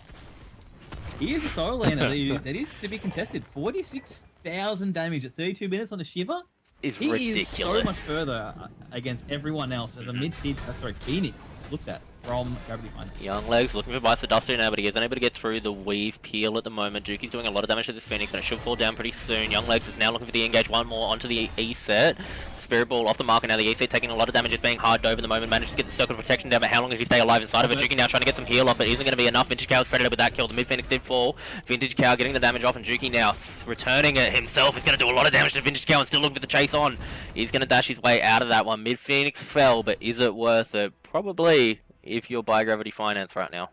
he is a solo laner that is to be contested. 46,000 damage at 32 minutes on the Shiva. Is he ridiculous. is so much further against everyone else as a mid-tier, Phoenix looked at from Gravity Finance. Young Legs looking for Desto now, but he is unable to get through the weave peel at the moment. Juki's doing a lot of damage to this Phoenix, and it should fall down pretty soon. Young Legs is now looking for the engage. One more onto the E set. Spirit Ball off the mark, and now the E set taking a lot of damage. It's being hard over the moment. Managed to get the circle of protection down, but how long does he stay alive inside of it? Juki now trying to get some heal off, but isn't going to be enough. Vintage Cow is credited with that kill. The mid Phoenix did fall. Vintage Cow getting the damage off, and Juki now returning it himself is going to do a lot of damage to Vintage Cow and still looking for the chase on. He's going to dash his way out of that one. Mid Phoenix fell, but is it worth it? Probably, if you're by Gravity Finance right now.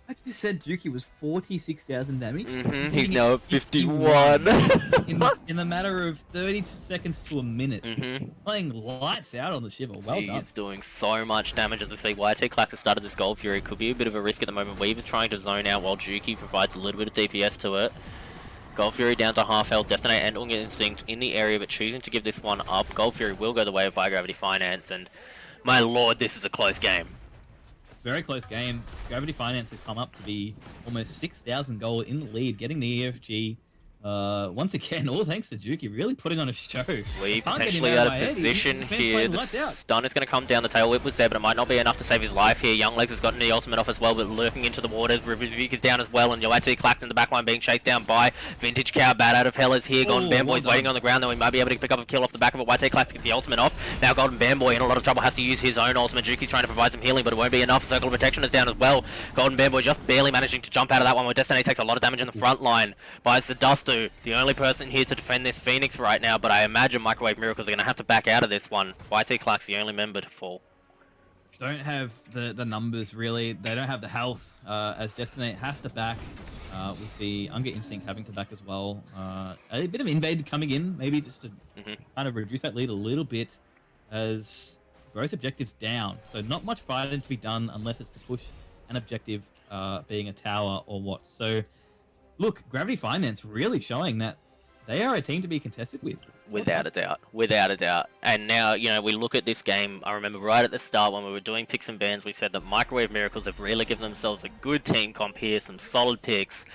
I just said Juki was 46,000 damage. He's now at 51. in the matter of 30 seconds to a minute. Playing lights out on the Shiva. Well done. He's doing so much damage as we see. YT Clax has started this Gold Fury. Could be a bit of a risk at the moment. Weaver's trying to zone out while Juki provides a little bit of DPS to it. Gold Fury down to half health. Destinate and Unga Instinct in the area, but choosing to give this one up. Gold Fury will go the way of By Gravity Finance, and my lord, this is a close game. Very close game. Gravity Finance has come up to be almost 6,000 gold in the lead, getting the EFG. Once again, all thanks to Juki, really putting on a show. We potentially out of position here. The stun is going to come down. The tail whip was there, but it might not be enough to save his life here. Young Legs has gotten the ultimate off as well, but lurking into the waters. Rivuke is down as well, and Yoati Clax in the backline being chased down by Vintage Cow. Bad out of hell is here. Golden Bamboy's waiting on the ground, then we might be able to pick up a kill off the back of it. YT Clax gets the ultimate off. Now Golden Bamboy in a lot of trouble, has to use his own ultimate. Juki's trying to provide some healing, but it won't be enough. Circle of Protection is down as well. Golden Bamboy just barely managing to jump out of that one, where Destiny takes a lot of damage in the front line. By Desto, the only person here to defend this Phoenix right now, but I imagine Microwave Miracles are going to have to back out of this one. YT Clark's the only member to fall. Don't have the numbers really. They don't have the health as Destiny has to back. We see Unga Instinct having to back as well. A bit of Invade coming in, maybe just to kind of reduce that lead a little bit as both objectives down. So not much fighting to be done unless it's to push an objective being a tower or what. So look, Gravity Finance really showing that they are a team to be contested with. Without a doubt. Without a doubt. And now, you know, we look at this game. I remember right at the start when we were doing picks and bans, we said that Microwave Miracles have really given themselves a good team comp here, some solid picks,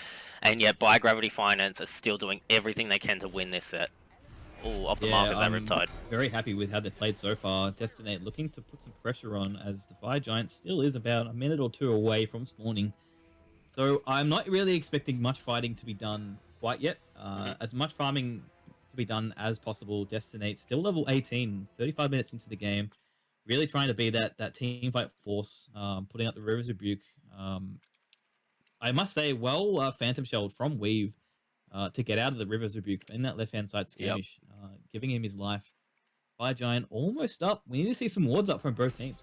and yet By Gravity Finance are still doing everything they can to win this set. Oh, off the mark is that Riptide. Very happy with how they played so far. Destiny looking to put some pressure on as the Fire Giant still is about a minute or two away from spawning. So I'm not really expecting much fighting to be done quite yet. As much farming to be done as possible. Destinate still level 18, 35 minutes into the game. Really trying to be that team fight force, putting out the River's Rebuke. I must say, Phantom Shelled from Weave to get out of the River's Rebuke in that left-hand side skirmish, giving him his life. Fire Giant almost up. We need to see some wards up from both teams.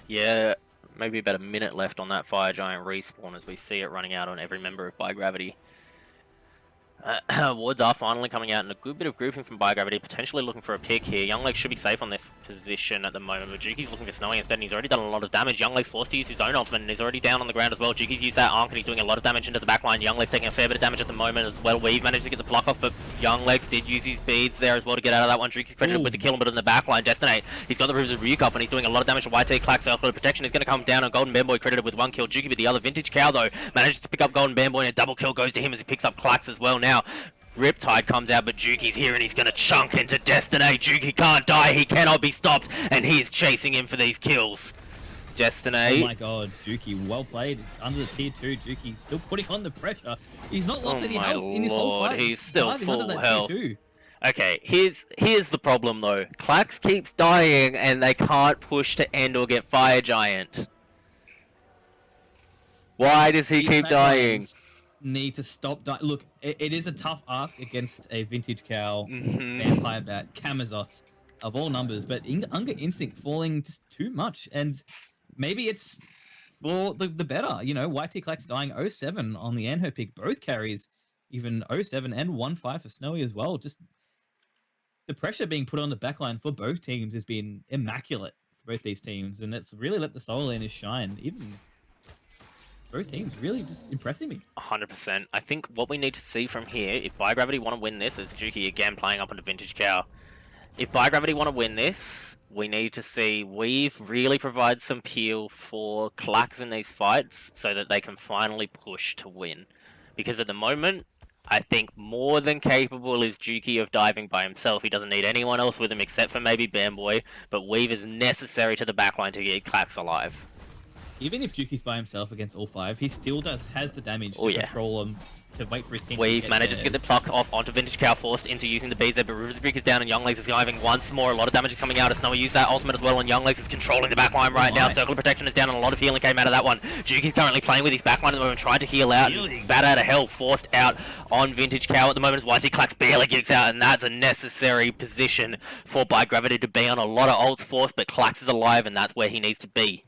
Yeah, maybe about a minute left on that Fire Giant respawn as we see it running out on every member of By Gravity. Wards are finally coming out, and a good bit of grouping from By Gravity, potentially looking for a pick here. Young Legs should be safe on this position at the moment, but Juki's looking for Snowy instead, and he's already done a lot of damage. Young Legs forced to use his own ultimate, and he's already down on the ground as well. Juki's used that Arc, and he's doing a lot of damage into the backline. Young Legs taking a fair bit of damage at the moment as well. We've managed to get the block off, but Young Legs did use his beads there as well to get out of that one. Juki's credited with the kill, but in the backline, Destinate, he's got the Rivers of Ryuk up, and he's doing a lot of damage to YT Clack. Circle of Protection is going to come down on Golden Bamboy, credited with one kill. Juki with the other. Vintage Cow, though, manages to pick up Golden Bamboy, and a double kill goes to him as he picks up Clax as well now. Riptide comes out, but Juki's here and he's going to chunk into Destiny. Juki can't die, he cannot be stopped, and he is chasing him for these kills. Destiny. Oh my god, Juki, well played. He's under the tier 2. Juki still putting on the pressure. He's not lost any health in his whole fight. He's still Diving full under that health. tier 2. Okay, here's the problem though. Clax keeps dying and they can't push to end or get Fire Giant. Why does he keep dying? need to stop. Look, it is a tough ask against a Vintage Cow, Mhm. Vampire Bat, Camazot, of all numbers, but Unga Instinct falling just too much, and maybe it's for the better. You know, YT Clax dying 0-7 on the Anho pick, both carries, even 0-7 and 1-5 for Snowy as well. Just the pressure being put on the backline for both teams has been immaculate for both these teams, and it's really let the solo laners shine. Even both teams really just impressing me. 100%. I think what we need to see from here, if Bi-Gravity want to win this, is Juki again playing up into Vintage Cow. If Bi-Gravity want to win this, we need to see Weave really provide some peel for Clax in these fights so that they can finally push to win. Because at the moment, I think more than capable is Juki of diving by himself. He doesn't need anyone else with him except for maybe Bamboy, but Weave is necessary to the backline to get Clax alive. Even if Juki's by himself against all 5, he still has the damage Oh, to yeah. control them, to wait for his team Weave to manages to get the pluck off onto Vintage Cow, forced into using the BZ, but Riversbreak is down and Younglegs is diving once more. A lot of damage is coming out as Snowy used that ultimate as well, and Younglegs is controlling the backline right now. Circle of Protection is down and a lot of healing came out of that one. Juki's currently playing with his backline at the moment, trying to heal out. Bat out of hell, forced out on Vintage Cow at the moment as YT Clax barely gets out, and that's a necessary position for Bi-Gravity to be on. A lot of ults forced, but Clax is alive and that's where he needs to be.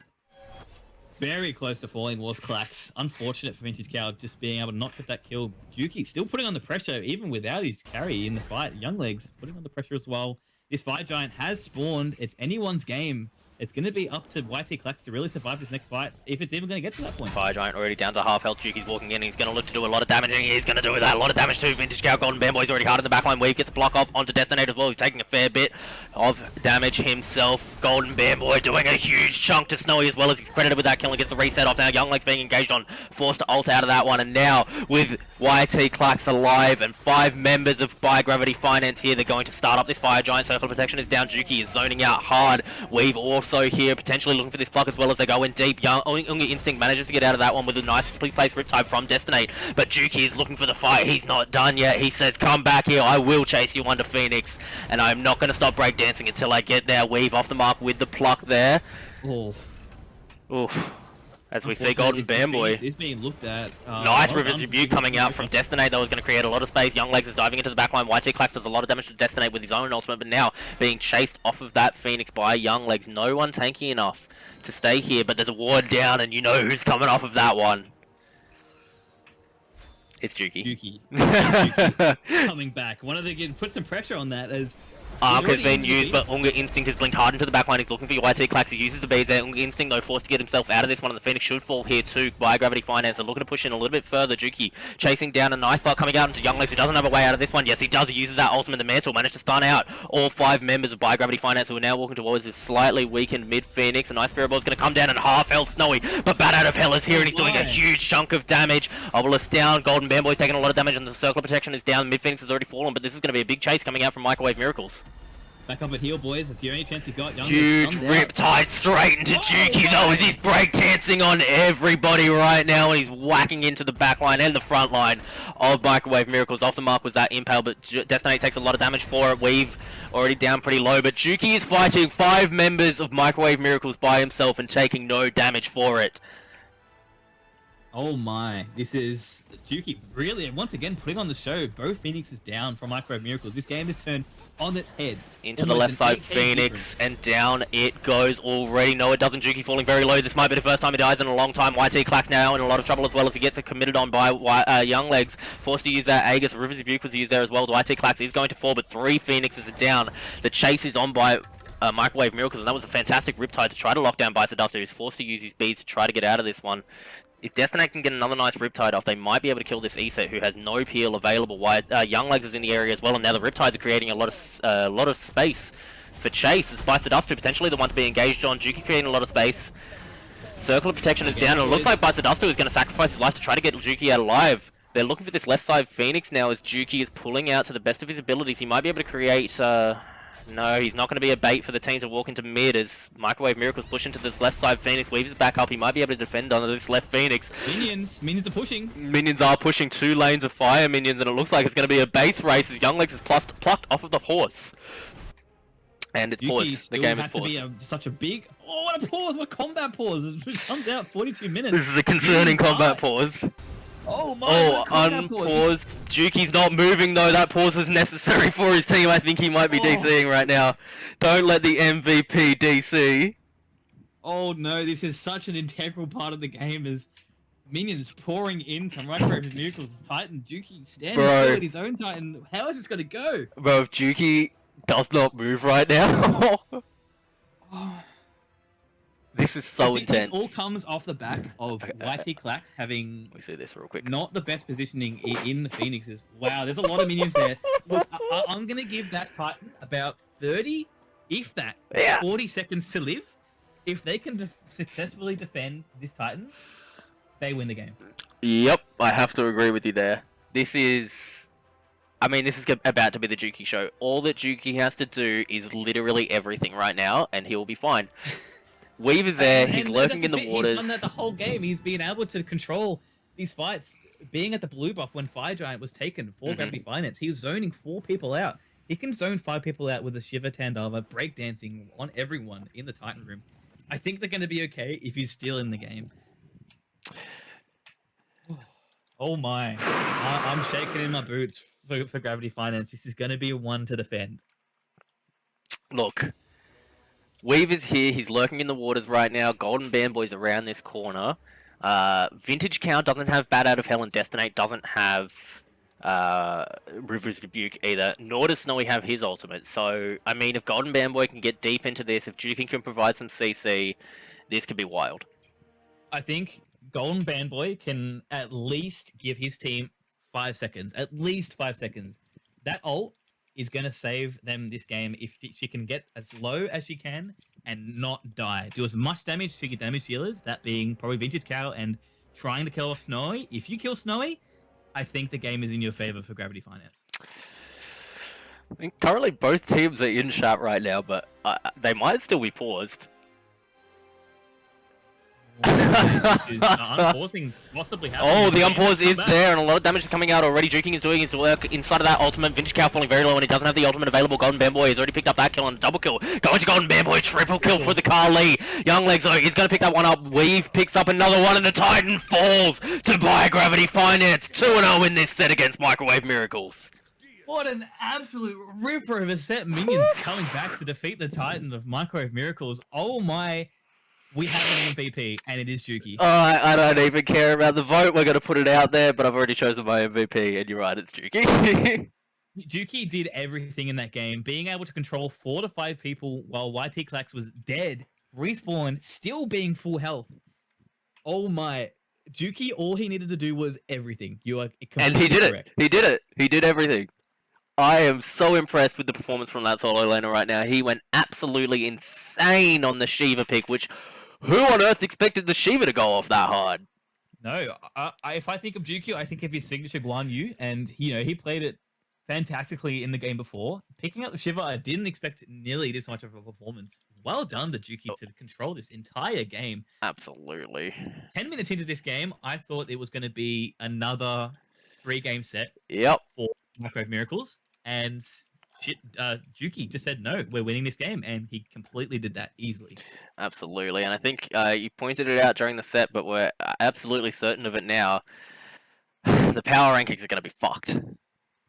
Very close to falling was Clax. Unfortunate for Vintage Cow just being able to not get that kill. Juki still putting on the pressure even without his carry in the fight. Younglegs putting on the pressure as well. This Fire Giant has spawned. It's anyone's game. It's going to be up to YT Clax to really survive this next fight, if it's even going to get to that point. Fire Giant already down to half health. Juki's walking in. He's going to look to do a lot of damage, and he's going to do that. A lot of damage too. Vintage Cow, Golden Bamboy's already hard in the backline. Weave gets a block off onto Destinate as well. He's taking a fair bit of damage himself. Golden Bamboy doing a huge chunk to Snowy as well, as he's credited with that kill and gets the reset off. Now Younglegs being engaged on, forced to ult out of that one, and now with YT Clax alive and 5 members of Bi-Gravity Finance here, they're going to start up this Fire Giant. Circle of Protection is down. Juki is zoning out hard. Weave also here potentially looking for this block as well as they go in deep. Unga Instinct manages to get out of that one with a nicely placed Riptide from Destinate, but Juki is looking for the fight. He's not done yet. He says, come back here, I will chase you under Phoenix, and I'm not going to stop breakdancing until I get there. Weave off the mark with the pluck there. Oh. Oof. As we see Golden Bamboy. Is being looked at. Nice River's Rebuke coming out from Destinate. That was going to create a lot of space. Younglegs is diving into the backline. YT Clax does a lot of damage to Destinate with his own ultimate, but now being chased off of that Phoenix by Younglegs. No one tanky enough to stay here, but there's a ward down, and you know who's coming off of that one. It's Juki. Juki. Coming back. One of the put some pressure on that as Arc has been used, but Unga Instinct has blinked hard into the backline. He's looking for YT Clax. He uses the beads there. Unga Instinct, though, forced to get himself out of this one, and the Phoenix should fall here too by Gravity Finance. They're looking to push in a little bit further. Juki chasing down a nice part coming out into Younglegs, who doesn't have a way out of this one. Yes, he does. He uses that ultimate. The Mantle managed to stun out all 5 members of Bi-Gravity Finance, who are now walking towards this slightly weakened mid-Phoenix. A nice Spirit Ball is going to come down and half health Snowy, but Bat out of Hell is here, and he's doing a huge chunk of damage. Obelisk down. Golden Bamboy's taking a lot of damage, and the Circle of Protection is down. Mid-Phoenix has already fallen, but this is going to be a big chase coming out from Microwave Miracles. Back up at heel, boys. It's the only chance you got. Huge Riptide straight into Juki, though, as he's breakdancing on everybody right now, and he's whacking into the back line and the front line of Microwave Miracles. Off the mark was that Impale, but Destinate takes a lot of damage for it. Weave already down pretty low, but Juki is fighting 5 members of Microwave Miracles by himself and taking no damage for it. Oh my, this is Juki really, once again, putting on the show. Both Phoenixes down from Microwave Miracles. This game has turned on its head. Into the left side, Phoenix, and down it goes already. No, it doesn't. Juki falling very low. This might be the first time he dies in a long time. YT Clax now in a lot of trouble as well as he gets it committed on by Younglegs. Forced to use that Aegis. River's Rebuke was used there as well. YT Clax is going to fall, but 3 Phoenixes are down. The chase is on by Microwave Miracles, and that was a fantastic Riptide to try to lock down by Desto. He's forced to use his beads to try to get out of this one. If Destinate can get another nice Riptide off, they might be able to kill this ESET, who has no peel available. Younglegs is in the area as well, and now the Riptides are creating a lot of space for Chase. As Desto potentially the one to be engaged on. Juki creating a lot of space. Circle of Protection is down, and it looks like Desto is going to sacrifice his life to try to get Juki out alive. They're looking for this left side Phoenix now as Juki is pulling out to the best of his abilities. He might be able to create... No, he's not going to be a bait for the team to walk into mid as Microwave Miracles push into this left side Phoenix. Weaves back up. He might be able to defend under this left Phoenix. Minions are pushing. Minions are pushing 2 lanes of fire minions, and it looks like it's going to be a base race as Younglegs is plucked off of the horse. And it's paused. The game is paused. To be such a big... Oh, what a pause! What combat pause! It comes out 42 minutes. This is a concerning combat pause. Oh my! Oh, what a cool pause. unpaused. Juki's not moving though. That pause was necessary for his team. I think he might be Oh. DCing right now. Don't let the MVP DC. Oh no! This is such an integral part of the game. As minions pouring into Microwave Miracles' Titan, Juki standing Bro. still at his own Titan. How is this gonna go? Bro, if Juki does not move right now, Oh. this is I so think intense. this all comes off the back of YT Clax having We see this real quick. not the best positioning in the Phoenixes. Wow, there's a lot of minions there. Look, I'm gonna give that Titan about 30, if that, Yeah. 40 seconds to live. If they can successfully defend this Titan, they win the game. Yep, I have to agree with you there. This is... I mean, this is about to be the Juki show. All that Juki has to do is literally everything right now, and he'll be fine. Weave is there, he's lurking in that's the it, waters. He's done that the whole game. He's been able to control these fights. Being at the blue buff when Fire Giant was taken for Gravity Finance, he was zoning 4 people out. He can zone 5 people out with a Shiva Tandava, breakdancing on everyone in the Titan room. I think they're going to be okay if he's still in the game. Oh my. I'm shaking in my boots for Gravity Finance. This is going to be one to defend. Look, Weave is here, he's lurking in the waters right now. Golden Bamboy's around this corner. Vintage Cow doesn't have Bat Out of Hell, and Destinate doesn't have River's Rebuke either. Nor does Snowy have his ultimate. So, I mean, if Golden Bamboy can get deep into this, if Jukin can provide some CC, this could be wild. I think Golden Bamboy can at least give his team 5 seconds. At least 5 seconds. That ult is going to save them this game if she can get as low as she can and not die. Do as much damage to your damage dealers, that being probably Vintage Cow and trying to kill off Snowy. If you kill Snowy, I think the game is in your favor for Gravity Finance. I think currently both teams are in chat right now, but they might still be paused. This is unpausing possibly happening. Oh, the Game unpause come is back. there, and a lot of damage is coming out already. Juking is doing his work inside of that ultimate. Vintage Cow falling very low, and he doesn't have the ultimate available. Golden Bamboy has already picked up that kill and a double kill. Going to Golden Bamboy, triple kill for the Carly. Young Legs, though, he's going to pick that one up. Weave picks up another one, and the Titan falls to buy Gravity Finance. 2-0 in this set against Microwave Miracles. What an absolute ripper of a set. Minions coming back to defeat the Titan of Microwave Miracles. Oh my. We have an MVP, and it is Juki. Oh, I don't even care about the vote. We're going to put it out there, but I've already chosen my MVP, and you're right, it's Juki. Juki did everything in that game, being able to control 4 to 5 people while YT Clax was dead, respawn, still being full health. Oh my. Juki, all he needed to do was everything. You are And he did correct. it. He did it. He did everything. I am so impressed with the performance from that solo laner right now. He went absolutely insane on the Shiva pick, which who on earth expected the Shiva to go off that hard? No, if I think of Juki, I think of his signature Guan Yu, and he played it fantastically in the game before. Picking up the Shiva, I didn't expect nearly this much of a performance. Well done to Juki to control this entire game. Absolutely. 10 minutes into this game, I thought it was going to be another 3-game set Yep. for Microwave Miracles, and Juki just said, no, we're winning this game, and he completely did that easily. Absolutely. And I think you pointed it out during the set, but we're absolutely certain of it now. The power rankings are going to be fucked.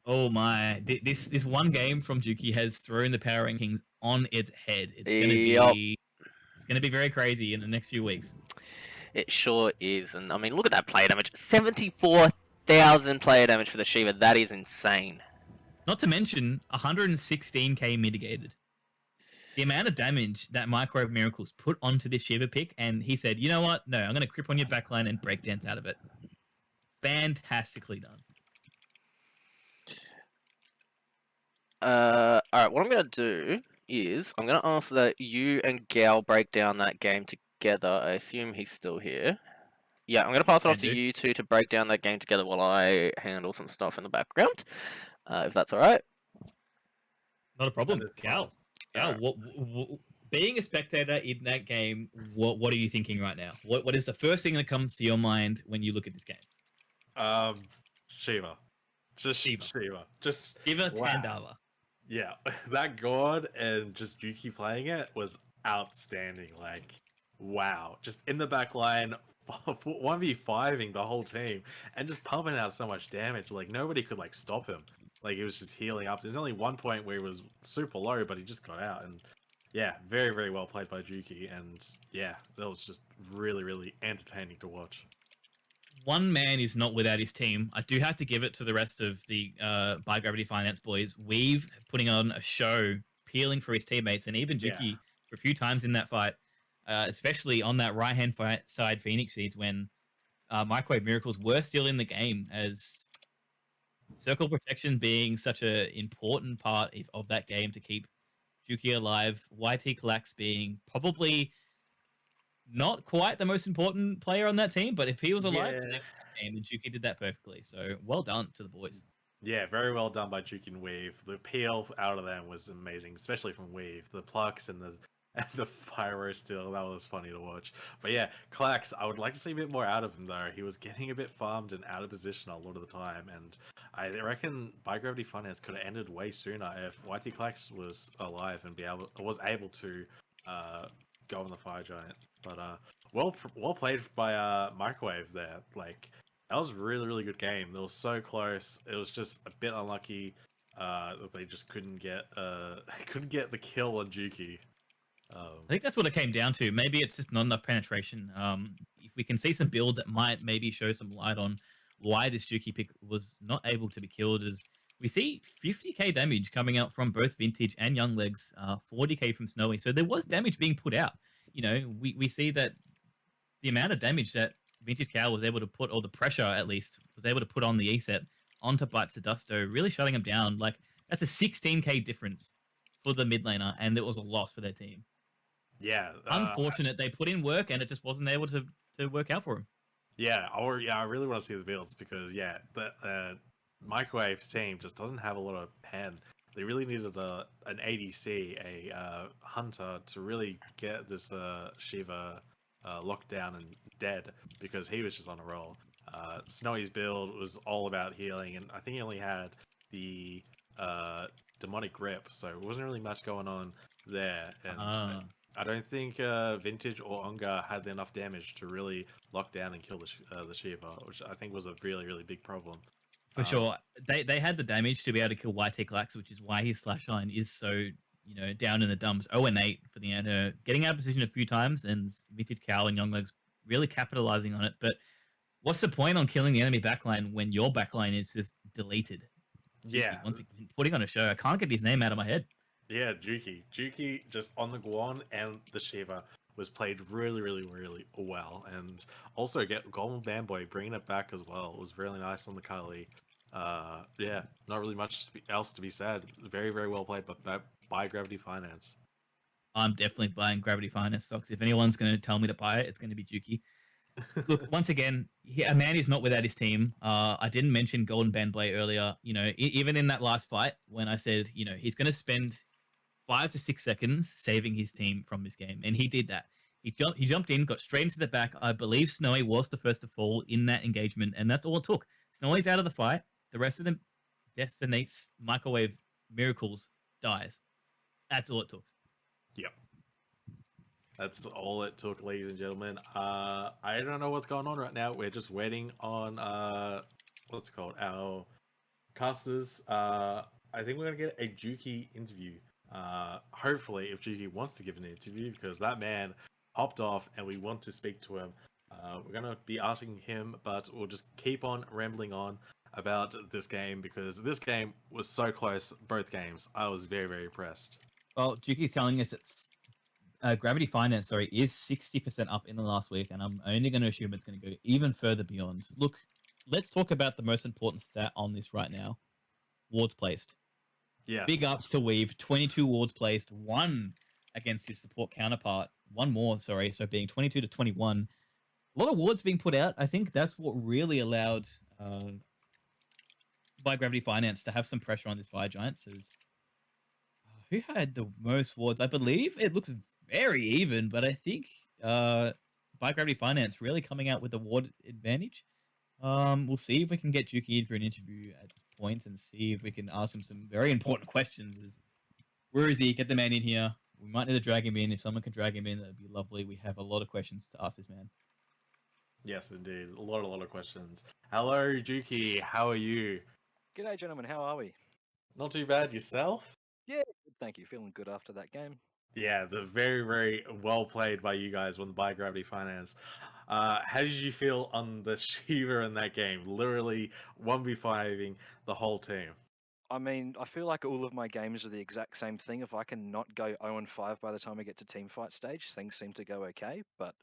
Oh my! This one game from Juki has thrown the power rankings on its head. It's gonna be very crazy in the next few weeks. It sure is. And I mean, look at that player damage. 74,000 player damage for the Shiva. That is insane. Not to mention 116k mitigated. The amount of damage that Microwave Miracles put onto this Shiva pick, and he said, you know what? No, I'm going to crip on your backline and breakdance out of it. Fantastically done. Alright, what I'm going to do is, I'm going to ask that you and Gal break down that game together. I assume he's still here. Yeah, I'm going to pass it off to you two to break down that game together while I handle some stuff in the background. If that's alright. Not a problem. Gal, what, being a spectator in that game, what are you thinking right now? What is the first thing that comes to your mind when you look at this game? Shiva. Just Shiva. Just Shiva wow. Tandava. Yeah, that god and just Yuki playing it was outstanding. Like, wow, just in the back line, 1v5ing the whole team and just pumping out so much damage. Like nobody could like stop him. Like he was just healing up. There's only one point where he was super low, but he just got out. And yeah, very, very well played by Juki. And yeah, that was just really, really entertaining to watch. One man is not without his team. I do have to give it to the rest of the By Gravity Finance boys. Weave putting on a show, peeling for his teammates, and even Yeah. Juki for a few times in that fight, especially on that right-hand side Phoenix seeds when Microwave Miracles were still in the game, as circle protection being such an important part of that game to keep Juki alive. YT Klax being probably not quite the most important player on that team, but if he was alive Yeah. for the game, then Juki did that perfectly. So well done to the boys. Yeah, very well done by Juki and Weave. The peel out of them was amazing, especially from Weave. The plucks and the and the pyro still, that was funny to watch. But yeah, Klax, I would like to see a bit more out of him though. He was getting a bit farmed and out of position a lot of the time, and I reckon By Gravity Finance could have ended way sooner if YT Klax was alive and was able to go on the Fire Giant. But well played by Microwave there. Like that was a really, really good game. It was so close. It was just a bit unlucky that they just couldn't get couldn't get the kill on Juki. I think that's what it came down to. Maybe it's just not enough penetration. If we can see some builds that might maybe show some light on why this Juki pick was not able to be killed, is we see 50k damage coming out from both Vintage and Young Legs, 40k from Snowy. So there was damage being put out. You know, we see that the amount of damage that Vintage Cow was able to put, or the pressure at least, was able to put on the E-set onto Bites to Desto, really shutting him down. Like, that's a 16k difference for the mid laner, and it was a loss for their team. Yeah. Unfortunate, they put in work, and it just wasn't able to work out for him. Yeah, I really want to see the builds because yeah, the Microwave's team just doesn't have a lot of pen. They really needed an ADC, a hunter, to really get this Shiva locked down and dead because he was just on a roll. Snowy's build was all about healing, and I think he only had the demonic grip, so it wasn't really much going on there. And I don't think Vintage or Onga had enough damage to really lock down and kill the Shiva, which I think was a really, really big problem. For sure. They had the damage to be able to kill YT Glax, which is why his slash line is so, down in the dumps. 0-8 for the end. Getting out of position a few times, and Vintage Cow and Young Legs really capitalizing on it. But what's the point on killing the enemy backline when your backline is just deleted? Yeah. Once again, putting on a show. I can't get his name out of my head. Yeah, Juki. Juki just on the Guan and the Shiva was played really, really, really well. And also get Golden Bamboy bringing it back as well. It was really nice on the Kali. Yeah, not really much else to be said. Very, very well played by Gravity Finance. I'm definitely buying Gravity Finance stocks. If anyone's going to tell me to buy it, it's going to be Juki. Look, once again, a man is not without his team. I didn't mention Golden Bamboy earlier. Even in that last fight, when I said, he's going to spend 5 to 6 seconds saving his team from this game, and he did that. He jumped in, got straight into the back. I believe Snowy was the first to fall in that engagement, and that's all it took. Snowy's out of the fight. The rest of them destinates Microwave Miracles dies. That's all it took. Yep. That's all it took, ladies and gentlemen. I don't know what's going on right now. We're just waiting on what's it called? Our casters. I think we're gonna get a Juki interview. Hopefully, if Juki wants to give an interview, because that man hopped off and we want to speak to him. We're gonna be asking him, but we'll just keep on rambling on about this game because this game was so close. Both games, I was very, very impressed. Well, Juki's telling us it's Gravity Finance, is 60% up in the last week, and I'm only going to assume it's going to go even further beyond. Look, let's talk about the most important stat on this right now. Wards placed. Yes. Big ups to Weave. 22 wards placed. 1 against his support counterpart. 1 more, sorry. So being 22 to 21. A lot of wards being put out. I think that's what really allowed By Gravity Finance to have some pressure on this Fire Giants. Who had the most wards? I believe it looks very even, but I think By Gravity Finance really coming out with the ward advantage. We'll see if we can get Juki in for an interview at this point and see if we can ask him some very important questions. Where is he? Get the man in here. we might need to drag him in. If someone can drag him in, that'd be lovely. We have a lot of questions to ask this man. Yes, indeed. A lot of questions. Hello, Juki. How are you? G'day, gentlemen. How are we? Not too bad yourself? Yeah, good, thank you. Feeling good after that game. Yeah, the very well played by you guys won by Gravity Finance. How did you feel on the Shiva in that game? Literally 1v5ing the whole team. I mean, I feel like all of my games are the exact same thing. If I can not go 0-5 by the time I get to team fight stage, things seem to go okay. But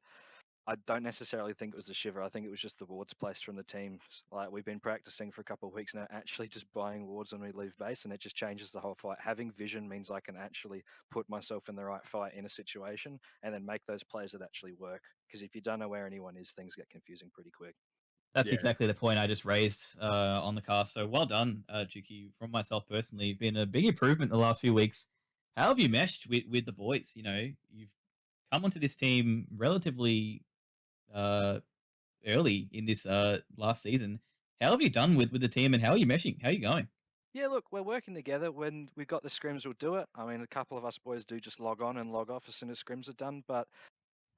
I don't necessarily think it was the shiver. I think it was just the wards placed from the team. Like we've been practicing for a couple of weeks now, actually just buying wards when we leave base, and it just changes the whole fight. Having vision means I can actually put myself in the right fight in a situation, and then make those plays that actually work. Because if you don't know where anyone is, things get confusing pretty quick. That's Yeah. exactly the point I just raised on the cast. So well done, Juki. From myself personally, you've been a big improvement the last few weeks. How have you meshed with the boys? You know, you've come onto this team relatively uh, early in this last season. How have you done with the team, and how are you meshing? How are you going? Yeah, look, we're working together. When we've got the scrims, we'll do it. I mean, a couple of us boys do just log on and log off as soon as scrims are done. But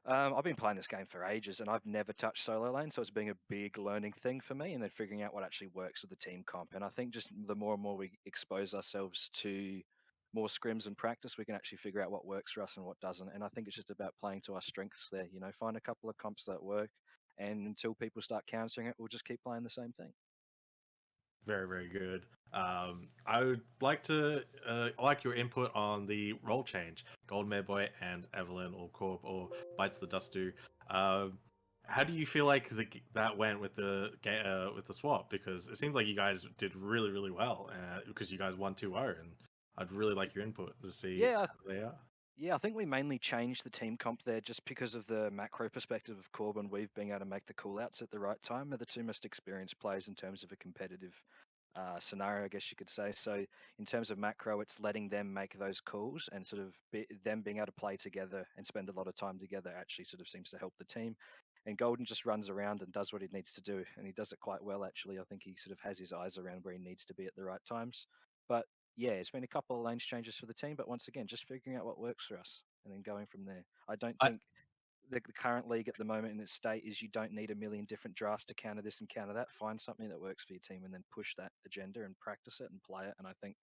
I've been playing this game for ages, and I've never touched solo lane, so it's been a big learning thing for me. And then figuring out what actually works with the team comp. And I think just the more and more we expose ourselves to more scrims and practice, we can actually figure out what works for us and what doesn't. And I think it's just about playing to our strengths there. You know, find a couple of comps that work, and until people start countering it, we'll just keep playing the same thing. Very good. I would like to like your input on the role change, Gold Boy and Evelyn or Corp or Bites the Dust do. How do you feel like that went with the swap? Because it seems like you guys did really well because you guys won 2-0, and I'd really like your input to see Yeah, how they are. Yeah, I think we mainly changed the team comp there just because of the macro perspective of Corbin. We've been able to make the callouts at the right time. They're the two most experienced players in terms of a competitive scenario, I guess you could say. So, in terms of macro, it's letting them make those calls and sort of them being able to play together and spend a lot of time together actually sort of seems to help the team. And Golden just runs around and does what he needs to do, and he does it quite well actually. I think he sort of has his eyes around where he needs to be at the right times. But yeah, it's been a couple of lanes changes for the team, but once again, just figuring out what works for us and then going from there. I don't I, think the current league at the moment in its state is you don't need a million different drafts to counter this and counter that. Find something that works for your team and then push that agenda and practice it and play it. And I think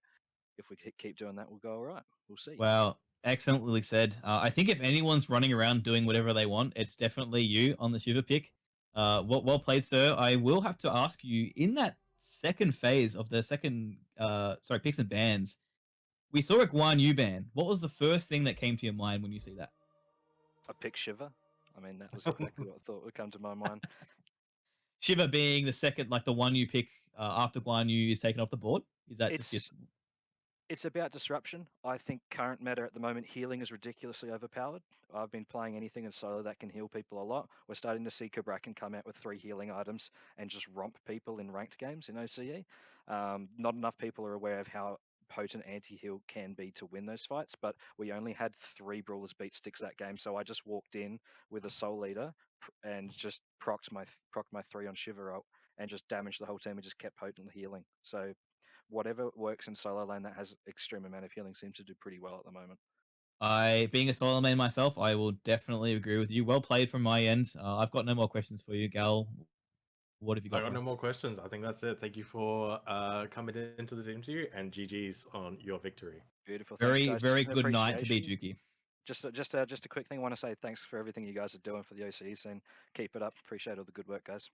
if we keep doing that, we'll go all right. We'll see. Wow, excellently said. I think if anyone's running around doing whatever they want, it's definitely you on the Shiver pick. Well played, sir. I will have to ask you in that second phase of the second, picks and bans. We saw a Guan Yu ban. What was the first thing that came to your mind when you see that? I pick Shiver. I mean, that was exactly what I thought would come to my mind. Shiver being the second, like the one you pick after Guan Yu is taken off the board. Is that just your... It's about disruption. I think current meta at the moment, healing is ridiculously overpowered. I've been playing anything in solo that can heal people a lot. We're starting to see Kabrakan come out with 3 healing items and just romp people in ranked games in OCE. Not enough people are aware of how potent anti-heal can be to win those fights, but we only had 3 brawlers beat Sticks that game, so I just walked in with a soul leader and just procced my 3 on Shiver ult and just damaged the whole team and just kept potent healing. So whatever works in solo lane that has extreme amount of healing seems to do pretty well at the moment. Being a solo main myself, I will definitely agree with you. Well played from my end. I've got no more questions for you, Gal. What have you I got? got no more questions. I think that's it. Thank you for coming into this interview, and GG's on your victory. Beautiful. Thanks, Very, guys. very Just an good night to be appreciation. Juki. Just a quick thing. I want to say thanks for everything you guys are doing for the OCE scene. Keep it up. Appreciate all the good work, guys.